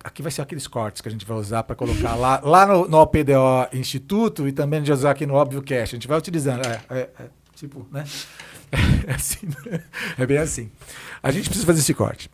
aqui vai ser aqueles cortes que a gente vai usar para colocar lá no OPDO Instituto e também a gente vai usar aqui no ObvioCast. A gente vai utilizando, tipo, né? É assim, é bem assim. A gente precisa fazer esse corte.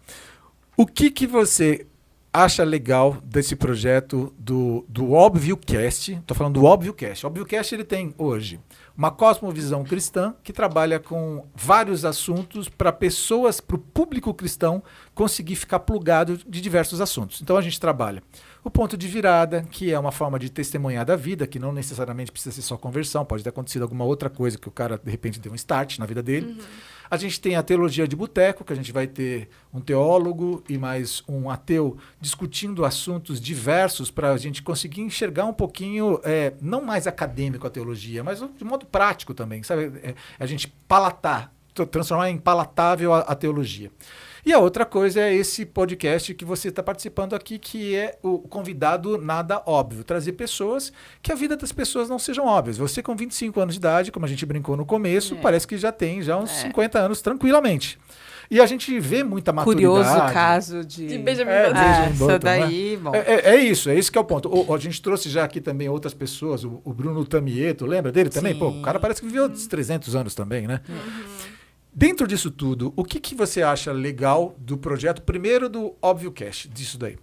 O que você acha legal desse projeto do ObvioCast? Estou falando do ObvioCast. O ObvioCast ele tem hoje uma cosmovisão cristã que trabalha com vários assuntos para pessoas, para o público cristão conseguir ficar plugado de diversos assuntos. Então a gente trabalha o ponto de virada, que é uma forma de testemunhar da vida, que não necessariamente precisa ser só conversão, pode ter acontecido alguma outra coisa que o cara de repente deu um start na vida dele. A gente tem a teologia de boteco, que a gente vai ter um teólogo e mais um ateu discutindo assuntos diversos para a gente conseguir enxergar um pouquinho, não mais acadêmico a teologia, mas de modo prático também, sabe? A gente palatar, transformar em palatável a teologia. E a outra coisa é esse podcast que você está participando aqui, que é o convidado nada óbvio. Trazer pessoas que a vida das pessoas não sejam óbvias. Você com 25 anos de idade, como a gente brincou no começo, parece que já tem uns 50 anos tranquilamente. E a gente vê muita maturidade. Curioso caso de Benjamin Essa Button. daí, bom. É isso que é o ponto. A gente trouxe já aqui também outras pessoas, o Bruno Tamieto, lembra dele também? Sim. Pô, o cara parece que viveu 300 anos também, né? Dentro disso tudo, o que você acha legal do projeto, primeiro do ObvioCast, disso daí?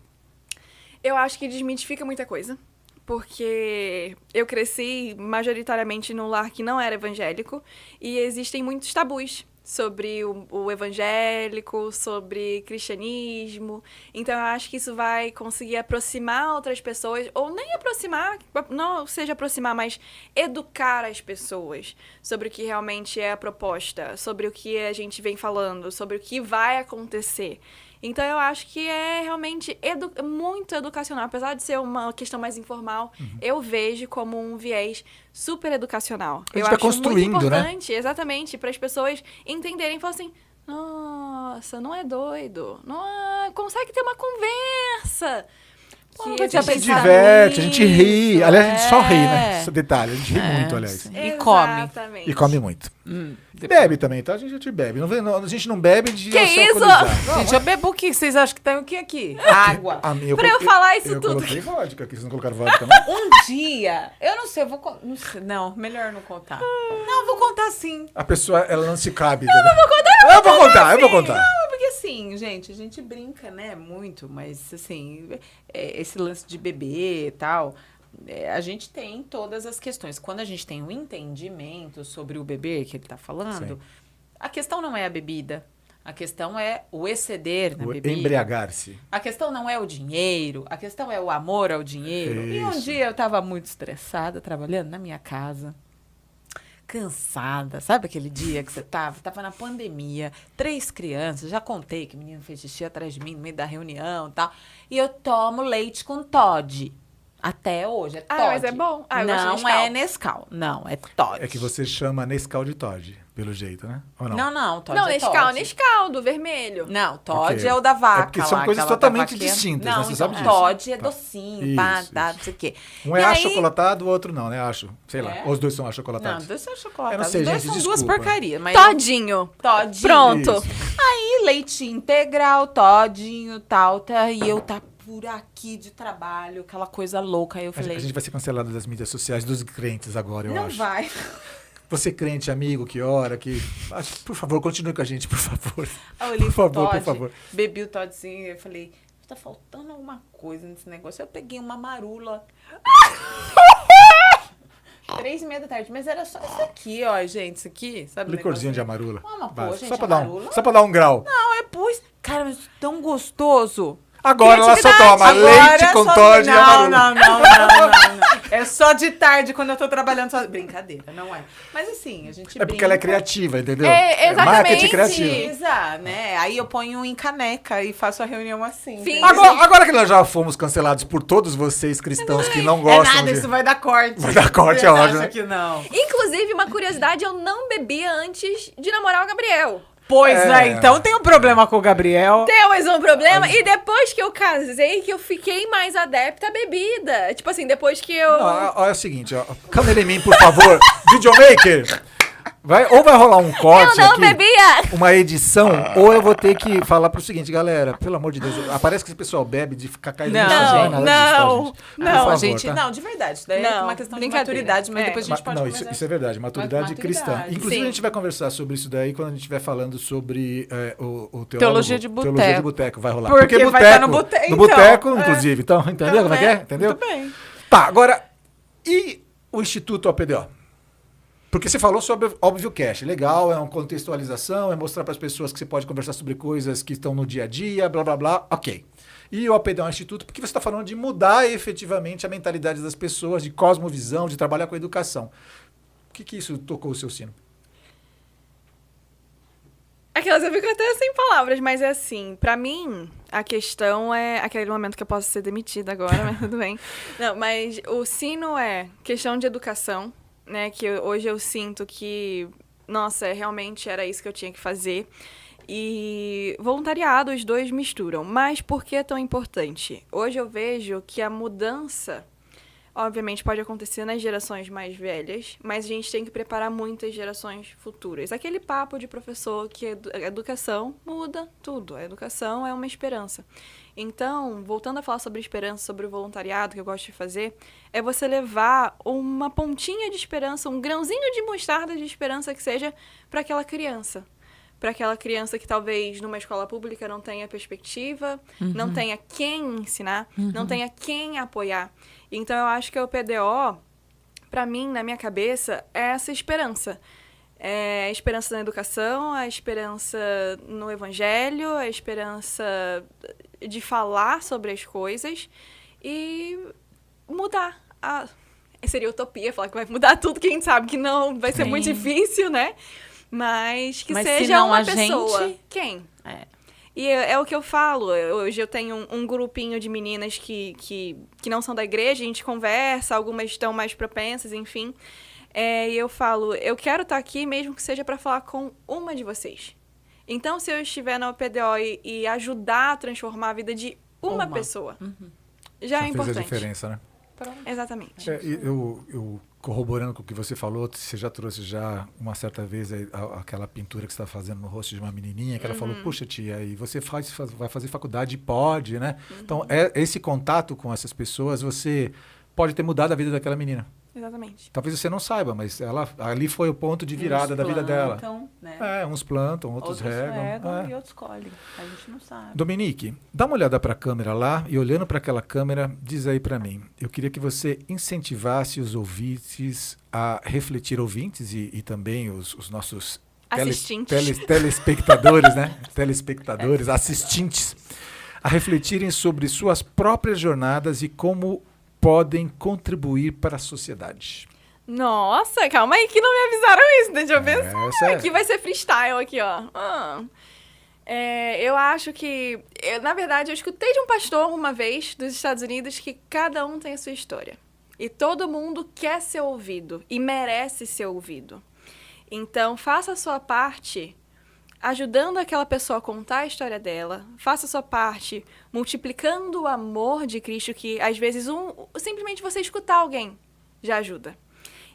Eu acho que desmitifica muita coisa, porque eu cresci majoritariamente num lar que não era evangélico e existem muitos tabus sobre o evangélico, sobre cristianismo. Então, eu acho que isso vai conseguir aproximar outras pessoas, ou nem aproximar, não seja aproximar, mas educar as pessoas sobre o que realmente é a proposta, sobre o que a gente vem falando, sobre o que vai acontecer. Então, eu acho que é realmente muito educacional. Apesar de ser uma questão mais informal, eu vejo como um viés super educacional. A gente eu vai acho construindo, muito importante, exatamente, para as pessoas entenderem e falarem assim, nossa, não é doido. Não consegue ter uma conversa. Que A gente se diverte, a gente ri. Aliás, a gente só ri, né? Esse detalhe, a gente ri muito, aliás. E come. Exatamente. E come muito. Bebe também, tá? A gente bebe. A gente não bebe de Que se isso? alcoolizar. Gente, eu bebo o que? Vocês acham que tem o que aqui? Água. Pra eu falar isso tudo. Eu coloquei vodka aqui, vocês não colocaram vodka, não? Um dia, eu não sei, eu vou não sei, não, melhor não contar. Não, eu vou contar sim. A pessoa, ela não se cabe. Eu vou contar. Não, porque assim, gente, a gente brinca, né, muito, mas assim, esse lance de beber e tal, a gente tem todas as questões. Quando a gente tem um entendimento sobre o beber que ele tá falando, Sim. a questão não é a bebida, a questão é o exceder na bebida. Embriagar-se. A questão não é o dinheiro, a questão é o amor ao dinheiro. E um Isso. dia eu tava muito estressada, trabalhando na minha casa, cansada. Sabe aquele dia que você tava? Tava na pandemia, 3 crianças, já contei que o menino fez xixi atrás de mim no meio da reunião e tal. E eu tomo leite com Toddy. Até hoje, é Toddy. Ah, mas é bom. Ah, eu gosto de não Nescau. é Nescau, não, é Toddy. É que você chama Nescau de Toddy, pelo jeito, né? Ou não? Não, Toddy Não, é Nescau, Toddy. Nescau, do vermelho. Não, Toddy Porque- é o da vaca. é porque são lá, coisas aquela totalmente da vaquinha. distintas, não, né? Você então, sabe disso. Toddy é Tá. docinho, Isso, pá, isso. não sei o quê. Um é E aí- achocolatado, o outro não, né? Acho. Sei lá. É? Os dois são Não, achocolatados. dois são chocolate. Eu não sei, Os dois gente, são duas desculpa. porcarias. Mas Todinho. Todinho. Pronto. Isso. Aí, leitinho integral, todinho, tal, e eu tá por aqui de trabalho, aquela coisa louca. Aí eu A falei, gente vai ser cancelado das mídias sociais dos crentes agora, eu não acho. vai. Você crente, amigo, que ora, que... Por favor, continue com a gente, por favor. Aí eu olhei Por pro favor, Toddy, por favor. bebi o Todzinho e eu falei, tá faltando alguma coisa nesse negócio. Eu peguei uma marula. 3h30 da tarde, mas era só isso aqui, ó, gente, isso aqui, sabe? o Licorzinho de negócio? amarula. Ah, mas, pô, Basta. gente, Só pra dar amarula- só pra dar um grau. Não, eu pus. Cara, mas tão gostoso. Agora ela só toma Agora leite é com só- Toddy e não, amarula. não. É só de tarde quando eu tô trabalhando só. Brincadeira, não é. Mas assim, a gente É porque ela é criativa, entendeu? Exatamente. Marketing criativo. precisa, né? Aí eu ponho em caneca e faço a reunião assim. Sim. entendeu? Agora que nós já fomos cancelados por todos vocês cristãos que não É gostam nada, de... isso vai dar corte. Vai dar corte, Você é óbvio, acha né? que não. Inclusive, uma curiosidade, eu não bebia antes de namorar o Gabriel. Pois é, então tem um problema com o Gabriel. Temos um problema. E depois que eu casei, que eu fiquei mais adepta à bebida. Tipo assim, depois que eu... Olha o seguinte, ó. Câmera em mim, por favor. Videomaker. Ou vai rolar um corte Eu não aqui, bebia! uma edição, ou eu vou ter que falar pro seguinte, galera, pelo amor de Deus, parece que esse pessoal bebe de ficar caindo Não, no chão, nada disso, tá, gente? Por Não, favor, gente, tá? não, de verdade. Isso daí é Não, uma questão de brincadeira. maturidade, mas depois a gente pode Não, conversar. isso é verdade, maturidade cristã. Maturidade. Inclusive, Sim. a gente vai conversar sobre isso daí quando a gente estiver falando sobre o teólogo, Teologia de boteco. Teologia de boteco, vai rolar. Porque vai estar no boteco, no boteco, então. inclusive. Então, entendeu como é que é? Entendeu? Muito bem. Tá, agora, e o Instituto OPDO? Porque você falou sobre Óbvio Cash, legal, é uma contextualização, é mostrar para as pessoas que você pode conversar sobre coisas que estão no dia a dia, blá, blá, blá, ok. E o OPDO é um instituto porque você está falando de mudar efetivamente a mentalidade das pessoas, de cosmovisão, de trabalhar com a educação. O que isso tocou o seu sino? Aquelas eu fico até sem palavras, mas é assim, pra mim, a questão é aquele momento que eu posso ser demitida agora, mas tudo bem. Não, mas o sino é questão de educação, né, que hoje eu sinto que, nossa, realmente era isso que eu tinha que fazer. E voluntariado, os dois misturam. Mas por que é tão importante? Hoje eu vejo que a mudança, obviamente, pode acontecer nas gerações mais velhas, mas a gente tem que preparar muitas gerações futuras. Aquele papo de professor que a educação muda tudo. A educação é uma esperança. Então, voltando a falar sobre esperança, sobre o voluntariado que eu gosto de fazer, é você levar uma pontinha de esperança, um grãozinho de mostarda de esperança que seja para aquela criança. Para aquela criança que talvez numa escola pública não tenha perspectiva, não tenha quem ensinar, não tenha quem apoiar. Então, eu acho que o PDO, para mim, na minha cabeça, é essa esperança. É a esperança na educação, a esperança no evangelho, a esperança de falar sobre as coisas e mudar. Seria utopia falar que vai mudar tudo, que a gente sabe que não vai ser muito difícil, né? Mas que seja uma pessoa. Quem? E é o que eu falo. Hoje eu tenho um grupinho de meninas que não são da igreja, a gente conversa, algumas estão mais propensas, enfim. E eu falo, eu quero estar aqui mesmo que seja para falar com uma de vocês. Então, se eu estiver na OPDO e ajudar a transformar a vida de uma pessoa, já é importante. Fez a diferença, né? Pronto. Exatamente. Eu corroborando com o que você falou, você já trouxe já uma certa vez aquela pintura que você está fazendo no rosto de uma menininha, que ela falou, puxa tia, e você vai fazer faculdade? Pode, né? Então, esse contato com essas pessoas, você pode ter mudado a vida daquela menina. Exatamente. Talvez você não saiba, mas ali foi o ponto de virada da vida dela. Né? Uns plantam, outros regam. E outros colhem. A gente não sabe. Dominique, dá uma olhada para a câmera lá e olhando para aquela câmera, diz aí para mim. Eu queria que você incentivasse os ouvintes a refletir, ouvintes e também os nossos telespectadores, né? Telespectadores, assistentes, a refletirem sobre suas próprias jornadas e como podem contribuir para a sociedade. Nossa, calma aí que não me avisaram isso, deixa eu pensar. Aqui vai ser freestyle, aqui, ó. Eu acho que... na verdade, eu escutei de um pastor uma vez, dos Estados Unidos, que cada um tem a sua história. E todo mundo quer ser ouvido e merece ser ouvido. Então, faça a sua parte ajudando aquela pessoa a contar a história dela, faça a sua parte multiplicando o amor de Cristo, que às vezes simplesmente você escutar alguém já ajuda.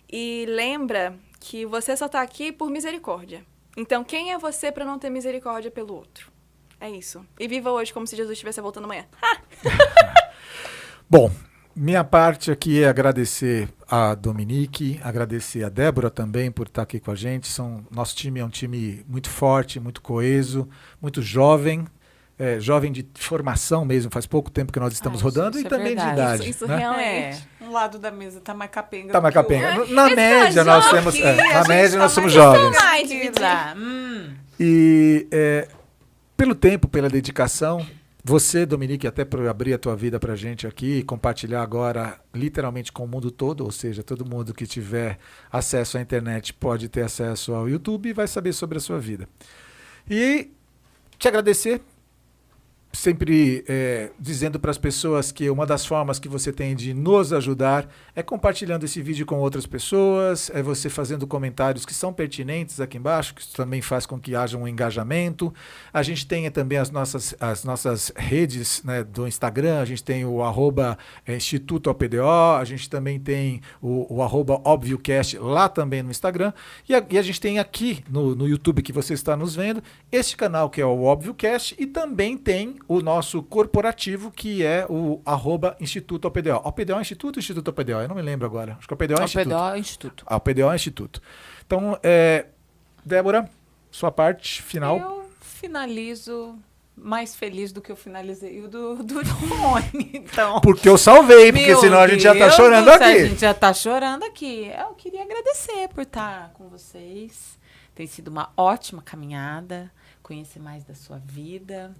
E lembra que você só está aqui por misericórdia. Então, quem é você para não ter misericórdia pelo outro? É isso. E viva hoje como se Jesus estivesse voltando amanhã. Bom, minha parte aqui é agradecer a Dominique, agradecer a Débora também por estar aqui com a gente. Nosso time é um time muito forte, muito coeso, muito jovem, jovem de formação mesmo. Faz pouco tempo que nós estamos rodando e também de idade. Isso né? realmente. Um lado da mesa tá mais capenga. Tá mais capenga. Na Esse média, tá nós jovem, temos. a Na gente média, tá nós somos mais jovens. E pelo tempo, pela dedicação. Você, Dominique, até por abrir a tua vida pra gente aqui e compartilhar agora literalmente com o mundo todo, ou seja, todo mundo que tiver acesso à internet pode ter acesso ao YouTube e vai saber sobre a sua vida. E te agradecer sempre dizendo para as pessoas que uma das formas que você tem de nos ajudar é compartilhando esse vídeo com outras pessoas, é você fazendo comentários que são pertinentes aqui embaixo, que isso também faz com que haja um engajamento. A gente tem também as nossas redes, né, do Instagram, a gente tem o @Instituto OPDO, a gente também tem o @ObvioCast lá também no Instagram, e a gente tem aqui no YouTube que você está nos vendo, este canal que é o ObvioCast, e também tem o nosso corporativo, que é o @Instituto OPDO. OPDO é Instituto ou Instituto OPDO? Eu não me lembro agora. Acho que o OPDO é Instituto. OPDO é Instituto. OPDO é Instituto. Então, Débora, sua parte final. Eu finalizo mais feliz do que eu finalizei o do Rony. Então, Porque eu salvei, porque meu senão a gente já tá Deus chorando do céu, aqui. A gente já tá chorando aqui. Eu queria agradecer por estar com vocês. Tem sido uma ótima caminhada. Conhecer mais da sua vida.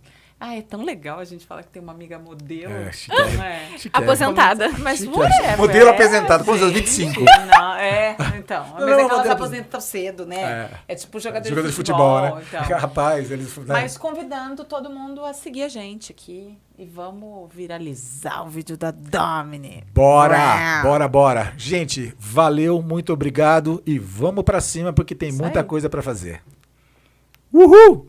Ah, é tão legal a gente falar que tem uma amiga modelo. Chiquérrimo. Não é? Chiquérrimo. Aposentada. Mas Chiquérrimo. whatever. Modelo aposentado, quantos anos? 25. Não, então. Mas Não, é que elas modelo- aposentam cedo, né? É tipo jogador de futebol, né? Então. Rapaz, eles... né? Mas convidando todo mundo a seguir a gente aqui. E vamos viralizar o vídeo da Domini. Bora. Gente, valeu, muito obrigado e vamos pra cima porque tem muita coisa pra fazer. Uhul!